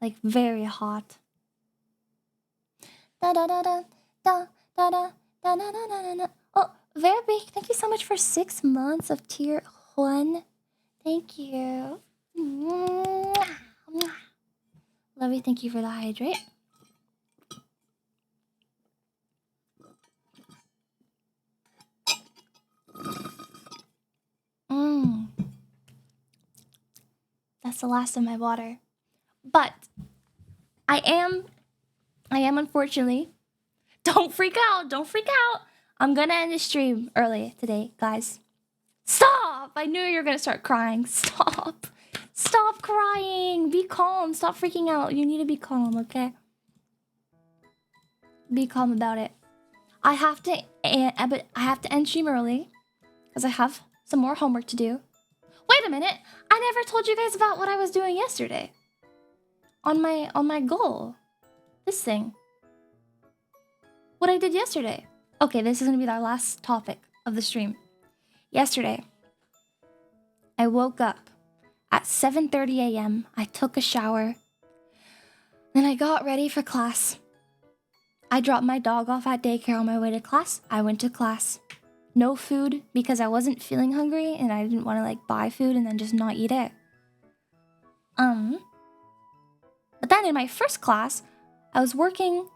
Like very hot. Da da da da da da da da da da da da. Oh, Verbeek, thank you so much for 6 months of tier 1. Thank you. Mwah, mwah. Love you. Thank you for the hydrate. That's the last of my water. But I am unfortunately. Don't freak out. Don't freak out. I'm gonna end the stream early today, guys. Stop! I knew you were gonna start crying. Stop. Stop crying. Be calm. Stop freaking out. You need to be calm, okay? Be calm about it. I have to end stream early because I have some more homework to do. Wait a minute. I never told you guys about what I was doing yesterday. On my goal. This thing. What I did yesterday. Okay, this is gonna be our last topic of the stream. Yesterday, I woke up at 7:30 a.m. I took a shower. Then I got ready for class. I dropped my dog off at daycare on my way to class. I went to class. No food because I wasn't feeling hungry and I didn't want to like buy food and then just not eat it. But then in my first class, I was working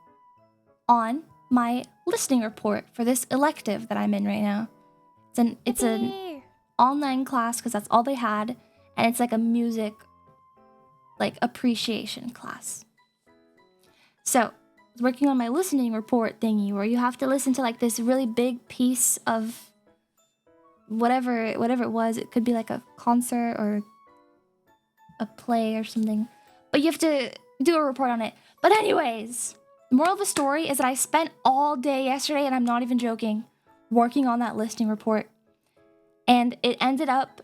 on my listening report for this elective that I'm in right now. It's an online class because that's all they had, and it's like a music like appreciation class. So I was working on my listening report thingy where you have to listen to like this really big piece of whatever it was. It could be like a concert or a play or something, but you have to do a report on it. But anyways, the moral of the story is that I spent all day yesterday, and I'm not even joking, working on that listing report. And it ended up,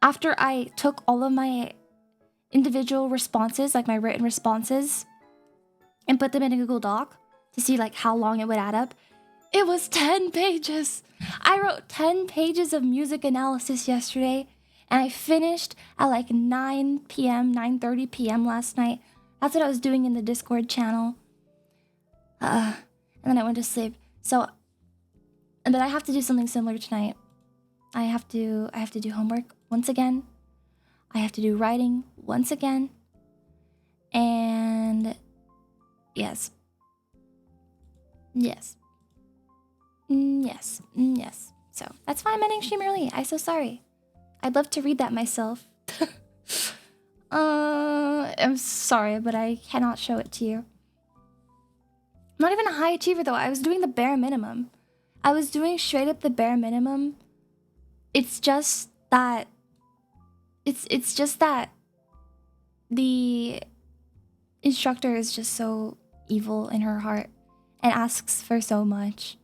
after I took all of my individual responses, like my written responses, and put them in a Google Doc to see like how long it would add up, it was 10 pages. I wrote 10 pages of music analysis yesterday, and I finished at like 9 p.m., 9:30 p.m. last night. That's what I was doing in the Discord channel. And then I went to sleep. So, and then I have to do something similar tonight. I have to do homework once again. I have to do writing once again. And yes. Yes. Yes. Yes. So that's why I'm ending stream early. I'm so sorry. I'd love to read that myself. I'm sorry, but I cannot show it to you. I'm not even a high achiever though. I was doing the bare minimum. I was doing straight up the bare minimum. It's just that it's just that the instructor is just so evil in her heart and asks for so much.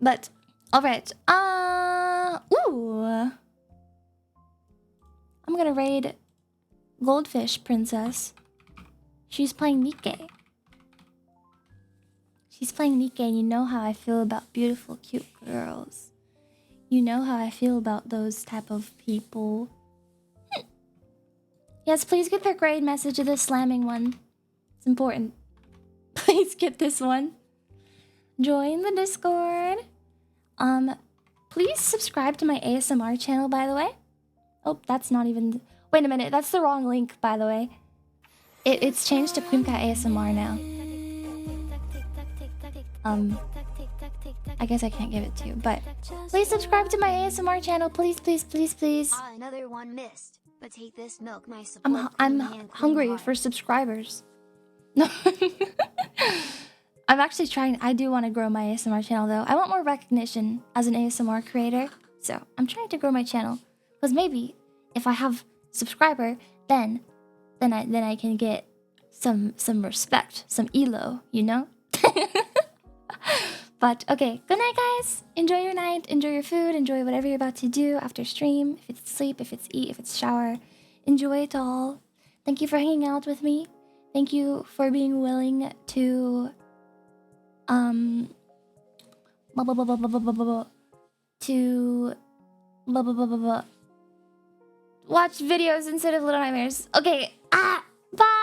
But all right. Ooh. I'm gonna raid Goldfish Princess. She's playing Nikke. She's playing Nikke, and you know how I feel about beautiful, cute girls. You know how I feel about those type of people. Yes, please get the grade message of the slamming one. It's important. Please get this one. Join the Discord. Please subscribe to my ASMR channel, by the way. Oh, that's not even... Wait a minute, that's the wrong link, by the way. It's changed to Quimka ASMR now. I guess I can't give it to you, but please subscribe to my ASMR channel, please, please, please, please. Another one missed, but take this milk, my support. I'm hungry for subscribers. No. I'm actually trying. I do want to grow my ASMR channel though. I want more recognition as an ASMR creator, so I'm trying to grow my channel. Because maybe if I have subscriber, then I can get some respect, some elo, you know. But okay, good night, guys. Enjoy your night. Enjoy your food. Enjoy whatever you're about to do after stream. If it's sleep, if it's eat, if it's shower, enjoy it all. Thank you for hanging out with me. Thank you for being willing to watch videos instead of Little Nightmares. Okay, bye.